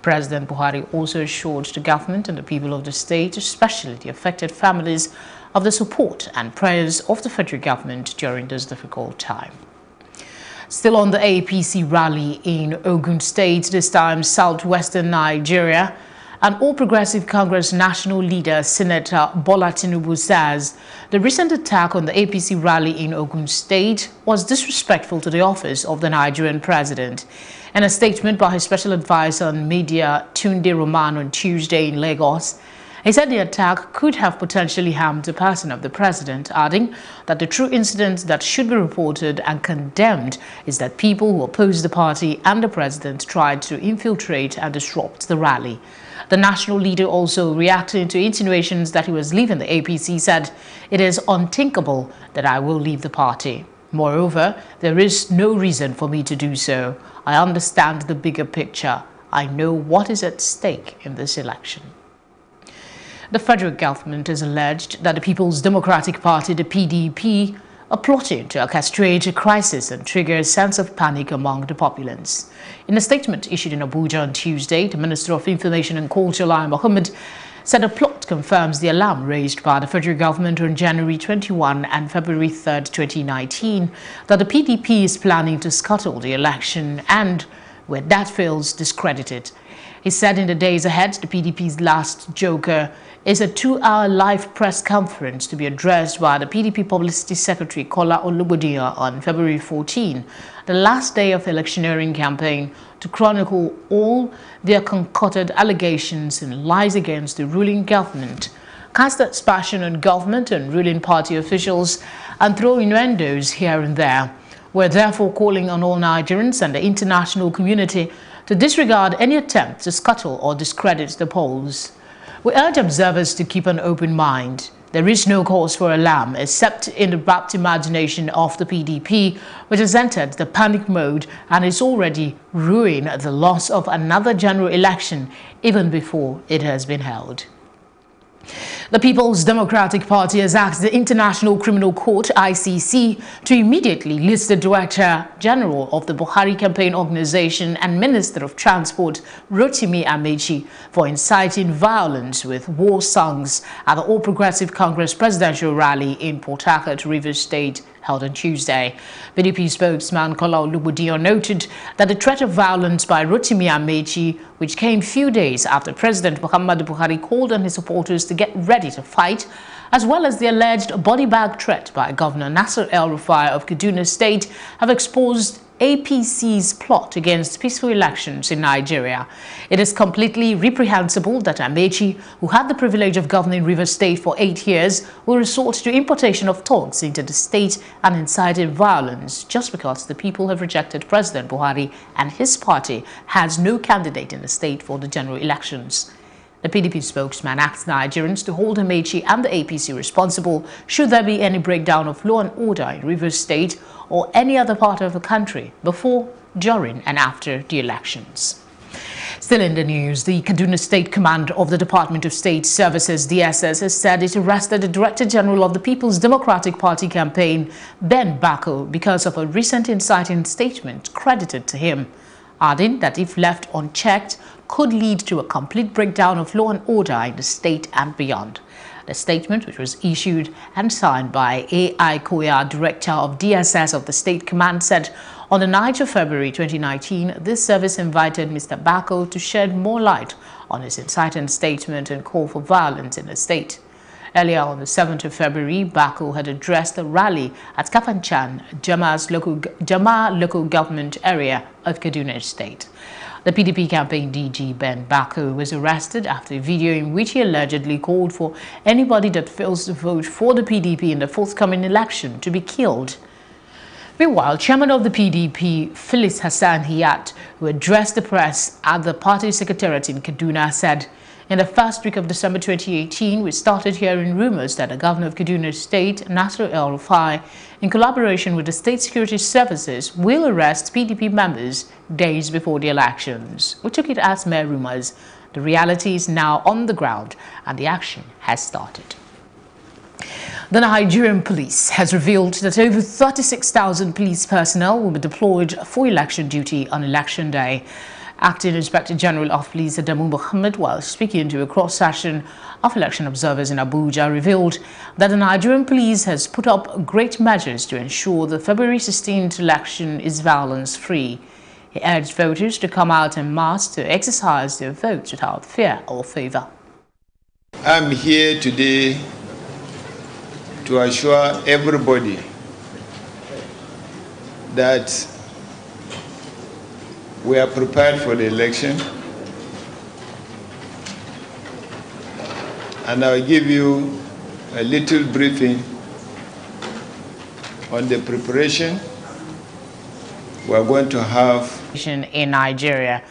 President Buhari also assured the government and the people of the state, especially the affected families, of the support and prayers of the federal government during this difficult time. Still on the APC rally in Ogun State, this time southwestern Nigeria, an All Progressive Congress national leader, Senator Bola Tinubu, says the recent attack on the APC rally in Ogun State was disrespectful to the office of the Nigerian president. In a statement by his special advisor on media, Tunde Roman, on Tuesday in Lagos, he said the attack could have potentially harmed the person of the president, adding that the true incident that should be reported and condemned is that people who oppose the party and the president tried to infiltrate and disrupt the rally. The national leader, also reacting to insinuations that he was leaving the APC, said, "It is unthinkable that I will leave the party. Moreover, there is no reason for me to do so. I understand the bigger picture. I know what is at stake in this election." The federal government has alleged that the People's Democratic Party, the PDP, are plotting to orchestrate a crisis and trigger a sense of panic among the populace. In a statement issued in Abuja on Tuesday, the Minister of Information and Culture, Lai Mohammed, said the plot confirms the alarm raised by the federal government on January 21 and February 3, 2019, that the PDP is planning to scuttle the election and, where that fails, discredit it. He said in the days ahead, the PDP's last joker is a 2-hour live press conference to be addressed by the PDP Publicity Secretary Kola Olugbodiyan on February 14, the last day of the electioneering campaign, to chronicle all their concocted allegations and lies against the ruling government, cast aspersion on government and ruling party officials, and throw innuendos here and there. We're therefore calling on all Nigerians and the international community to disregard any attempt to scuttle or discredit the polls. We urge observers to keep an open mind. There is no cause for alarm except in the rapt imagination of the PDP, which has entered the panic mode and is already ruining the loss of another general election even before it has been held. The People's Democratic Party has asked the International Criminal Court, ICC, to immediately list the Director General of the Buhari Campaign Organization and Minister of Transport, Rotimi Amechi, for inciting violence with war songs at the All Progressive Congress presidential rally in Port Harcourt, Rivers State, held on Tuesday. PDP spokesman Kola Olugbodiyan noted that the threat of violence by Rotimi Amechi, which came few days after President Muhammadu Buhari called on his supporters to get ready to fight, as well as the alleged body bag threat by Governor Nasser El-Rufai of Kaduna State, have exposed APC's plot against peaceful elections in Nigeria. It is completely reprehensible that Amechi, who had the privilege of governing Rivers State for 8 years, will resort to importation of thugs into the state and inciting violence just because the people have rejected President Buhari and his party has no candidate in the state for the general elections. The PDP spokesman asked Nigerians to hold Amechi and the APC responsible should there be any breakdown of law and order in Rivers State or any other part of the country before, during and after the elections. Still in the news, the Kaduna State Command of the Department of State Services, DSS, has said it arrested the Director General of the People's Democratic Party campaign, Ben Bako, because of a recent inciting statement credited to him, adding that if left unchecked, could lead to a complete breakdown of law and order in the state and beyond. The statement, which was issued and signed by A.I. Koya, Director of DSS of the State Command, said on the 9th of February 2019, this service invited Mr. Bako to shed more light on his inciting statement and call for violence in the state. Earlier on the 7th of February, Bako had addressed a rally at Kafanchan, Jama local government area of Kaduna State. The PDP campaign DG Ben Bako was arrested after a video in which he allegedly called for anybody that fails to vote for the PDP in the forthcoming election to be killed. Meanwhile, chairman of the PDP, Phyllis Hassan Hiyat, who addressed the press at the party secretariat in Kaduna, said, "In the first week of December 2018, we started hearing rumors that the governor of Kaduna State, Nasser El-Rufai, in collaboration with the state security services, will arrest PDP members days before the elections. We took it as mere rumors. The reality is now on the ground and the action has started." The Nigerian police has revealed that over 36,000 police personnel will be deployed for election duty on election day. Acting Inspector General of Police Adamu Mohammed, while speaking to a cross-section of election observers in Abuja, revealed that the Nigerian police has put up great measures to ensure the February 16th election is violence-free. He urged voters to come out en masse to exercise their votes without fear or favor. I'm here today to assure everybody that we are prepared for the election, and I'll give you a little briefing on the preparation we are going to have in Nigeria.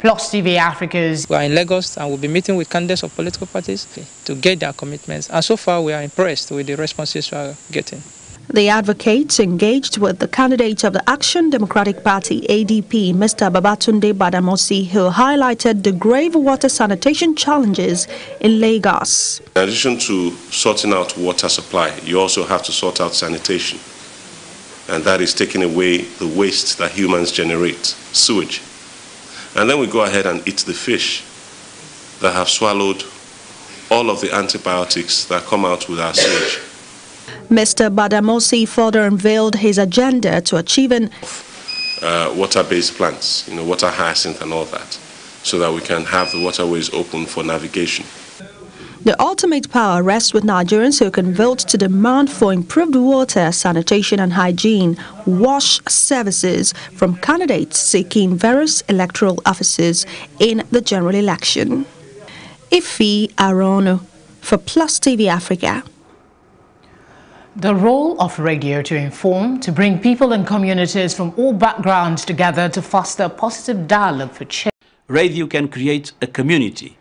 Plus TV Africa's. We are in Lagos and we'll be meeting with candidates of political parties to get their commitments. And so far, we are impressed with the responses we are getting. The advocates engaged with the candidate of the Action Democratic Party, ADP, Mr. Babatunde Badamasi, who highlighted the grave water sanitation challenges in Lagos. In addition to sorting out water supply, you also have to sort out sanitation. And that is taking away the waste that humans generate, sewage. And then we go ahead and eat the fish that have swallowed all of the antibiotics that come out with our sewage. Mr. Badamosi further unveiled his agenda to achieving water-based plants, water hyacinth and all that, so that we can have the waterways open for navigation. The ultimate power rests with Nigerians who can vote to demand for improved water, sanitation and hygiene, wash services from candidates seeking various electoral offices in the general election. Ife Arono for Plus TV Africa. The role of radio to inform, to bring people and communities from all backgrounds together to foster positive dialogue for change. Radio can create a community.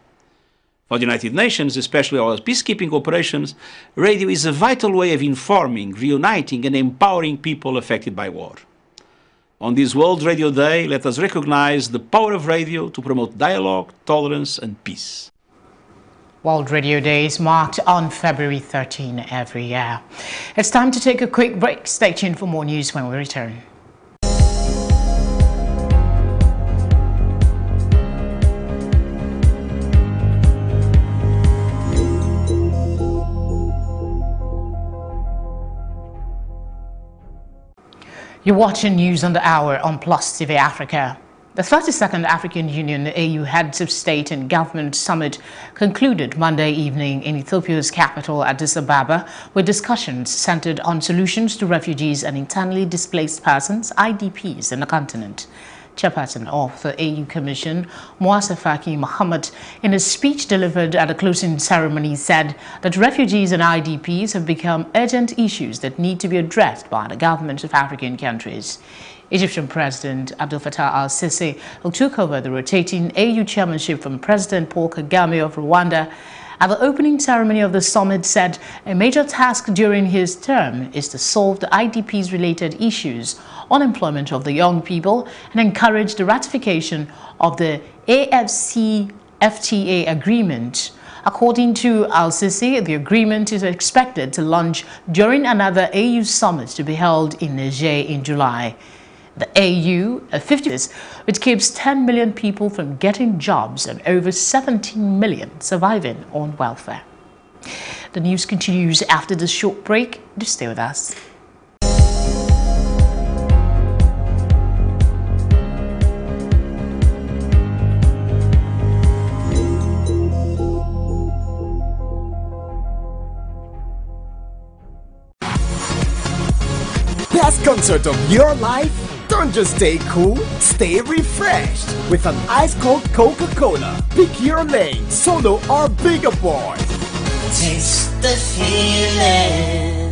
For the United Nations, especially our peacekeeping operations, radio is a vital way of informing, reuniting and empowering people affected by war. On this World Radio Day, let us recognize the power of radio to promote dialogue, tolerance and peace. World Radio Day is marked on February 13 every year. It's time to take a quick break. Stay tuned for more news when we return. You're watching News on the Hour on Plus TV Africa. The 32nd African Union AU Heads of State and Government Summit concluded Monday evening in Ethiopia's capital, Addis Ababa, with discussions centered on solutions to refugees and internally displaced persons, IDPs, in the continent. Chairperson of the AU Commission, Muasa Faki Mohammed, in a speech delivered at a closing ceremony, said that refugees and IDPs have become urgent issues that need to be addressed by the governments of African countries. Egyptian President Abdel Fattah al-Sisi, who took over the rotating AU chairmanship from President Paul Kagame of Rwanda, at the opening ceremony of the summit, said a major task during his term is to solve the IDPs-related issues, unemployment of the young people, and encourage the ratification of the AFCFTA agreement. According to al-Sisi, the agreement is expected to launch during another AU summit to be held in Niger in July. The AU, which keeps 10 million people from getting jobs and over 17 million surviving on welfare. The news continues after this short break. Do stay with us. best concert of your life? Don't just stay cool, stay refreshed with an ice-cold Coca-Cola. Pick your lane, solo or bigger boy. Taste the feeling.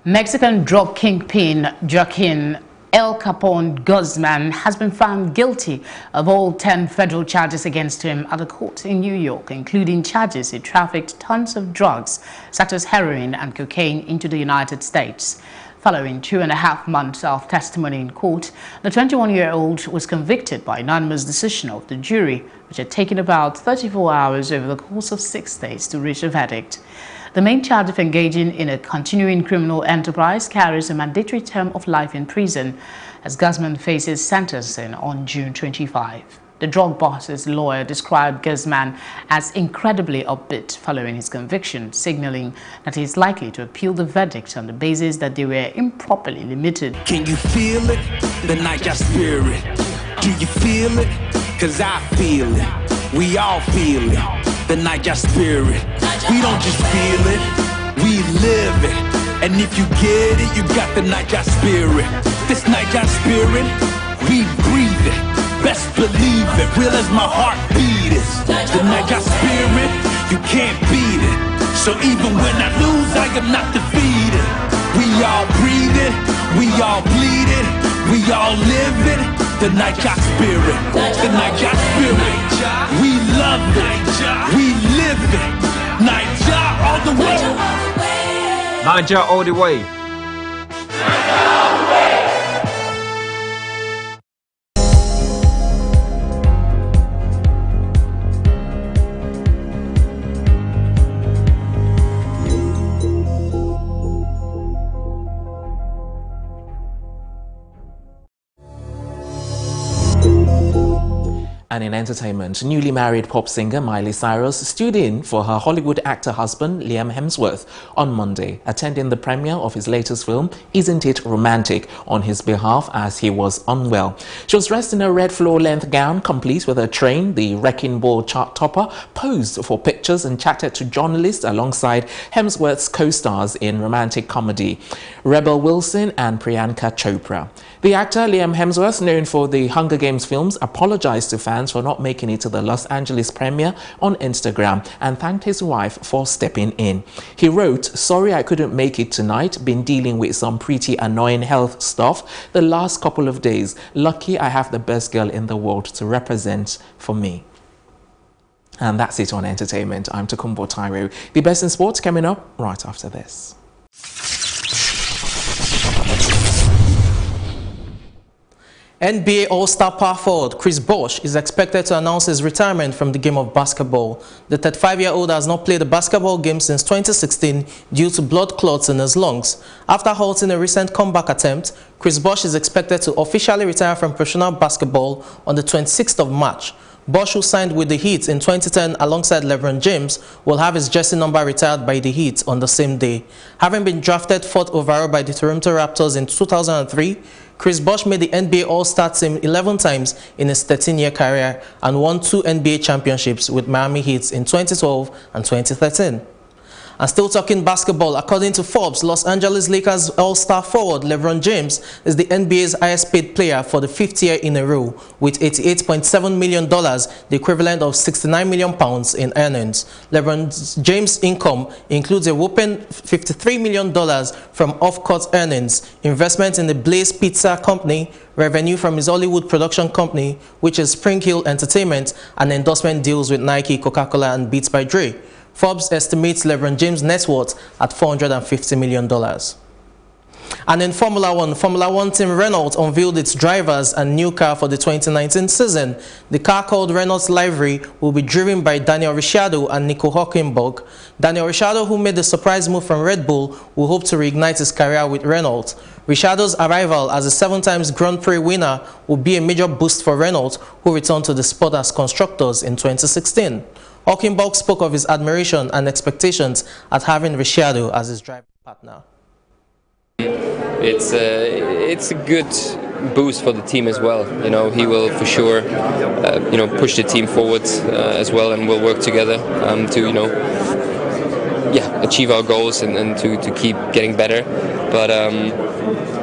Mexican drug kingpin Joaquin El Capone Guzman has been found guilty of all 10 federal charges against him at a court in New York, including charges he trafficked tons of drugs such as heroin and cocaine into the United States. Following 2.5 months of testimony in court, the 21-year-old was convicted by unanimous decision of the jury, which had taken about 34 hours over the course of 6 days to reach a verdict. The main charge of engaging in a continuing criminal enterprise carries a mandatory term of life in prison, as Guzman faces sentencing on June 25. The drug boss's lawyer described Guzman as incredibly upbeat following his conviction, signaling that he is likely to appeal the verdict on the basis that they were improperly limited. Can you feel it? The Niger spirit. Do you feel it? Cause I feel it. We all feel it. The Niger spirit. We don't just feel it, we live it. And if you get it, you got the Niger spirit. This Niger spirit, we breathe it. Best believe it, real as my heartbeat is. The Niger spirit, you can't beat it. So even when I lose, I am not defeated. We all breathe it, we all bleed it, we all live it. The Niger spirit, the Niger spirit. We love it, we live it. Niger all the way. Niger all the way. And in entertainment, newly married pop singer Miley Cyrus stood in for her Hollywood actor husband Liam Hemsworth on Monday, attending the premiere of his latest film, Isn't It Romantic, on his behalf as he was unwell. She was dressed in a red floor-length gown, complete with a train. The Wrecking Ball chart topper posed for pictures and chatted to journalists alongside Hemsworth's co-stars in romantic comedy, Rebel Wilson and Priyanka Chopra. The actor Liam Hemsworth, known for the Hunger Games films, apologized to fans for not making it to the Los Angeles premiere on Instagram and thanked his wife for stepping in. He wrote, "Sorry I couldn't make it tonight. Been dealing with some pretty annoying health stuff the last couple of days. Lucky I have the best girl in the world to represent for me." And that's it on entertainment. I'm Tokumbo Tyro. The best in sports coming up right after this. NBA All-Star power forward Chris Bosh is expected to announce his retirement from the game of basketball. The 35-year-old has not played a basketball game since 2016 due to blood clots in his lungs. After halting a recent comeback attempt, Chris Bosh is expected to officially retire from professional basketball on the 26th of March. Bosh, who signed with the Heat in 2010 alongside LeBron James, will have his jersey number retired by the Heat on the same day. Having been drafted 4th overall by the Toronto Raptors in 2003, Chris Bosh made the NBA All-Star team 11 times in his 13-year career and won 2 NBA championships with Miami Heat in 2012 and 2013. And still talking basketball, according to Forbes, Los Angeles Lakers All-Star forward LeBron James is the NBA's highest paid player for the 5th year in a row, with $88.7 million, the equivalent of £69 million in earnings. LeBron James' income includes a whopping $53 million from off-court earnings, investment in the Blaze Pizza Company, revenue from his Hollywood production company, which is Spring Hill Entertainment, and endorsement deals with Nike, Coca-Cola, and Beats by Dre. Forbes estimates LeBron James' net worth at $450 million. And in Formula One team Renault unveiled its drivers and new car for the 2019 season. The car, called Renault's Livery, will be driven by Daniel Ricciardo and Nico Hülkenberg. Daniel Ricciardo, who made the surprise move from Red Bull, will hope to reignite his career with Renault. Ricciardo's arrival as a 7-time Grand Prix winner will be a major boost for Renault, who returned to the sport as constructors in 2016. Hockenbach spoke of his admiration and expectations at having Ricciardo as his driving partner. It's a good boost for the team as well. You know, he will for sure, push the team forward as well, and we'll work together to, achieve our goals and to keep getting better. But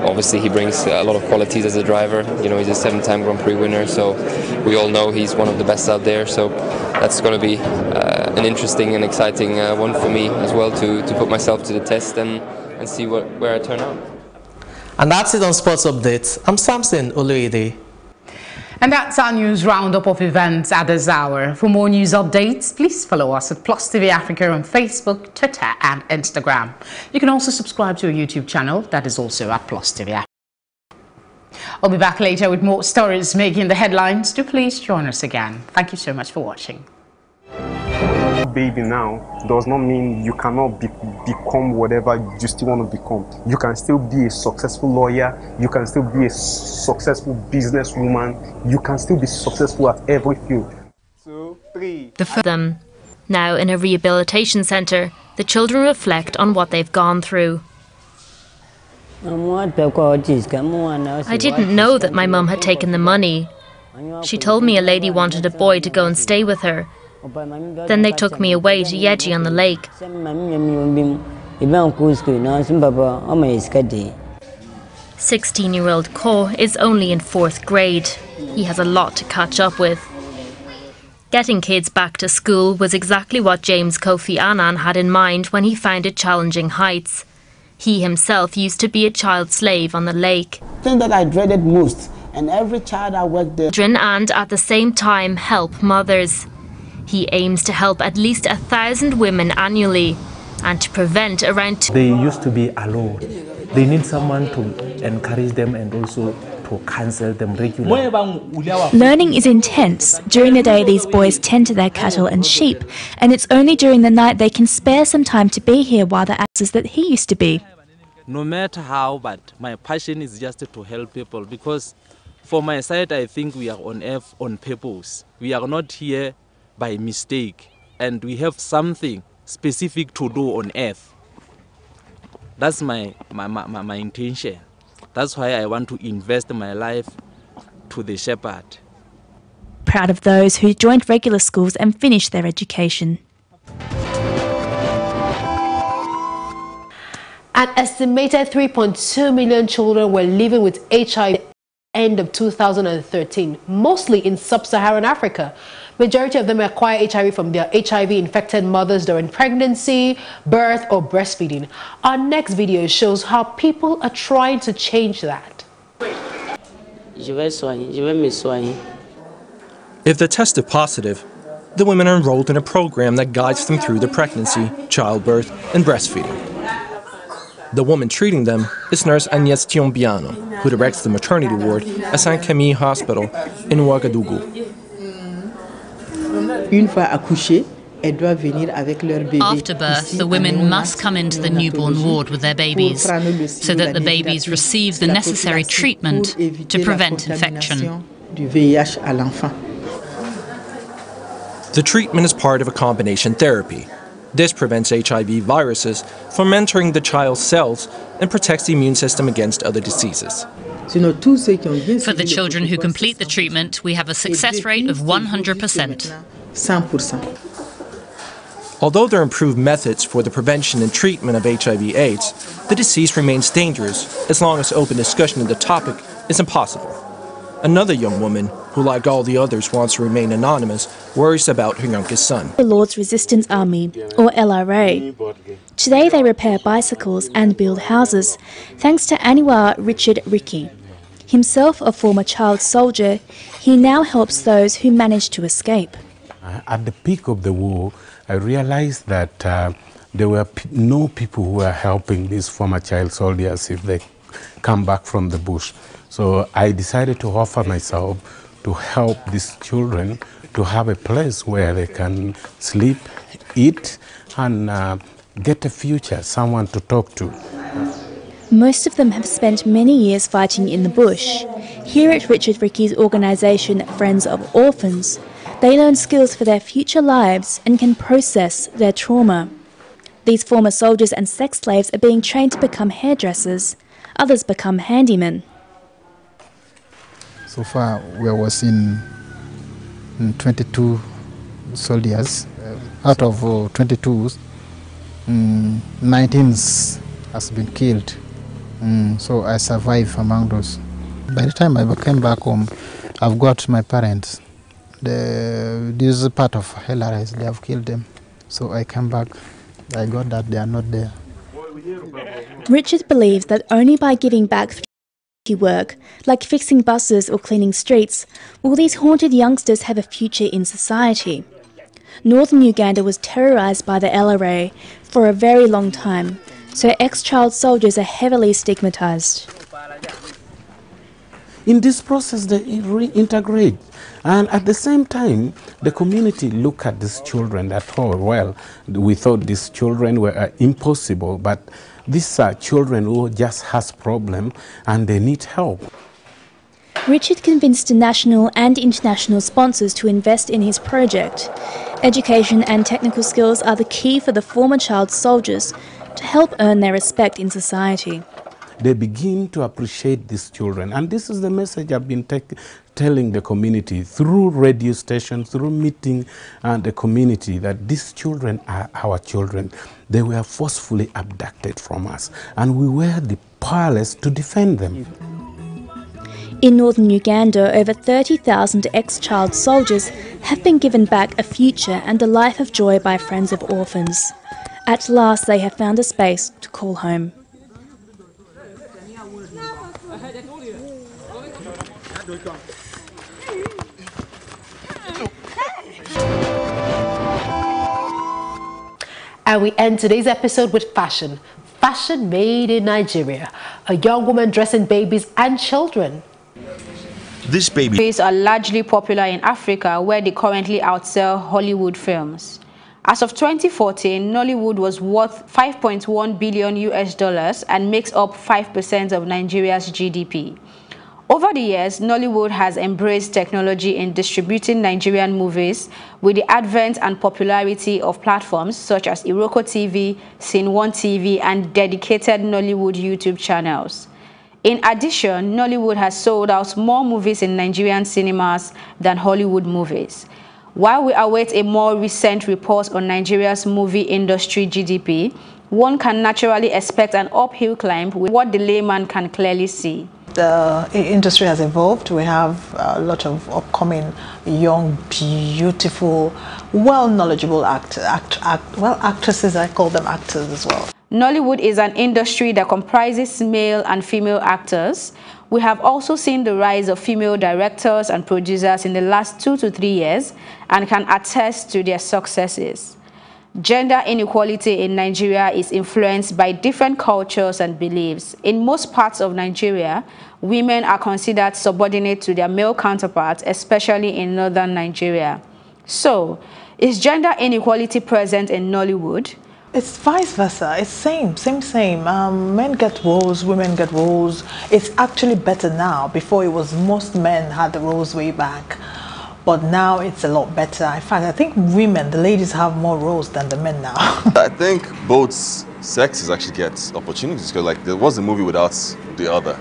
obviously he brings a lot of qualities as a driver. You know, he's a 7-time Grand Prix winner, so we all know he's one of the best out there. So that's going to be an interesting and exciting one for me as well to put myself to the test and see where I turn out. And that's it on Sports Updates. I'm Samson Oluide. And that's our news roundup of events at this hour. For more news updates, please follow us at Plus TV Africa on Facebook, Twitter and Instagram. You can also subscribe to our YouTube channel that is also at Plus TV Africa. I'll be back later with more stories making the headlines. Do please join us again. Thank you so much for watching. Baby now does not mean you cannot become whatever you still want to become. You can still be a successful lawyer, you can still be a successful businesswoman, you can still be successful at every field. 2, 3. For them. Now in a rehabilitation centre, the children reflect on what they've gone through. I didn't know that my mum had taken the money. She told me a lady wanted a boy to go and stay with her. Then they took me away to Yeji on the lake. 16-year-old Ko is only in 4th grade. He has a lot to catch up with. Getting kids back to school was exactly what James Kofi Annan had in mind when he founded Challenging Heights. He himself used to be a child slave on the lake. The thing that I dreaded most, and every child I worked there... And at the same time help mothers. He aims to help at least 1,000 women annually and to prevent around... They used to be alone. They need someone to encourage them and also to counsel them regularly. Learning is intense. During the day, these boys tend to their cattle and sheep, and it's only during the night they can spare some time to be here while the actors that he used to be. No matter how, but my passion is just to help people, because for my side, I think we are on earth on purpose. We are not here by mistake, and we have something specific to do on earth. That's my intention. That's why I want to invest my life to the shepherd. Proud of those who joined regular schools and finished their education. An estimated 3.2 million children were living with HIV at the end of 2013, mostly in sub-Saharan Africa. Majority of them acquire HIV from their HIV-infected mothers during pregnancy, birth, or breastfeeding. Our next video shows how people are trying to change that. If they're tested positive, the women are enrolled in a program that guides them through the pregnancy, childbirth, and breastfeeding. The woman treating them is nurse Agnès Tiombiano, who directs the maternity ward at Saint Camille Hospital in Ouagadougou. After birth, the women must come into the newborn ward with their babies so that the babies receive the necessary treatment to prevent infection. The treatment is part of a combination therapy. This prevents HIV viruses from entering the child's cells and protects the immune system against other diseases. For the children who complete the treatment, we have a success rate of 100%. Although there are improved methods for the prevention and treatment of HIV/AIDS, the disease remains dangerous as long as open discussion of the topic is impossible. Another young woman, who like all the others wants to remain anonymous, worries about her youngest son. The Lord's Resistance Army, or LRA. Today they repair bicycles and build houses, thanks to Aniwa Richard Ricky. Himself a former child soldier, he now helps those who manage to escape. At the peak of the war, I realized that there were no people who were helping these former child soldiers if they come back from the bush. So I decided to offer myself to help these children to have a place where they can sleep, eat, and get a future, someone to talk to. Most of them have spent many years fighting in the bush. Here at Richard Ricky's organisation, Friends of Orphans, they learn skills for their future lives and can process their trauma. These former soldiers and sex slaves are being trained to become hairdressers. Others become handymen. So far, we was in 22 soldiers. Out of 22, 19 has been killed. So I survived among those. By the time I came back home, I've got my parents. This is a part of LRS, they have killed them. So I came back, I got that they are not there. Richard believes that only by giving back through work, like fixing buses or cleaning streets, will these haunted youngsters have a future in society. Northern Uganda was terrorised by the LRA for a very long time, so ex-child soldiers are heavily stigmatised. In this process, they reintegrate. And at the same time, the community look at these children that, oh, well, we thought these children were impossible, but these are children who just has problem and they need help. Richard convinced national and international sponsors to invest in his project. Education and technical skills are the key for the former child soldiers to help earn their respect in society. They begin to appreciate these children. And this is the message I've been telling the community through radio stations, through meeting the community, that these children are our children. They were forcefully abducted from us, and we were the powerless to defend them. In northern Uganda, over 30,000 ex-child soldiers have been given back a future and a life of joy by Friends of Orphans. At last, they have found a space to call home. And we end today's episode with fashion. Fashion made in Nigeria. A young woman dressing babies and children. These babies are largely popular in Africa, where they currently outsell Hollywood films. As of 2014, Nollywood was worth $5.1 billion and makes up 5% of Nigeria's GDP. Over the years, Nollywood has embraced technology in distributing Nigerian movies with the advent and popularity of platforms such as Iroko TV, Scene One TV, and dedicated Nollywood YouTube channels. In addition, Nollywood has sold out more movies in Nigerian cinemas than Hollywood movies. While we await a more recent report on Nigeria's movie industry GDP, one can naturally expect an uphill climb with what the layman can clearly see. The industry has evolved. We have a lot of upcoming young, beautiful, well-knowledgeable actresses. I call them actors as well. Nollywood is an industry that comprises male and female actors. We have also seen the rise of female directors and producers in the last 2 to 3 years and can attest to their successes. Gender inequality in Nigeria is influenced by different cultures and beliefs. In most parts of Nigeria, women are considered subordinate to their male counterparts, especially in northern Nigeria. So, is gender inequality present in Nollywood? It's vice versa. It's same. Men get roles, women get roles. It's actually better now. Before it was most men had the roles way back. But now it's a lot better. In fact, I think women, the ladies have more roles than the men now. I think both sexes actually get opportunities, because like there was a movie without the other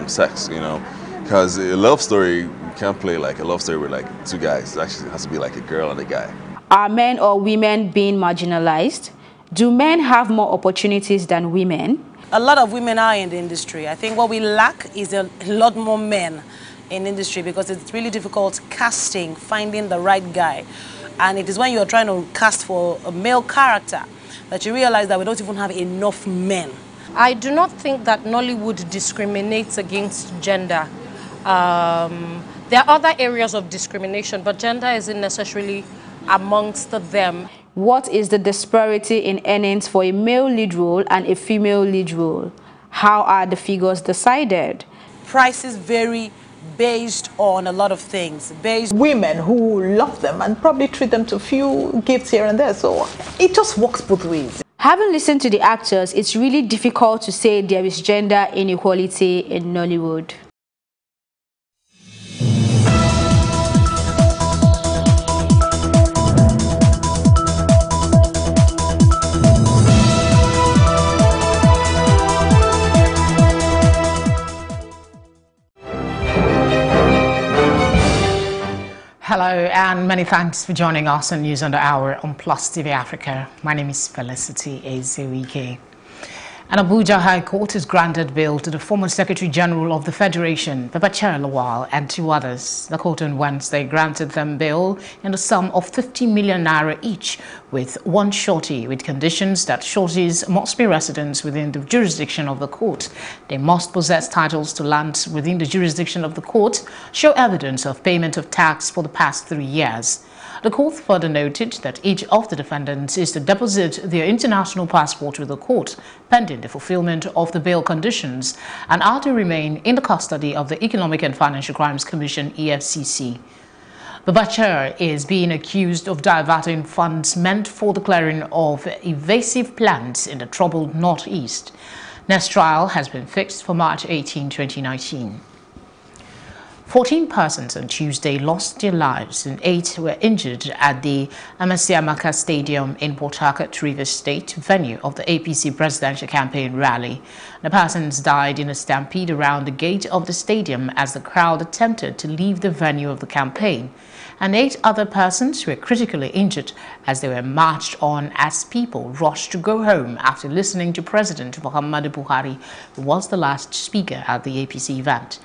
sex, you know, because a love story, you can't play like a love story with like two guys. It actually has to be like a girl and a guy. Are men or women being marginalized? Do men have more opportunities than women? A lot of women are in the industry. I think what we lack is a lot more men in industry, because it's really difficult casting, finding the right guy. And it is when you're trying to cast for a male character that you realize that we don't even have enough men. I do not think that Nollywood discriminates against gender. There are other areas of discrimination, but gender isn't necessarily amongst them. What is the disparity in earnings for a male lead role and a female lead role? How are the figures decided? Prices vary based on a lot of things. Women who love them and probably treat them to a few gifts here and there, so it just works both ways. Having listened to the actors, it's really difficult to say there is gender inequality in Nollywood. Hello and many thanks for joining us on News on the Hour on Plus TV Africa. My name is Felicity Ezewike. An Abuja High Court has granted bail to the former Secretary General of the Federation, Babachir Lawal, and 2 others. The court on Wednesday granted them bail in the sum of 50 million naira each, with one shorty, with conditions that shorties must be residents within the jurisdiction of the court. They must possess titles to lands within the jurisdiction of the court, show evidence of payment of tax for the past 3 years. The court further noted that each of the defendants is to deposit their international passport with the court, pending the fulfillment of the bail conditions, and are to remain in the custody of the Economic and Financial Crimes Commission, EFCC. Babachir is being accused of diverting funds meant for the clearing of invasive plants in the troubled Northeast. Next trial has been fixed for March 18, 2019. 14 persons on Tuesday lost their lives and 8 were injured at the Amasiamaka Stadium in Port Harcourt, Rivers State, venue of the APC presidential campaign rally. The persons died in a stampede around the gate of the stadium as the crowd attempted to leave the venue of the campaign. And 8 other persons were critically injured as they were marched on as people rushed to go home after listening to President Muhammadu Buhari, who was the last speaker at the APC event.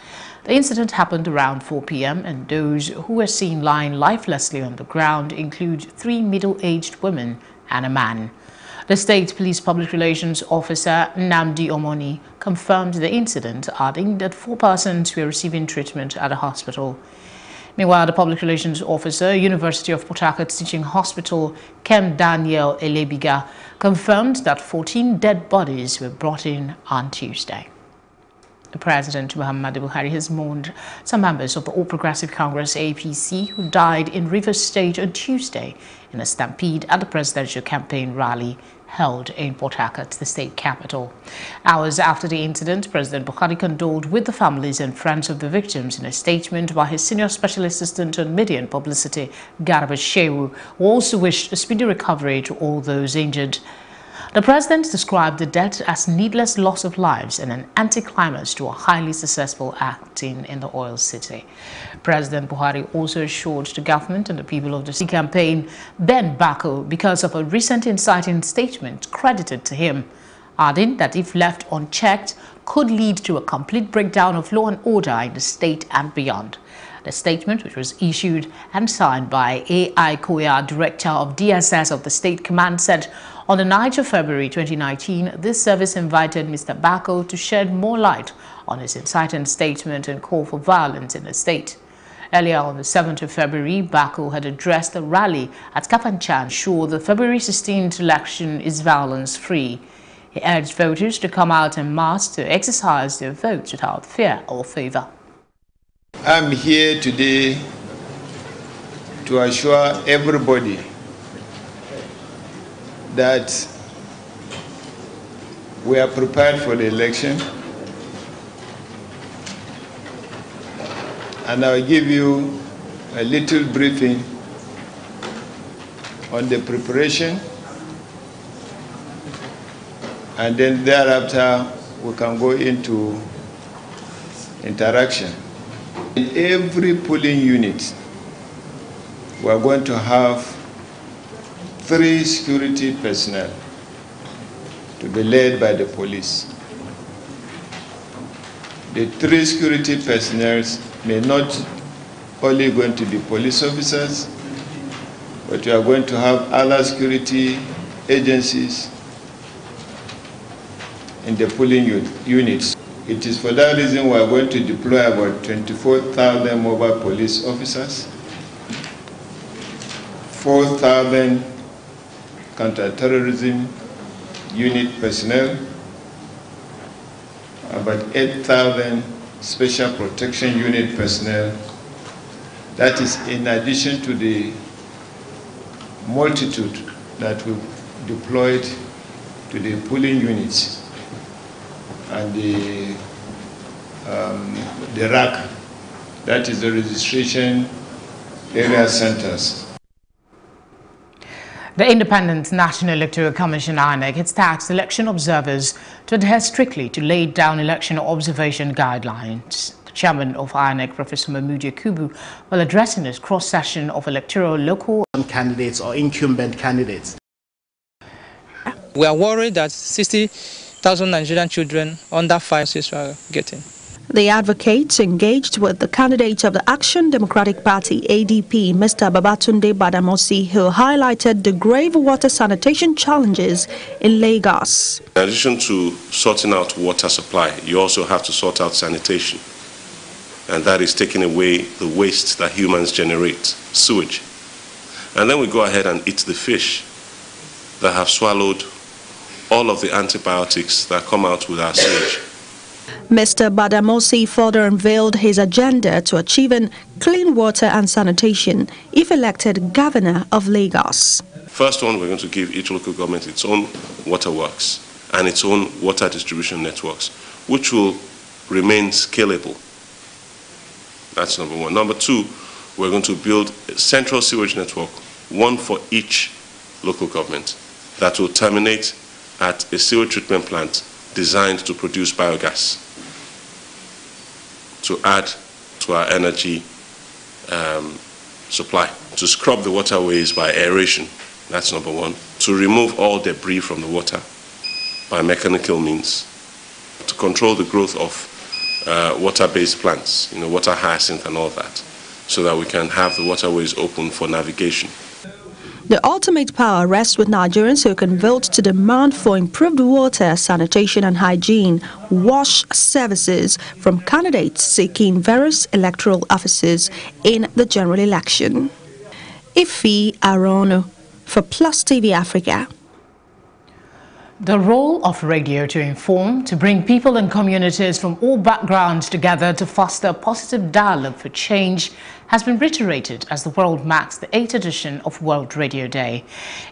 The incident happened around 4 p.m. and those who were seen lying lifelessly on the ground include 3 middle-aged women and a man. The State Police Public Relations Officer Nnamdi Omoni confirmed the incident, adding that 4 persons were receiving treatment at a hospital. Meanwhile, the Public Relations Officer, University of Port Harcourt Teaching Hospital, Kem Daniel Elebiga, confirmed that 14 dead bodies were brought in on Tuesday. President Muhammadu Buhari has mourned some members of the All Progressive Congress APC who died in Rivers State on Tuesday in a stampede at the presidential campaign rally held in Port Harcourt, the state capital. Hours after the incident, President Buhari condoled with the families and friends of the victims in a statement by his senior special assistant on media and publicity, Garba Shehu, who also wished a speedy recovery to all those injured. The president described the death as needless loss of lives and an anticlimax to a highly successful acting in the oil city. President Buhari also assured the government and the people of the campaign Ben Bako because of a recent inciting statement credited to him, adding that if left unchecked could lead to a complete breakdown of law and order in the state and beyond. The statement, which was issued and signed by A.I. Koya, Director of DSS of the State Command, said on the 9th of February 2019, this service invited Mr. Bako to shed more light on his inciting statement and call for violence in the state. Earlier on the 7th of February, Bako had addressed a rally at Kafanchan, ensuring the February 16th election is violence-free. He urged voters to come out en masse to exercise their votes without fear or favor. I'm here today to assure everybody that we are prepared for the election, and I'll give you a little briefing on the preparation, and then thereafter we can go into interaction. In every polling unit, we are going to have 3 security personnel to be led by the police. The 3 security personnel may not only going to be police officers, but we are going to have other security agencies in the polling units. It is for that reason we are going to deploy about 24,000 mobile police officers, 4,000 counter-terrorism unit personnel, about 8,000 special protection unit personnel. That is in addition to the multitude that we've deployed to the polling units and the RAC, that is the registration area centers. The Independent National Electoral Commission (INEC) has tasked election observers to adhere strictly to laid down election observation guidelines. The chairman of INEC, Professor Mahmoud Yakubu, while addressing his cross-section of electoral local candidates or incumbent candidates. We are worried that 60,000 Nigerian children under 5 are getting. The advocates engaged with the candidate of the Action Democratic Party, ADP, Mr. Babatunde Badamasi, who highlighted the grave water sanitation challenges in Lagos. In addition to sorting out water supply, you also have to sort out sanitation. And that is taking away the waste that humans generate, sewage. And then we go ahead and eat the fish that have swallowed all of the antibiotics that come out with our sewage. Mr. Badamosi further unveiled his agenda to achieving clean water and sanitation if elected governor of Lagos. First one, we're going to give each local government its own waterworks and its own water distribution networks, which will remain scalable. That's number one. Number two, we're going to build a central sewage network, one for each local government, that will terminate at a sewage treatment plant designed to produce biogas to add to our energy supply, to scrub the waterways by aeration, that's number one, to remove all debris from the water by mechanical means, to control the growth of water-based plants, water hyacinth and all that, so that we can have the waterways open for navigation. The ultimate power rests with Nigerians who can vote to demand for improved water, sanitation and hygiene, wash services from candidates seeking various electoral offices in the general election. Ife Arono for Plus TV Africa. The role of radio to inform, to bring people and communities from all backgrounds together to foster positive dialogue for change has been reiterated as the world marks the 8th edition of World Radio Day.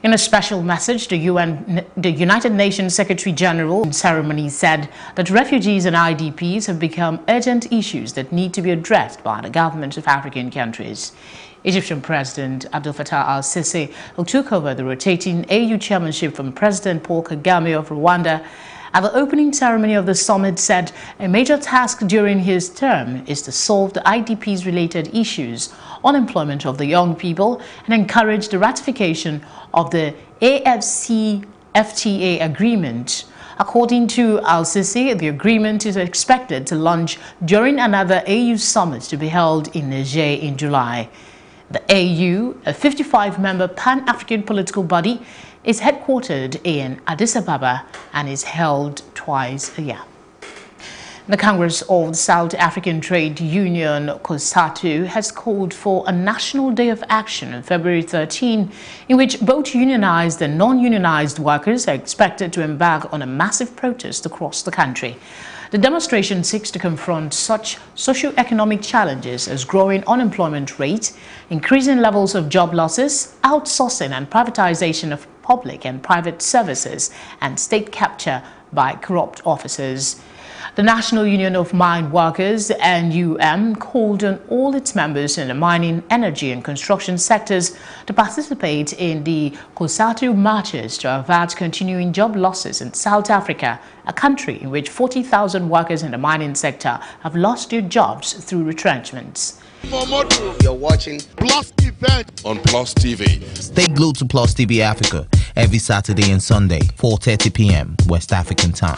In a special message, the United Nations Secretary General in ceremony said that refugees and IDPs have become urgent issues that need to be addressed by the governments of African countries. Egyptian President Abdel Fattah al-Sisi, who took over the rotating AU chairmanship from President Paul Kagame of Rwanda, at the opening ceremony of the summit said a major task during his term is to solve the IDPs related issues, unemployment of the young people, and encourage the ratification of the AFCFTA agreement. According to al-Sisi, the agreement is expected to launch during another AU summit to be held in Niger in July. The AU, a 55-member Pan-African political body, is headquartered in Addis Ababa and is held twice a year. The Congress of the South African Trade Union, COSATU, has called for a National Day of Action on February 13, in which both unionized and non-unionized workers are expected to embark on a massive protest across the country. The demonstration seeks to confront such socio-economic challenges as growing unemployment rate, increasing levels of job losses, outsourcing and privatization of public and private services, and state capture by corrupt officers. The National Union of Mine Workers, NUM, called on all its members in the mining, energy and construction sectors to participate in the COSATU marches to avert continuing job losses in South Africa, a country in which 40,000 workers in the mining sector have lost their jobs through retrenchments. You're watching Plus Event on Plus TV. Stay glued to Plus TV Africa every Saturday and Sunday, 4:30 p.m. West African time.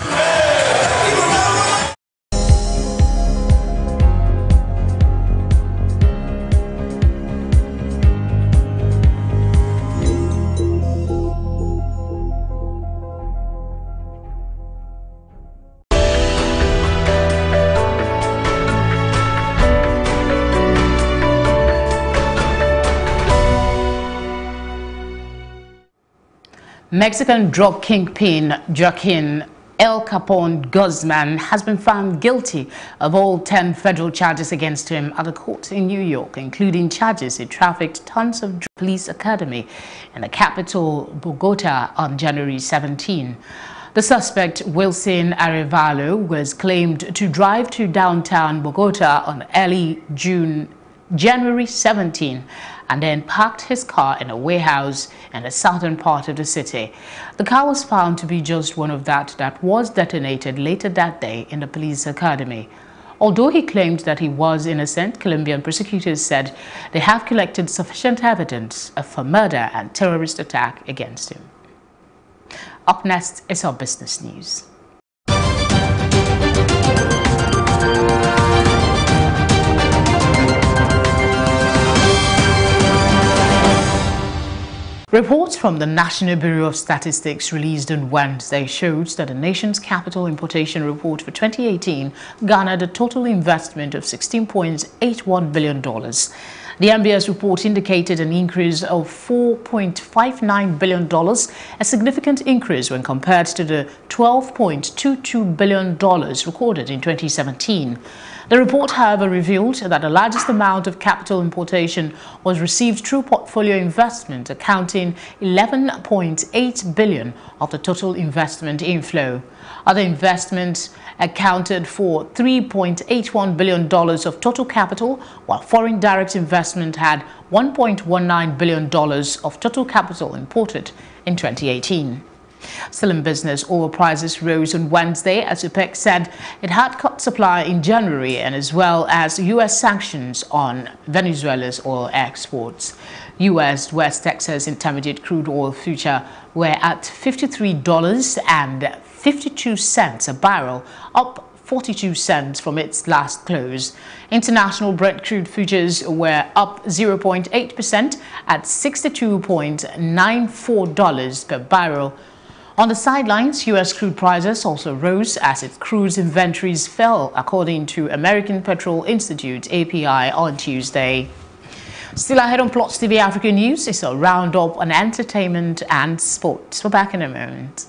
Mexican drug kingpin Joaquin El Capone Guzman has been found guilty of all 10 federal charges against him at a court in New York, including charges he trafficked tons of police academy in the capital, Bogota, on January 17. The suspect, Wilson Arevalo, was claimed to drive to downtown Bogota on early January 17 and then parked his car in a warehouse in the southern part of the city. The car was found to be just one of that was detonated later that day in the police academy. Although he claimed that he was innocent, Colombian prosecutors said they have collected sufficient evidence of a murder and terrorist attack against him. Up next is our business news. Reports from the National Bureau of Statistics released on Wednesday showed that the nation's capital importation report for 2018 garnered a total investment of $16.81 billion. The NBS report indicated an increase of $4.59 billion, a significant increase when compared to the $12.22 billion recorded in 2017. The report, however, revealed that the largest amount of capital importation was received through portfolio investment, accounting $11.8 billion of the total investment inflow. Other investments accounted for $3.81 billion of total capital, while foreign direct investment had $1.19 billion of total capital imported in 2018. Still in business, oil prices rose on Wednesday as OPEC said it had cut supply in January, and as well as U.S. sanctions on Venezuela's oil exports. U.S. West Texas Intermediate crude oil future were at $53.52 a barrel, up 42 cents from its last close. International Brent crude futures were up 0.8% at $62.94 per barrel. On the sidelines, U.S. crude prices also rose as its crude inventories fell, according to American Petroleum Institute (API) on Tuesday. Still ahead on Plus TV Africa News is a roundup on entertainment and sports. We're back in a moment.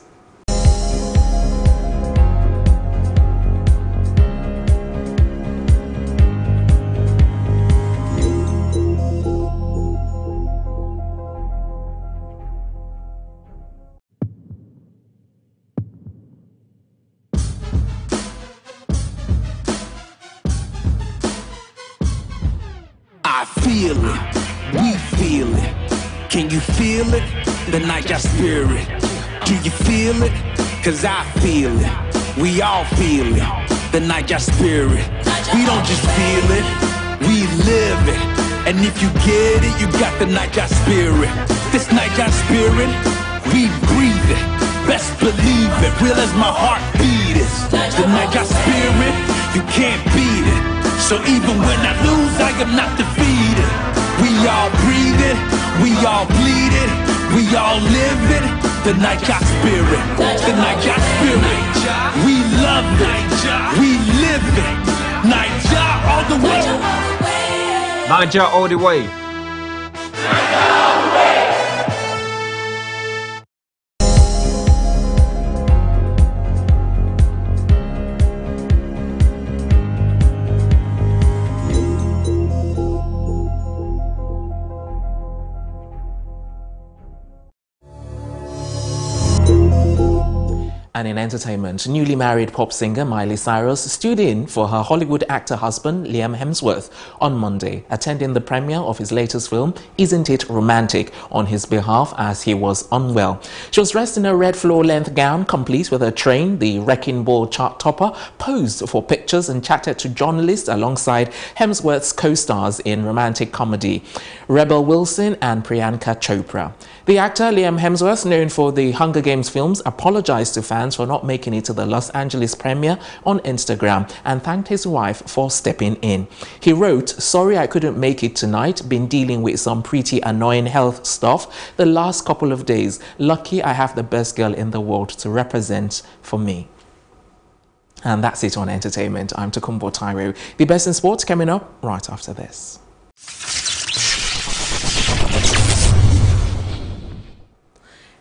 I feel it, we feel it. Can you feel it? The Niger spirit. Do you feel it? Cause I feel it. We all feel it. The Niger spirit. We don't just feel it, we live it. And if you get it, you got the Niger spirit. This Niger spirit, we breathe it. Best believe it, real as my heart beat is. The Niger spirit, you can't beat it. So even when I lose, I am not defeated. We all breathe it, we all bleed it, we all live it. The Niger spirit, the Niger spirit. We love it, we live it. Niger all the way. Niger all the way. And in entertainment, newly married pop singer Miley Cyrus stood in for her Hollywood actor husband Liam Hemsworth on Monday, attending the premiere of his latest film, Isn't It Romantic, on his behalf as he was unwell. She was dressed in a red floor-length gown, complete with a train. The Wrecking Ball chart topper posed for pictures and chatted to journalists alongside Hemsworth's co-stars in romantic comedy, Rebel Wilson and Priyanka Chopra. The actor Liam Hemsworth, known for the Hunger Games films, apologized to fans for not making it to the Los Angeles premiere on Instagram and thanked his wife for stepping in. He wrote, "Sorry I couldn't make it tonight. Been dealing with some pretty annoying health stuff the last couple of days. Lucky I have the best girl in the world to represent for me." And that's it on entertainment. I'm Tokumbo Tyro. The best in sports coming up right after this.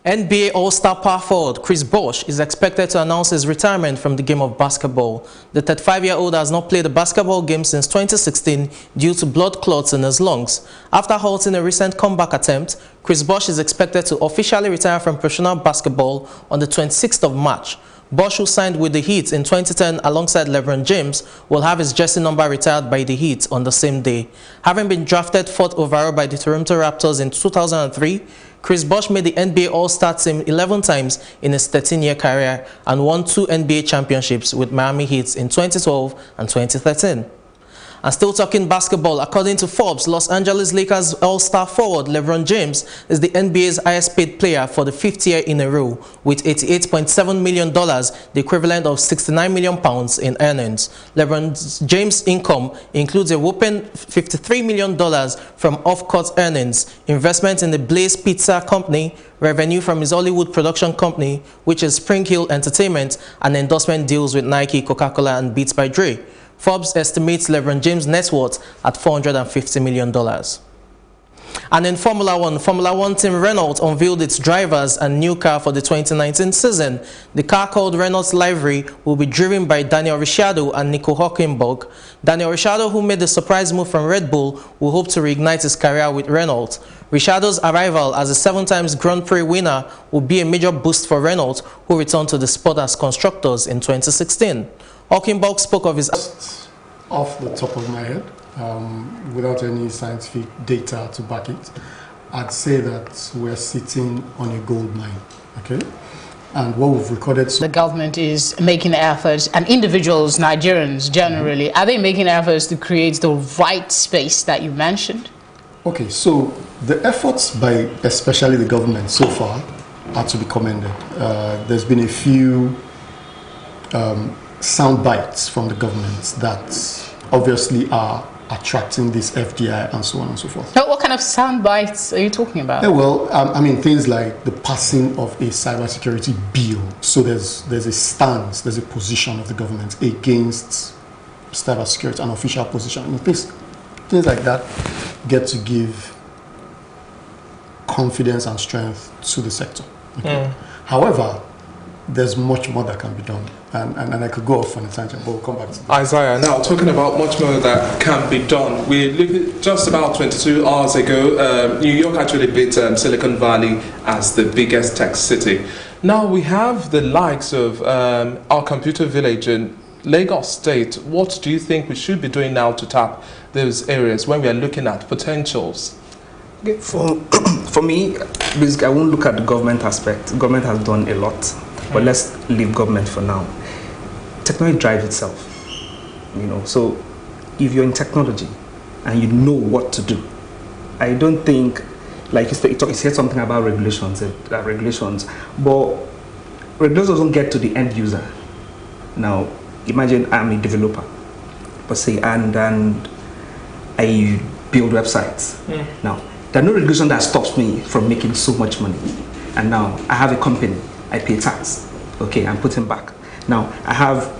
NBA All-Star power forward Chris Bosh is expected to announce his retirement from the game of basketball. The 35-year-old has not played a basketball game since 2016 due to blood clots in his lungs. After halting a recent comeback attempt, Chris Bosh is expected to officially retire from professional basketball on the 26th of March. Bosh, who signed with the Heat in 2010 alongside LeBron James, will have his jersey number retired by the Heat on the same day. Having been drafted 4th overall by the Toronto Raptors in 2003, Chris Bosh made the NBA All-Star team 11 times in his 13-year career and won 2 NBA championships with Miami Heat in 2012 and 2013. And still talking basketball, according to Forbes, Los Angeles Lakers All-Star forward LeBron James is the NBA's highest paid player for the 5th year in a row, with $88.7 million, the equivalent of £69 million in earnings. LeBron James' income includes a whopping $53 million from off-court earnings, investment in the Blaze Pizza Company, revenue from his Hollywood production company, which is Spring Hill Entertainment, and endorsement deals with Nike, Coca-Cola, and Beats by Dre. Forbes estimates LeBron James' net worth at $450 million. And in Formula One team Renault unveiled its drivers and new car for the 2019 season. The car, called Renault's Livery, will be driven by Daniel Ricciardo and Nico Hülkenberg. Daniel Ricciardo, who made the surprise move from Red Bull, will hope to reignite his career with Renault. Ricciardo's arrival as a 7-time Grand Prix winner will be a major boost for Renault, who returned to the sport as constructors in 2016. Hülkenberg spoke of his... Off the top of my head, without any scientific data to back it, I'd say that we're sitting on a gold mine, okay? And what we've recorded... The government is making efforts, and individuals, Nigerians generally, are they making efforts to create the right space that you mentioned? Okay, so the efforts by especially the government so far are to be commended. There's been a few sound bites from the government that obviously are attracting this FDI and so on and so forth. Now, what kind of sound bites are you talking about? Yeah, well, I mean, things like the passing of a cybersecurity bill. So there's a stance, there's a position of the government against cybersecurity, an official position. And things like that get to give confidence and strength to the sector. Okay? However, there's much more that can be done. And I could go off on a tangent, but we'll come back to that. Isaiah, now talking about much more that can be done. We lived just about 22 hours ago. New York actually beat Silicon Valley as the biggest tech city. Now we have the likes of our computer village in Lagos State. What do you think we should be doing now to tap those areas when we are looking at potentials? Okay, for me, basically, I won't look at the government aspect. Government has done a lot, but let's leave government for now. Technology drives itself, you know. So if you're in technology and you know what to do, I don't think, like you said something about regulations, but regulations don't get to the end user. Now, imagine I'm a developer, but say, and I build websites. Now, there are no regulation that stops me from making so much money. And now I have a company, I pay tax, okay, I'm putting back. Now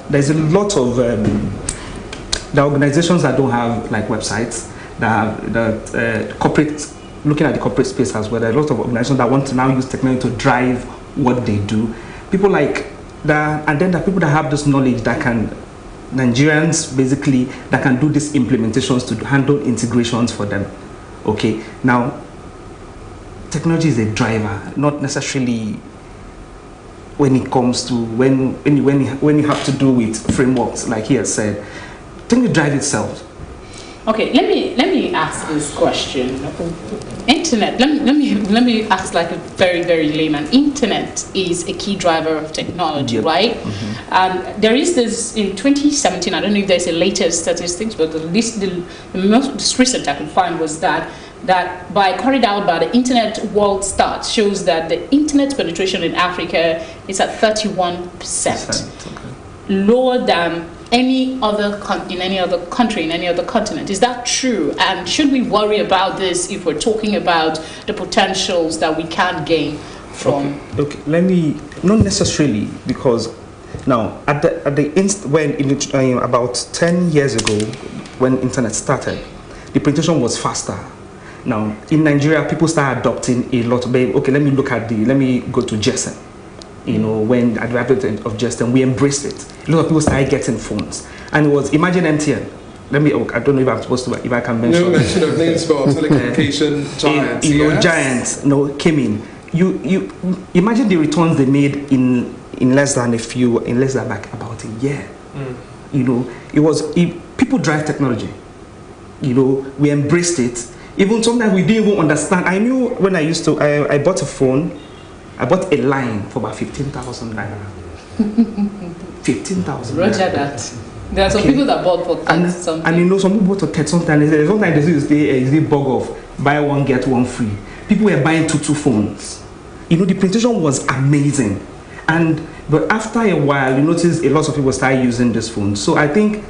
there's a lot of the organizations that don't have like websites, that corporate, looking at the corporate space as well. There are a lot of organizations that want to now use technology to drive what they do. People like that, and then there are people that have this knowledge that can, Nigerians basically, that can do these implementations to handle integrations for them. Okay, now technology is a driver, not necessarily when it comes to when you have to do with frameworks, like he has said. Technology drives itself. Okay, let me ask this question. Internet. Let me ask like a very, very layman. Internet is a key driver of technology, right? And there is this in 2017. I don't know if there's a latest statistics, but the most recent I could find was that by carried out by the Internet World Stats shows that the internet penetration in Africa is at 31%, lower than any other in any other country, in any other continent. Is that true? And should we worry about this if we're talking about the potentials that we can gain from? Okay. Let me, not necessarily, because now about 10 years ago when internet started, the penetration was faster. Now, in Nigeria, people start adopting a lot of, okay, let me go to GSM. You know, when at the advent of GSM, we embraced it. A lot of people started getting phones. And it was, imagine MTN. I don't know if I'm supposed to, if I can mention. No mention of names for telecommunication giants. Giants, came in. You imagine the returns they made in less than like about a year. You know, people drive technology. You know, we embraced it. Even sometimes we didn't even understand. I knew when I bought a phone, I bought a line for about 15,000 naira. 15,000. Roger that. There are some people that bought for 10 something. And you know, some people bought for 10 sometimes. Sometimes they bug off, buy one get one free. People were buying two phones. You know, the presentation was amazing. But after a while, you notice a lot of people started using this phone. So I think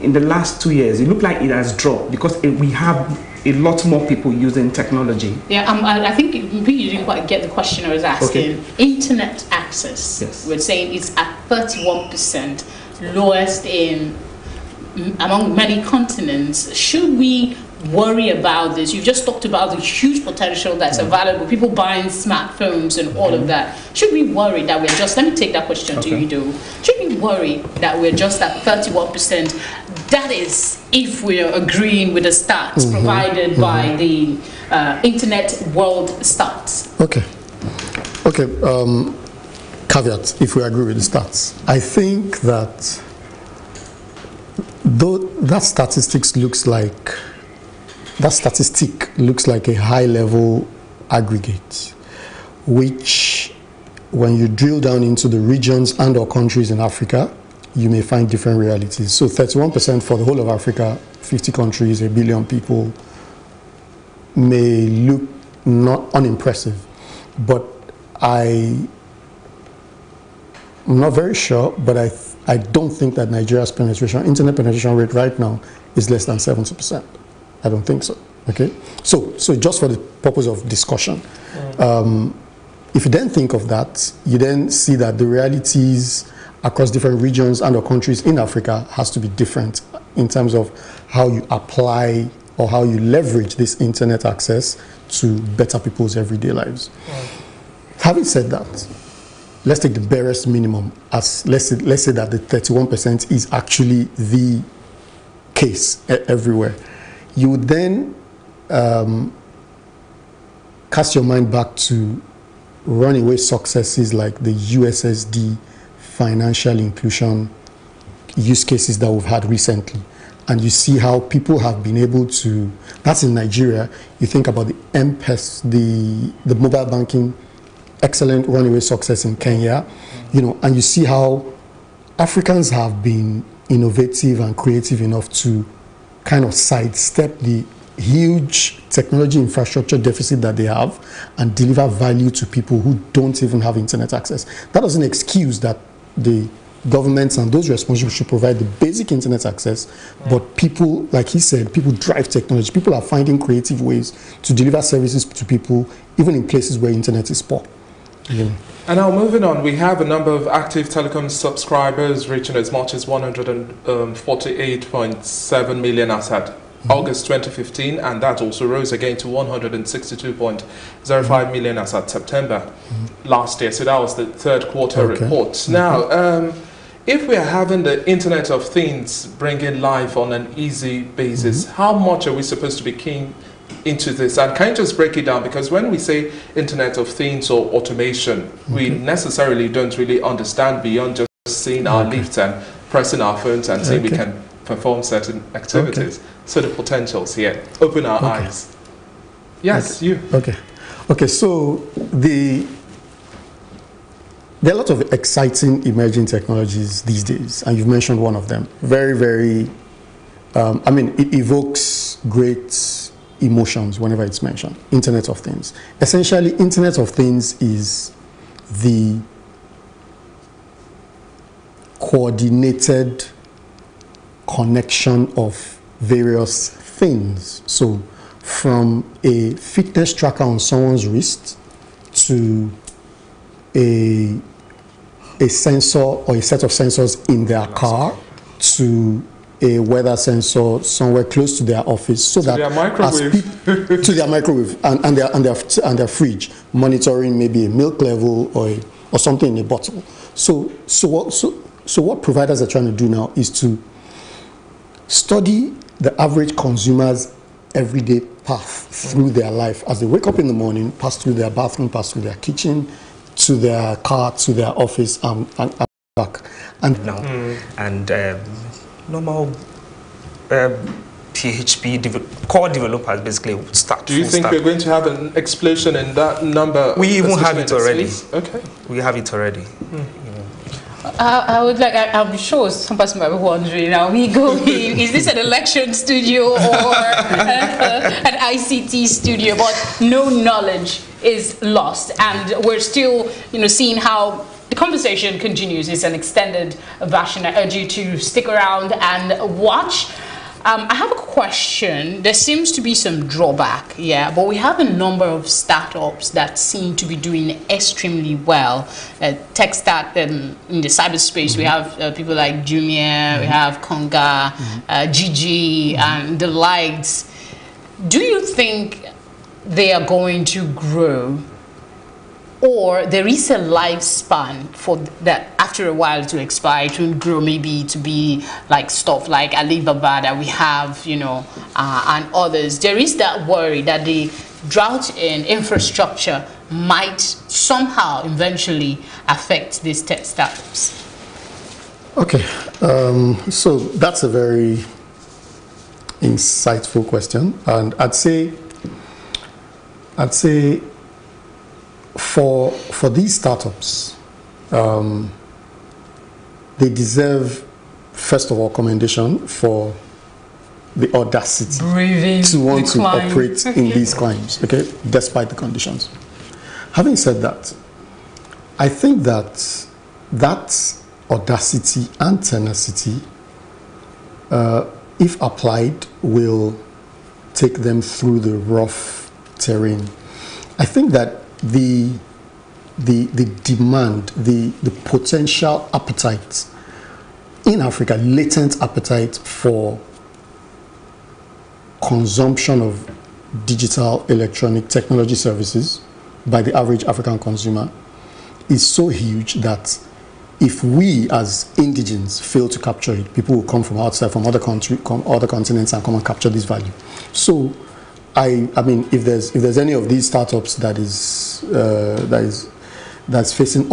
in the last 2 years, it looked like it has dropped because we have a lot more people using technology. Yeah, I think you didn't quite get the question I was asking. Okay. Internet access, yes. We're saying it's at 31%, lowest among many continents. Should we worry about this? You've just talked about the huge potential that's available, people buying smartphones and all of that. Should we worry that we're just, let me take that question to you, though. Should we worry that we're just at 31%? That is, if we're agreeing with the stats provided by the Internet World Stats. Okay. Caveat, if we agree with the stats. I think that though that statistic looks like a high-level aggregate, which when you drill down into the regions and/or countries in Africa, you may find different realities. So 31% for the whole of Africa, 50 countries, 1 billion people, may look not unimpressive. But I'm not very sure, but I don't think that Nigeria's internet penetration rate right now is less than 70%. I don't think so. Okay, so just for the purpose of discussion, if you then think of that, you then see that the realities across different regions and/or countries in Africa has to be different in terms of how you apply or how you leverage this internet access to better people's everyday lives. Having said that, let's take the barest minimum as let's say that the 31% is actually the case everywhere. You would then cast your mind back to runaway successes like the USSD financial inclusion use cases that we've had recently. And you see how people have been able to, that's in Nigeria. You think about the M-Pesa, the mobile banking, excellent runaway success in Kenya, you know, and you see how Africans have been innovative and creative enough to kind of sidestep the huge technology infrastructure deficit that they have and deliver value to people who don't even have internet access. That doesn't excuse that the governments and those responsible should provide the basic internet access, but people, like he said, people drive technology. People are finding creative ways to deliver services to people, even in places where internet is poor. Yeah. And now moving on, we have a number of active telecom subscribers reaching as much as 148.7 million as at August 2015, and that also rose again to 162.05 million as at September last year. So that was the third quarter report. Now, if we are having the Internet of Things bringing life on an easy basis, how much are we supposed to be keen into this? And can you just break it down? Because when we say Internet of Things or automation, we necessarily don't really understand beyond just seeing our lifts and pressing our phones and saying we can perform certain activities. So the potentials here, open our eyes. Yes, you. Okay, so there are a lot of exciting emerging technologies these days, and you've mentioned one of them. Very, very, I mean, it evokes great emotions whenever it's mentioned. Internet of Things. Essentially, Internet of Things is the coordinated connection of various things. So from a fitness tracker on someone's wrist to a sensor or a set of sensors in their car to a weather sensor somewhere close to their office, so that their microwave. To their microwave and their fridge, monitoring maybe a milk level or something in a bottle. So what providers are trying to do now is to study the average consumer's everyday path through their life as they wake up in the morning, pass through their bathroom, pass through their kitchen, to their car, to their office, and back. And now, and normal PHP core developers basically would start. Do you think we're going to have an explosion in that number? We even have it already. Okay. We have it already. I would like, I'm sure some person might be wondering, are we going, is this an election studio or an ICT studio? But no knowledge is lost, and we're still, seeing how the conversation continues. It's an extended version. I urge you to stick around and watch. I have a question. There seems to be some drawback, but we have a number of startups that seem to be doing extremely well. Tech start in the cyberspace. We have people like Jumia, we have Konga, Gigi, and the likes. Do you think they are going to grow, or there is a lifespan for that after a while to expire, to grow, maybe to be like stuff like Alibaba that we have, and others? There is that worry that the drought in infrastructure might somehow eventually affect these tech startups. Okay, so that's a very insightful question, and I'd say for these startups, they deserve, first of all, commendation for the audacity to want to operate in these climes, okay, despite the conditions. Having said that, I think that audacity and tenacity, if applied, will take them through the rough terrain. I think that the demand, the potential appetite in Africa, latent appetite for consumption of digital electronic technology services by the average African consumer is so huge that if we as indigenes fail to capture it, people will come from outside, from other continents, and come and capture this value. So I mean, if there's any of these startups that's facing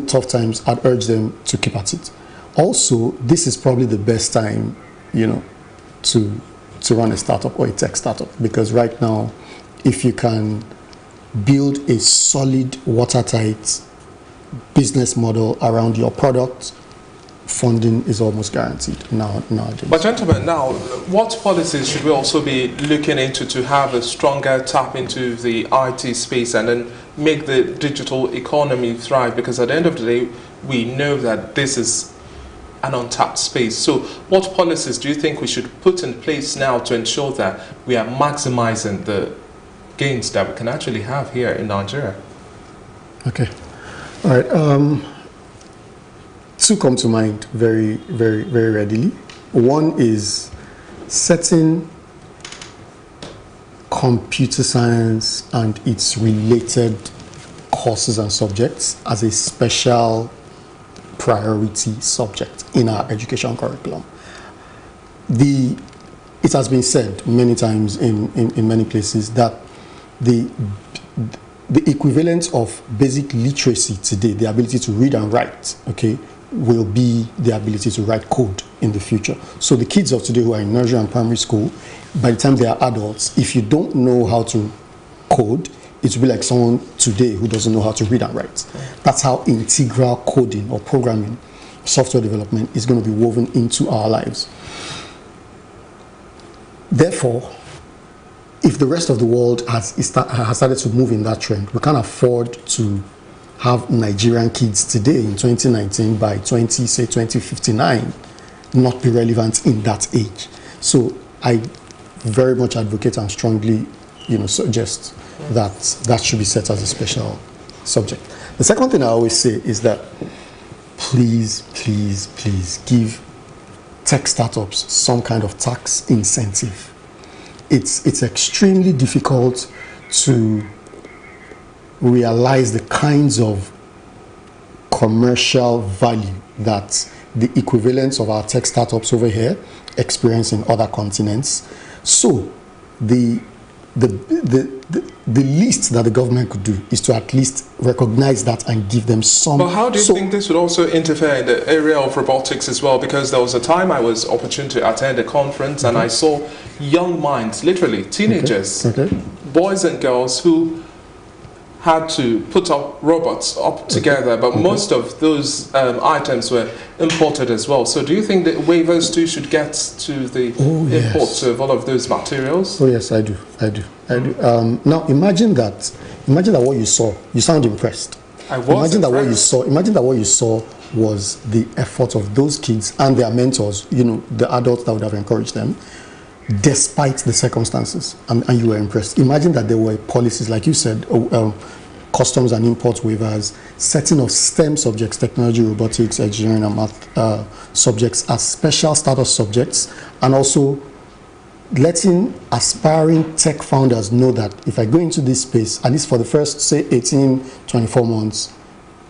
tough times, I'd urge them to keep at it. Also, this is probably the best time, to run a startup or a tech startup, because right now, if you can build a solid, watertight business model around your product, funding is almost guaranteed nowadays. But gentlemen, now, what policies should we also be looking into to have a stronger tap into the IT space and then make the digital economy thrive? Because at the end of the day, we know that this is an untapped space. So what policies do you think we should put in place now to ensure that we are maximizing the gains that we can actually have here in Nigeria? Okay. All right. Two come to mind very, very, very readily. One is setting computer science and its related courses and subjects as a special priority subject in our education curriculum. It has been said many times in many places that the equivalent of basic literacy today, the ability to read and write, okay, will be the ability to write code in the future. So the kids of today who are in nursery and primary school, by the time they are adults, if you don't know how to code, it will be like someone today who doesn't know how to read and write. That's how integral coding or programming, software development is going to be woven into our lives. Therefore, if the rest of the world has started to move in that trend, we can't afford to have Nigerian kids today in 2019 by 2059 not be relevant in that age. So I very much advocate and strongly, suggest that should be set as a special subject. The second thing I always say is that please, please, please give tech startups some kind of tax incentive. It's extremely difficult to realize the kinds of commercial value that the equivalents of our tech startups over here experience in other continents. So the least that the government could do is to at least recognize that and give them some. But how do you think this would also interfere in the area of robotics as well? Because there was a time I was opportune to attend a conference and I saw young minds, literally teenagers, boys and girls who had to put up robots up together, but most of those items were imported as well. So do you think that waivers too should get to the imports of all of those materials? Oh yes, I do. Now imagine that what you saw, you sound impressed. I was imagine impressed. Imagine that what you saw was the effort of those kids and their mentors, you know, the adults that would have encouraged them, despite the circumstances, and you were impressed. Imagine that there were policies, like you said, customs and import waivers, setting of STEM subjects, technology, robotics, engineering, and math subjects as special status subjects, and also letting aspiring tech founders know that if I go into this space, at least for the first, say, 18, 24 months,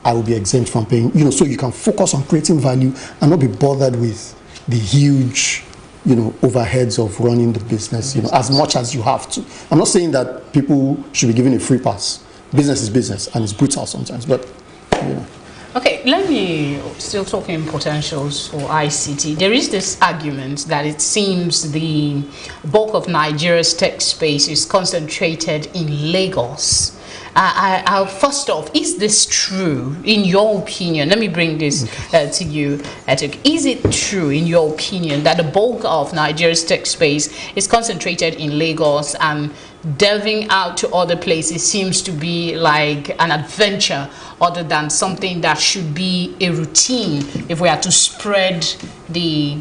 I will be exempt from paying, you know, so you can focus on creating value and not be bothered with the huge, you know, overheads of running the business, you know, as much as you have to. I'm not saying that people should be given a free pass. Business is business, and it's brutal sometimes, but, you know. Okay, let me still talking potentials for ICT. There is this argument that it seems the bulk of Nigeria's tech space is concentrated in Lagos. First off, is this true in your opinion? Let me bring this to you, Etik. Is it true in your opinion that the bulk of Nigeria's tech space is concentrated in Lagos, and delving out to other places seems to be like an adventure other than something that should be a routine if we are to spread the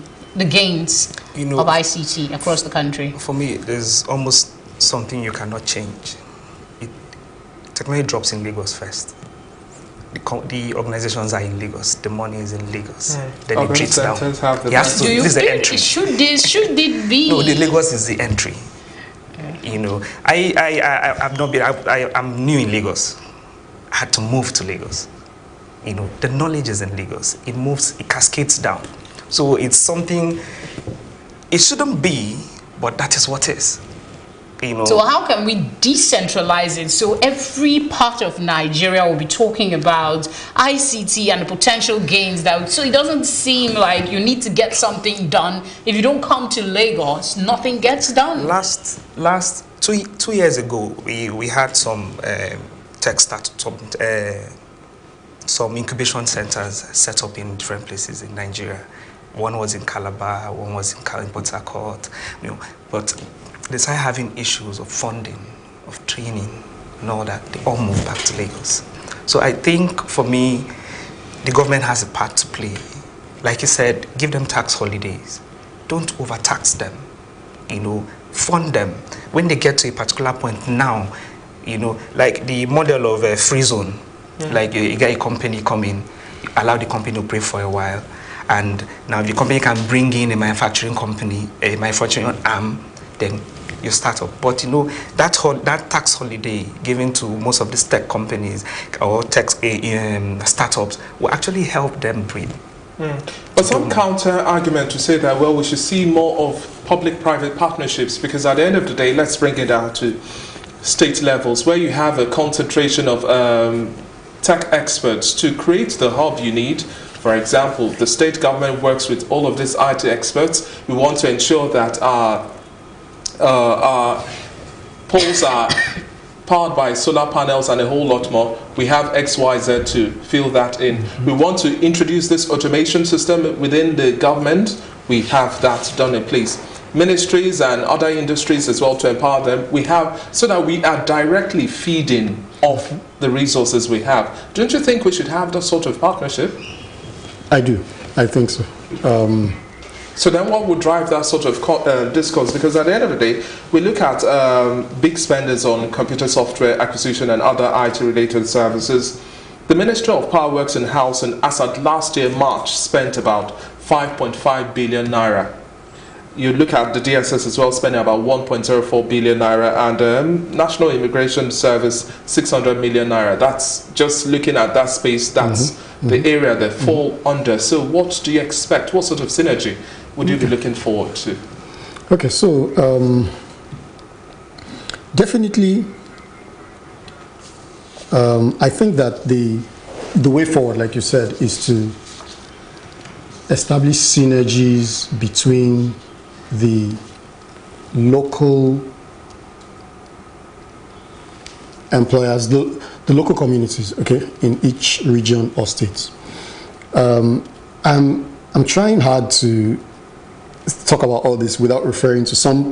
gains of ICT across the country? For me, there's almost something you cannot change. Technology drops in Lagos first. The organizations are in Lagos. The money is in Lagos. Then it drifts down. This is the entry. Should it be? No, the Lagos is the entry. You know, I've not been. I'm new in Lagos. I had to move to Lagos. You know, the knowledge is in Lagos. It moves. It cascades down. So it's something. It shouldn't be, but that is what is. You know. So how can we decentralize it so every part of Nigeria will be talking about ICT and the potential gains that, so it doesn't seem like you need to get something done. If you don't come to Lagos, nothing gets done. Last two years ago, we had some tech some incubation centers set up in different places in Nigeria. One was in Calabar, one was in Port Harcourt, you know, but they started having issues of funding, of training, and all that. They all moved back to Lagos. So I think, for me, the government has a part to play. Like you said, give them tax holidays. Don't overtax them. You know, fund them. When they get to a particular point now, you know, like the model of a free zone, like you get a company come in, allow the company to operate for a while, and now the company can bring in a manufacturing company, a manufacturing arm, then you start up. But you know, that tax holiday given to most of these tech companies or tech startups will actually help them breathe. But some counter argument to say that, well, we should see more of public-private partnerships, because at the end of the day, let's bring it down to state levels where you have a concentration of tech experts to create the hub you need. For example, the state government works with all of these IT experts. We want to ensure that our poles are powered by solar panels and a whole lot more. We have XYZ to fill that in. We want to introduce this automation system within the government. We have that done in place. Ministries and other industries as well to empower them. We have, so that we are directly feeding off the resources we have. Don't you think we should have that sort of partnership? I do. I think so. So then what would drive that sort of discourse? Because at the end of the day, we look at big spenders on computer software acquisition and other IT-related services. The Ministry of Power Works in-house, and as at last year, March, spent about 5.5 billion naira. You look at the DSS as well, spending about 1.04 billion naira, and National Immigration Service 600 million naira. That's just looking at that space. That's the area they fall under. So, what do you expect? What sort of synergy would you be looking forward to? Okay, so definitely, I think that the way forward, like you said, is to establish synergies between the local employers, the local communities, okay, in each region or state. I'm trying hard to talk about all this without referring to some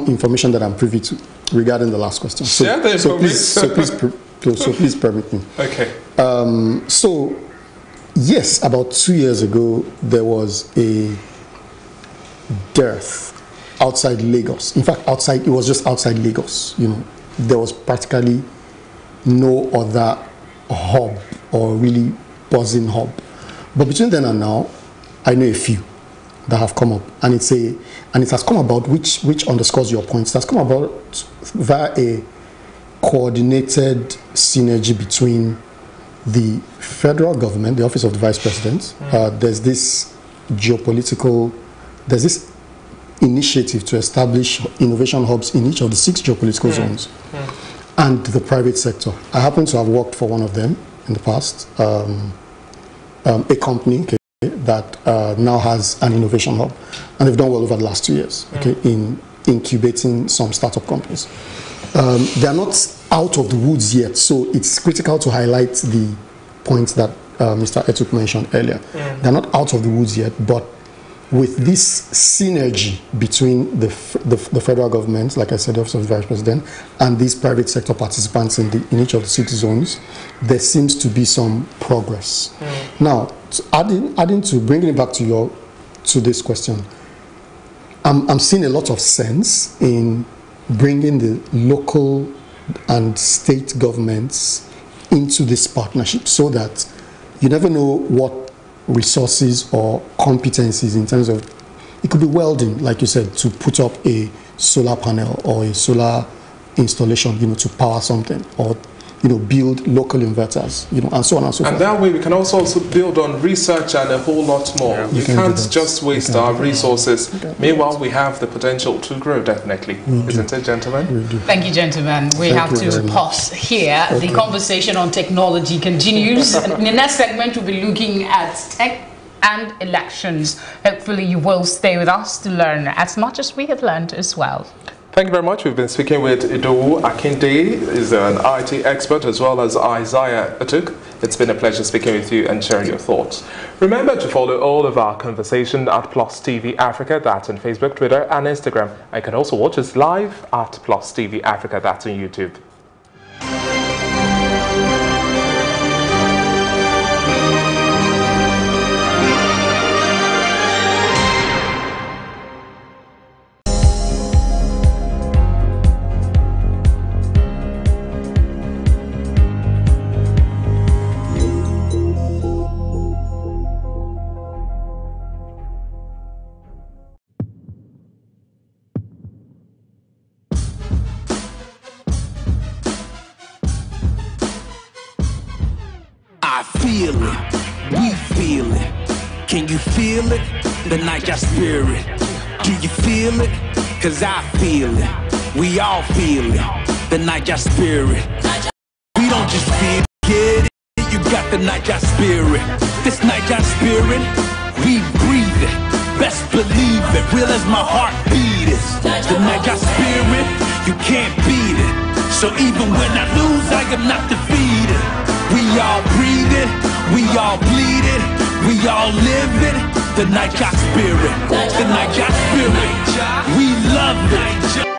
information that I'm privy to regarding the last question. So, yeah, so please permit me. Okay. So yes, about 2 years ago there was a dearth outside Lagos. In fact, it was just outside Lagos. You know, there was practically no other hub or really buzzing hub. But between then and now, I know a few that have come up, and it has come about, which underscores your points. It has come about via a coordinated synergy between the federal government, the office of the vice president. There's this initiative to establish innovation hubs in each of the 6 geopolitical zones, and the private sector. I happen to have worked for one of them in the past, a company that now has an innovation hub, and they've done well over the last 2 years, in incubating some startup companies. They are not out of the woods yet, so it's critical to highlight the points that Mr. Etuk mentioned earlier. They're not out of the woods yet, but with this synergy between the federal government, like I said, the Office of the Vice President, and these private sector participants in each of the 6 zones, there seems to be some progress. Now, adding to bringing it back to this question, I'm seeing a lot of sense in bringing the local and state governments into this partnership, so that you never know what resources or competencies in terms of, it could be welding, like you said, to put up a solar panel or a solar installation, you know, to power something, or, you know, build local inverters, you know, and so on and so forth. And that way we can also build on research and a whole lot more. Yeah, we can't just waste our resources. Meanwhile, we have the potential to grow, definitely. Isn't it, gentlemen? Thank you, gentlemen. We have to pause here. The conversation on technology continues. In the next segment, we'll be looking at tech and elections. Hopefully you will stay with us to learn as much as we have learned as well. Thank you very much. We've been speaking with Idowu Akinde, is an IT expert, as well as Isaiah Etuk. It's been a pleasure speaking with you and sharing your thoughts. Remember to follow all of our conversation at Plus TV Africa, that's on Facebook, Twitter and Instagram. And you can also watch us live at Plus TV Africa, that's on YouTube. Feel it, we feel it. Can you feel it? The Niger spirit. Do you feel it? Cause I feel it. We all feel it. The Niger spirit. We don't just feel it. You got the Niger spirit. This Niger spirit, we breathe it. Best believe it. Real as my heart beat is. The Niger spirit, you can't beat it. So even when I lose, I am not defeated. We all breathe it, we all bleed it, we all live it. The Niger spirit, the Niger spirit, we love it.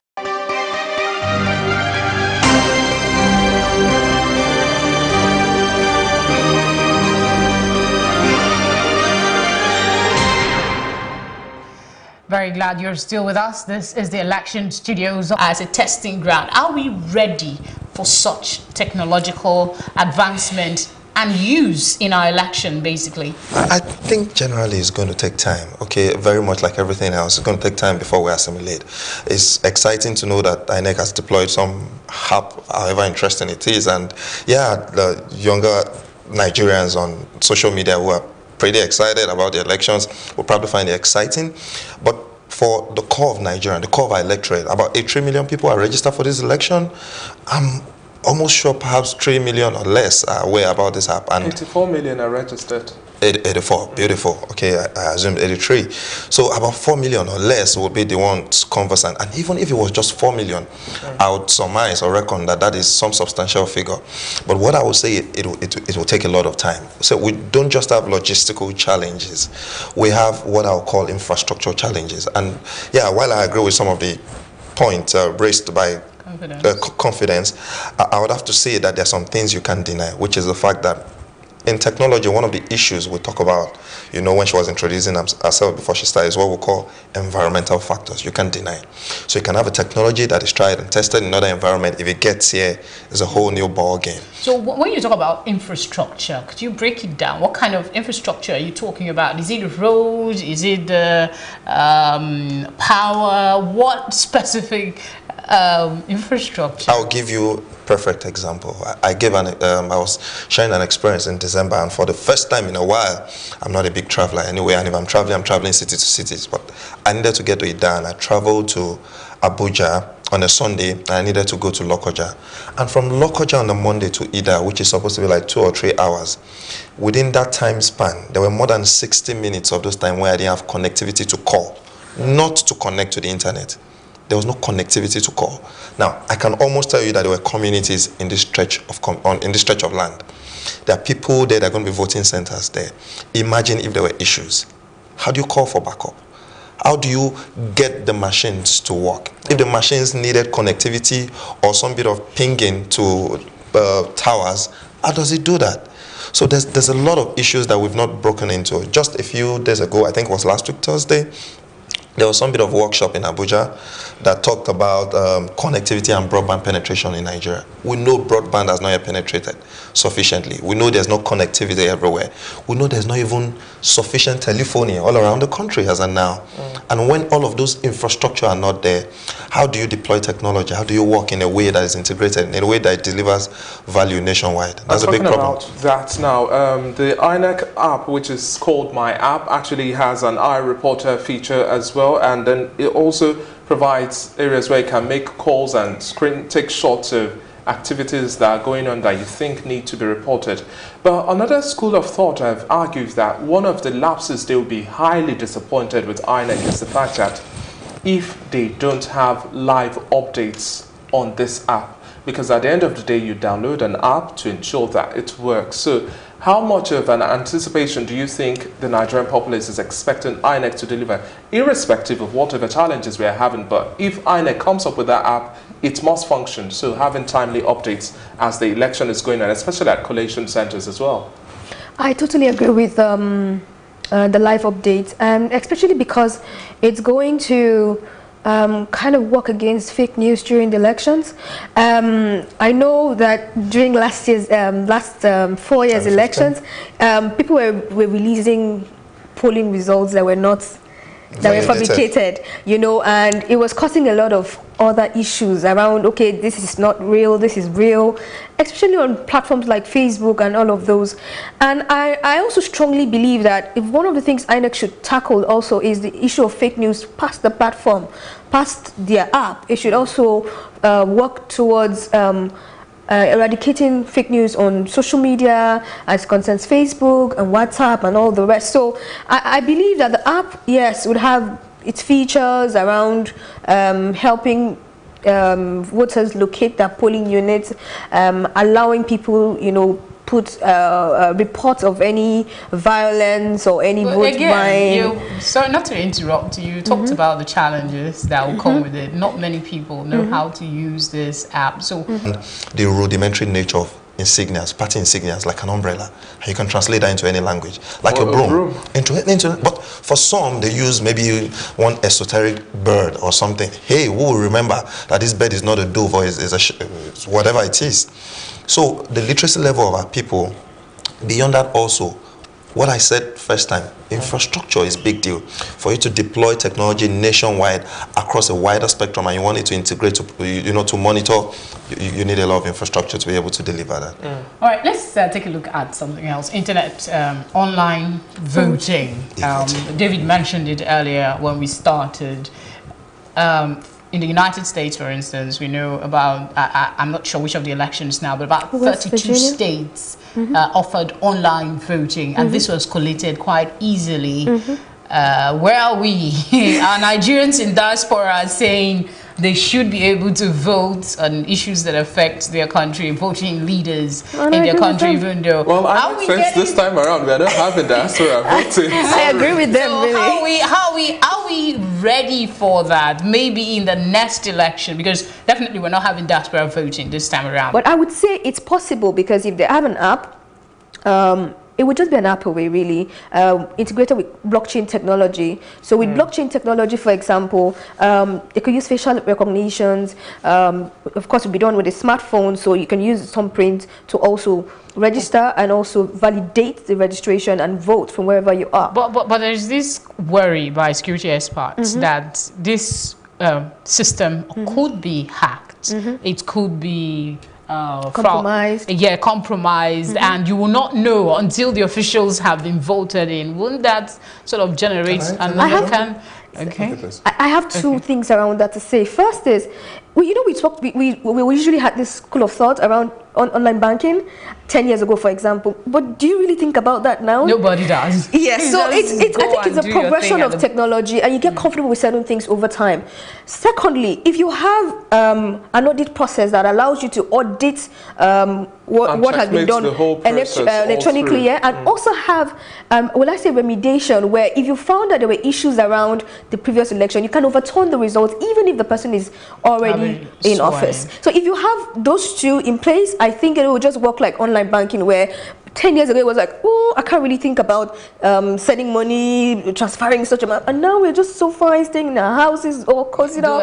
Very glad you're still with us. This is the Election Studios as a testing ground. Are we ready for such technological advancement and use in our election, basically? I think generally it's going to take time, okay? Very much like everything else. It's going to take time before we assimilate. It's exciting to know that INEC has deployed some app, however interesting it is. And yeah, the younger Nigerians on social media who are pretty excited about the elections will probably find it exciting. But for the core of Nigeria, the core of our electorate, about 3 million people are registered for this election. I'm almost sure perhaps 3 million or less are aware about this app. And 84 million are registered. 84, beautiful. Okay, I assumed 83. So about 4 million or less will be the ones conversant. And even if it was just 4 million, I would surmise or reckon that that is some substantial figure. But what I would say, it will take a lot of time. So we don't just have logistical challenges. We have what I'll call infrastructural challenges. And yeah, while I agree with some of the points raised by confidence, I would have to say that there are some things you can't deny, which is the fact that in technology, one of the issues we talk about, you know, when she was introducing herself before she started, is what we call environmental factors. You can't deny. So you can have a technology that is tried and tested in another environment. If it gets here, it's a whole new ball game. So when you talk about infrastructure, could you break it down? What kind of infrastructure are you talking about? Is it roads? Is it power? What specific infrastructure? I'll give you perfect example. I was sharing an experience in December, and for the first time in a while, I'm not a big traveler anyway, and if I'm traveling city to cities, but I needed to get to Idan. I traveled to Abuja on a Sunday, and I needed to go to Lokoja. And from Lokoja on the Monday to Ida, which is supposed to be like 2 or 3 hours, within that time span, there were more than 60 minutes of those time where I didn't have connectivity to call, not to connect to the internet. There was no connectivity to call. Now, I can almost tell you that there were communities in this stretch of land. There are people there that are going to be voting centers there. Imagine if there were issues. How do you call for backup? How do you get the machines to work? If the machines needed connectivity or some bit of pinging to towers, how does it do that? So there's a lot of issues that we've not broken into. Just a few days ago, I think it was last week, Thursday, there was some bit of workshop in Abuja that talked about connectivity and broadband penetration in Nigeria. We know broadband has not yet penetrated sufficiently. We know there's no connectivity everywhere. We know there's not even sufficient telephony all around the country as of now. And when all of those infrastructure are not there, how do you deploy technology? How do you work in a way that is integrated, in a way that delivers value nationwide? That's a big problem. Talking about that now, the INEC app, which is called My App, actually has an iReporter feature as well. And then it also provides areas where you can make calls and take shots of activities that are going on that you think need to be reported. But another school of thought have argued that one of the lapses they will be highly disappointed with INEC is the fact that if they don't have live updates on this app, because at the end of the day you download an app to ensure that it works. So how much of an anticipation do you think the Nigerian populace is expecting INEC to deliver, irrespective of whatever challenges we are having? But if INEC comes up with that app, it must function. So having timely updates as the election is going on, especially at collation centers as well. I totally agree with the live updates, especially because it's going to kind of work against fake news during the elections. I know that during last year's 4 years elections, people were releasing polling results that were not were fabricated, you know, and it was causing a lot of other issues around, okay, this is not real, this is real, especially on platforms like Facebook and all of those. And I also strongly believe that if one of the things INEC should tackle also is the issue of fake news past the platform, past their app, it should also work towards eradicating fake news on social media as concerns Facebook and WhatsApp and all the rest. So I believe that the app, yes, would have its features around helping voters locate their polling units, allowing people, you know, put reports of any violence or any vote buying. Sorry, not to interrupt you, talked about the challenges that will come with it. Not many people know how to use this app. So the rudimentary nature of insignias, party insignias, like an umbrella, you can translate that into any language, like a broom. But for some, they use maybe one esoteric bird or something. Hey, who will remember that this bird is not a dove or is whatever it is? So the literacy level of our people Beyond that also, what I said first time, infrastructure is a big deal. For you to deploy technology nationwide across a wider spectrum, and you want it to integrate, to monitor, you need a lot of infrastructure to be able to deliver that. All right, let's take a look at something else. Internet, online voting. David mentioned it earlier when we started. In the United States, for instance, we know about, I'm not sure which of the elections now, but about 32 states offered online voting, and this was collated quite easily. Where are we? Our Nigerians in diaspora are saying they should be able to vote on issues that affect their country, voting leaders in their country, even though... Well, I think this time around, we are not having diaspora voting. I agree with them, so really. Are we ready for that? Maybe in the next election, because definitely we're not having diaspora voting this time around. But I would say it's possible, because if they have an app, it would just be an app away, really, integrated with blockchain technology. So with blockchain technology, for example, they could use facial recognitions. Of course, it would be done with a smartphone, so you can use thumbprint to also register and also validate the registration and vote from wherever you are. But there's this worry by security experts that this system could be hacked. It could be compromised. Compromised, and you will not know until the officials have been voted in. Wouldn't that sort of generate another I have two things around that to say. First is, we usually had this school of thought around online banking 10 years ago, for example. But do you really think about that now? Nobody does. Yes, so I think it's a progression of technology, and you get comfortable with certain things over time. Secondly, if you have an audit process that allows you to audit what has been done electronically, and also have, remediation, where if you found that there were issues around the previous election, you can overturn the results even if the person is already in office. So if you have those two in place, I think it will just work like online banking, where 10 years ago it was like, oh, I can't really think about sending money, transferring such amount, and now we're just so fine staying in our houses or causing out.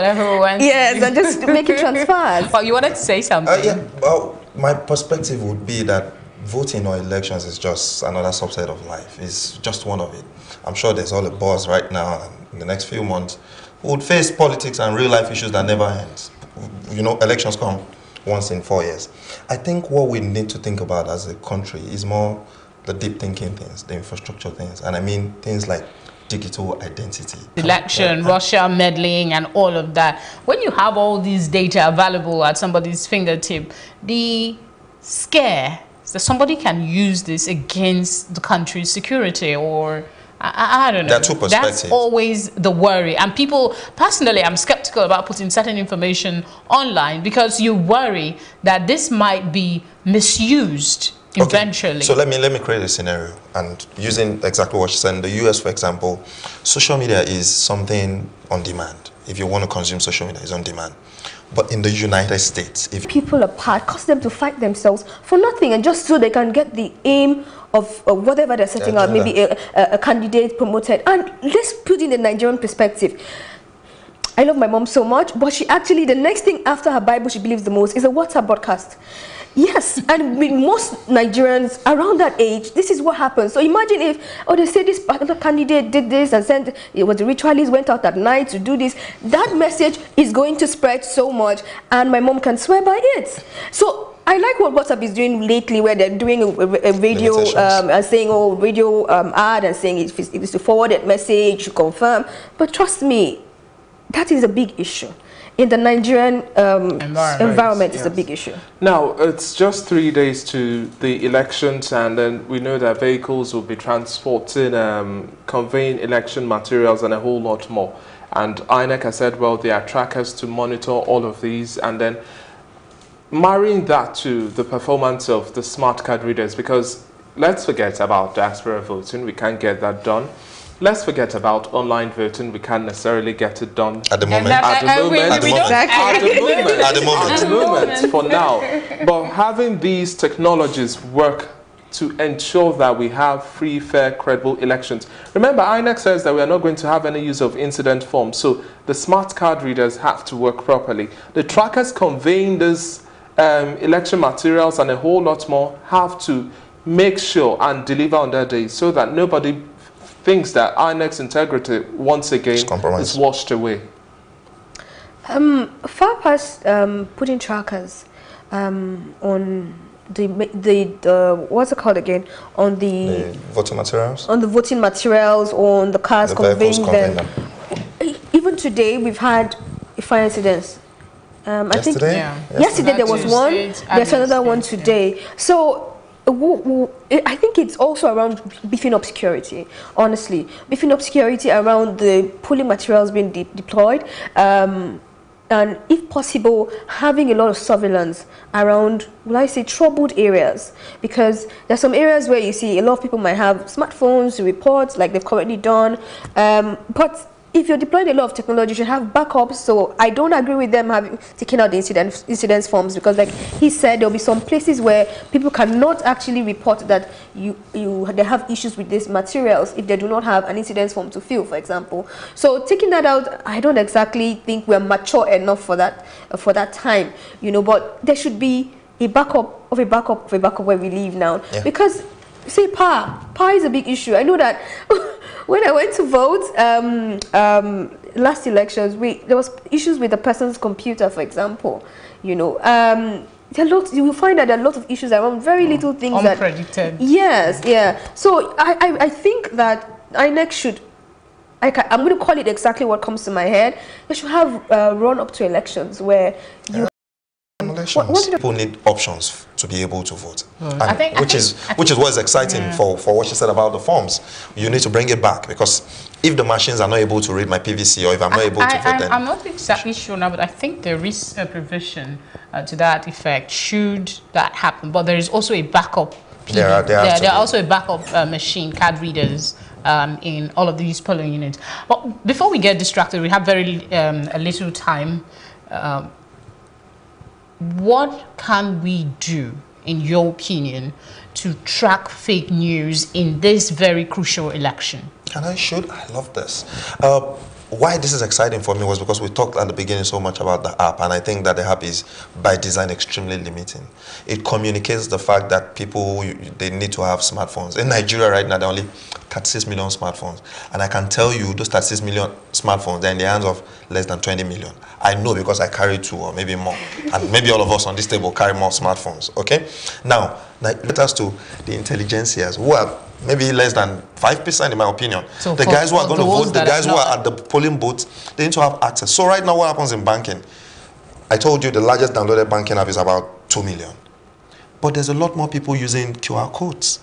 Yes, and just making transfers. Well, you wanted to say something? Well, my perspective would be that voting or elections is just another subset of life. It's just one of it. I'm sure there's all the buzz right now, and in the next few months, we would face politics and real life issues that never ends. Elections come once in 4 years. I think what we need to think about as a country is more the deep thinking things, the infrastructure things, and I mean things like digital identity. Election, Russia meddling and all of that. When you have all these data available at somebody's fingertip, the scare that somebody can use this against the country's security, or I don't know. There are two perspectives. That's always the worry. And people, personally, I'm skeptical about putting certain information online because you worry that this might be misused eventually. So let me create a scenario, and using exactly what you said. In the US, for example, social media is something on demand. If you want to consume social media, it's on demand. But in the United States, if people apart, cause them to fight themselves for nothing, and just so they can get the aim of whatever they're setting out, maybe a candidate promoted. And let's put in the Nigerian perspective. I love my mom so much, but she actually, the next thing after her Bible she believes the most is a WhatsApp broadcast. Yes, and with most Nigerians around that age, this is what happens. So imagine if, they say this particular candidate did this and sent, it was the ritualist, went out at night to do this. That message is going to spread so much, and my mom can swear by it. So I like what WhatsApp is doing lately, where they're doing a radio and saying, radio ad, and saying if it's a forwarded message, you confirm. But trust me, that is a big issue. In the Nigerian environment, it's a big issue. Now, it's just 3 days to the elections, and then we know that vehicles will be transporting, conveying election materials and a whole lot more. And INEC has said, well, there are trackers to monitor all of these, and then marrying that to the performance of the smart card readers, because let's forget about diaspora voting, we can't get that done. Let's forget about online voting, we can't necessarily get it done at the moment. For now. But having these technologies work to ensure that we have free, fair, credible elections. Remember, INEC says that we are not going to have any use of incident forms, so the smart card readers have to work properly. The trackers conveying this election materials and a whole lot more have to make sure and deliver on that day so that nobody thinks that INEC's integrity once again is washed away? Far past putting trackers on the what's it called again, on the voting materials, on the cars conveying them. Even today we've had fire incidents. Yesterday there was one, there's another one today. So I think it's also around beefing up security, honestly. Beefing up security around the polling materials being deployed, and if possible, having a lot of surveillance around, will I say, troubled areas. Because there's some areas where you see a lot of people might have smartphones to report, like they've currently done, but if you're deploying a lot of technology, you should have backups. So I don't agree with them having taken out the incidence forms, because like he said, there'll be some places where people cannot actually report that they have issues with these materials if they do not have an incidence form to fill, for example. So taking that out, I don't exactly think we're mature enough for that time, you know. But there should be a backup of a backup of a backup where we live now, because say power is a big issue. I know that. When I went to vote last elections, there was issues with the person's computer, for example. You know, you will find that there are a lot of issues around very little things unpredicted. So I think that INEC should. I'm going to call it exactly what comes to my head. They should have run up to elections where you. People need options to be able to vote, which is what is exciting for what she said about the forms. You need to bring it back, because if the machines are not able to read my PVC, or if I'm not able to vote, then I'm not exactly sure now, but I think there is a provision to that effect should that happen. But there is also a backup. There are also a backup machine, card readers. In all of these polling units. But before we get distracted, we have very a little time. What can we do, in your opinion, to track fake news in this very crucial election? I love this. Why this is exciting for me was because we talked at the beginning so much about the app, and I think that the app is by design extremely limiting. It communicates the fact that people, they need to have smartphones. In Nigeria right now, there are only 36 million smartphones, and I can tell you those 36 million smartphones, they're in the hands of less than 20 million. I know, because I carry 2 or maybe more, and maybe all of us on this table carry more smartphones. Okay, now let us to the intelligentsias, who are maybe less than 5% in my opinion. So the guys who are going to vote, the guys who are at the polling booths, they need to have access. So right now, what happens in banking? I told you the largest downloaded banking app is about 2 million. But there's a lot more people using QR codes.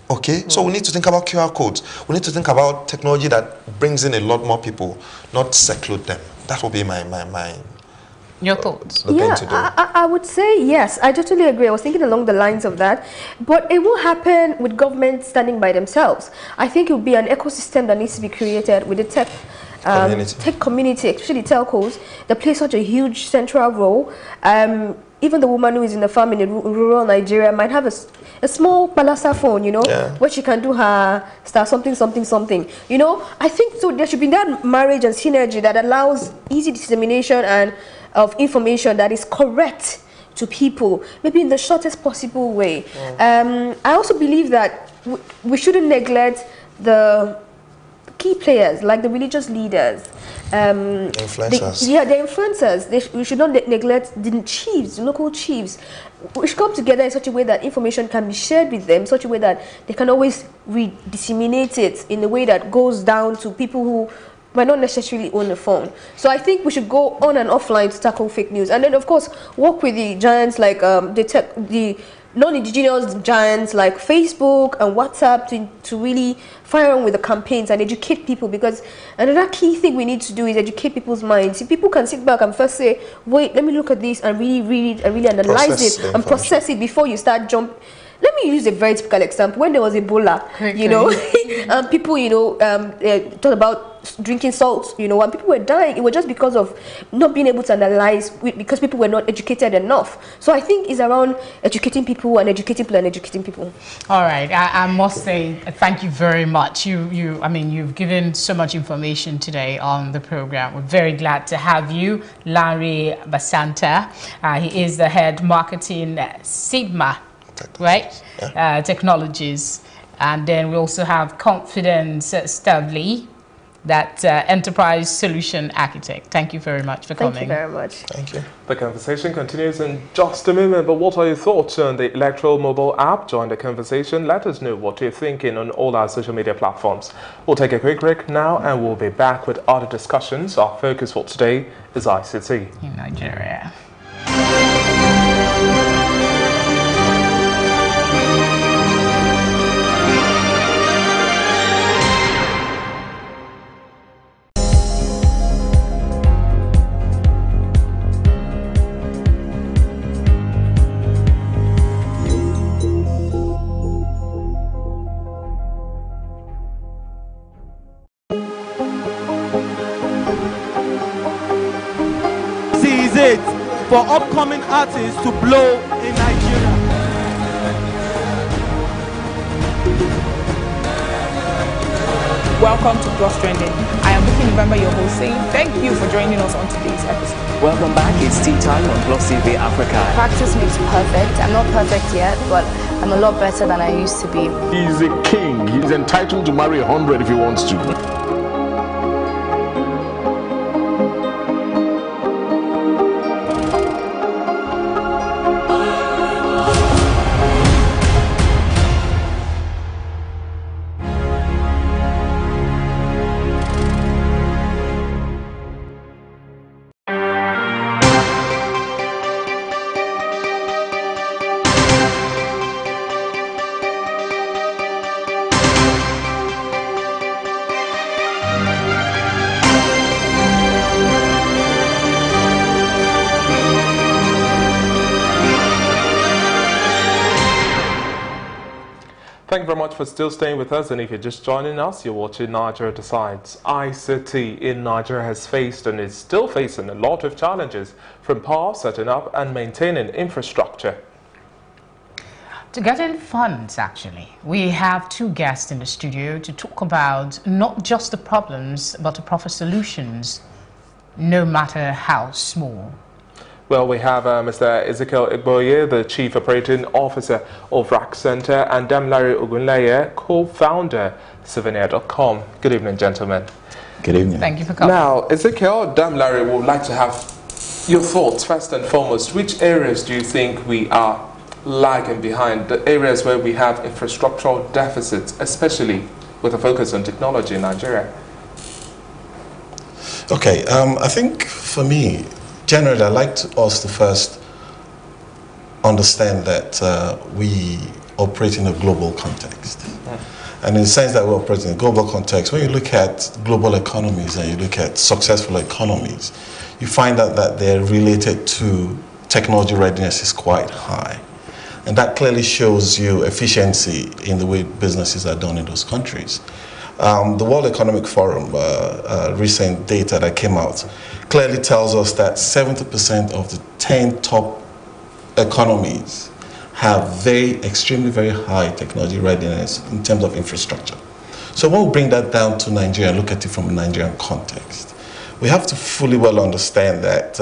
Okay, so we need to think about QR codes. We need to think about technology that brings in a lot more people, not seclude them. That will be my your thoughts? I would say yes. I totally agree. I was thinking along the lines of that. But it won't happen with government standing by themselves. I think it will be an ecosystem that needs to be created with the tech community, especially telcos, that play such a huge central role. Even the woman who is in the farm in rural Nigeria might have a small palasa phone, you know, where she can do her star something. You know, I think so. There should be that marriage and synergy that allows easy dissemination and of information that is correct to people, maybe in the shortest possible way. I also believe that we shouldn't neglect the key players, like the religious leaders, influencers. The influencers. We should not neglect the chiefs, the local chiefs. We should come together in such a way that information can be shared with them, in such a way that they can always disseminate it in a way that goes down to people who might not necessarily own a phone. So I think we should go on and offline to tackle fake news, and then of course work with the giants like the non-indigenous giants like Facebook and WhatsApp to really fire on with the campaigns and educate people, because another key thing we need to do is educate people's minds. If people can sit back and first say, wait, let me look at this and really read it and really analyze it and process it before you start jumping. Let me use a very typical example. When there was Ebola, you know, and people, you know, talked about drinking salt, you know, and people were dying. It was just because of not being able to analyze, because people were not educated enough. So I think it's around educating people and educating people and educating people. All right, I must say thank you very much. I mean, you've given so much information today on the program. We're very glad to have you, Larry Basanta. He is the head marketing Sigma right? Technologies. And then we also have Confidence Stavely, that enterprise solution architect. Thank you very much for coming. Thank you very much. Thank you. The conversation continues in just a moment, but what are your thoughts on the electoral mobile app? Join the conversation. Let us know what you're thinking on all our social media platforms. We'll take a quick break now and we'll be back with other discussions. Our focus for today is ICT in Nigeria. It for upcoming artists to blow in Nigeria. Welcome to Plus Trending. I am Vicky November, your host, saying thank you for joining us on today's episode. Welcome back. It's tea time on Plus TV Africa. Practice makes perfect. I'm not perfect yet, but I'm a lot better than I used to be. He's a king. He's entitled to marry 100 if he wants to. Thank you very much for still staying with us, and if you're just joining us, you're watching Nigeria Decides. ICT in Nigeria has faced and is still facing a lot of challenges, from power, setting up and maintaining infrastructure. To get in funds, actually, we have two guests in the studio to talk about not just the problems, but the proper solutions, no matter how small. Well, we have Mr. Ezekiel Igboye, the Chief Operating Officer of RAC Center, and Damilare Ogunleye, co-founder Souvenir.com. Good evening, gentlemen. Good evening. Thank you for coming. Now, Ezekiel, Damilare would like to have your thoughts, first and foremost. Which areas do you think we are lagging behind? The areas where we have infrastructural deficits, especially with a focus on technology in Nigeria? Okay, I think for me, generally, I'd like us to first understand that we operate in a global context. And in the sense that we operate in a global context, when you look at global economies and you look at successful economies, you find out that they're related to technology readiness is quite high. And that clearly shows you efficiency in the way businesses are done in those countries. The World Economic Forum recent data that came out clearly tells us that 70% of the 10 top economies have extremely very high technology readiness in terms of infrastructure. So when we bring that down to Nigeria and look at it from a Nigerian context, we have to fully well understand that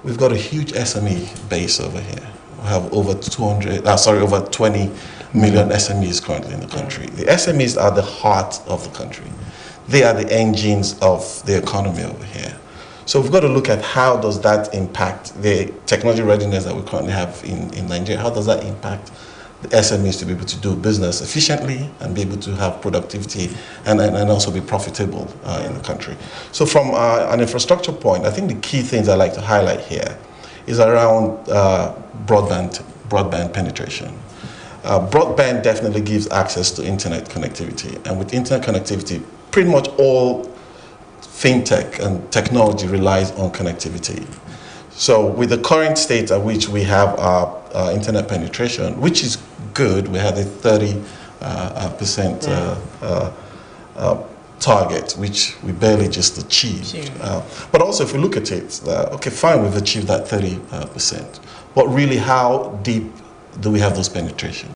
we've got a huge SME base over here. We have over 20 million SMEs currently in the country. The SMEs are the heart of the country. They are the engines of the economy over here. So we've got to look at how does that impact the technology readiness that we currently have in Nigeria. How does that impact the SMEs to be able to do business efficiently and be able to have productivity and also be profitable in the country. So from an infrastructure point, I think the key things I'd like to highlight here is around broadband penetration. Broadband definitely gives access to internet connectivity, and with internet connectivity, pretty much all fintech and technology relies on connectivity. So with the current state at which we have our internet penetration, which is good, we had a 30% target, which we barely just achieved. But also if we look at it, okay, fine, we've achieved that 30%. But really, how deep do we have those penetration?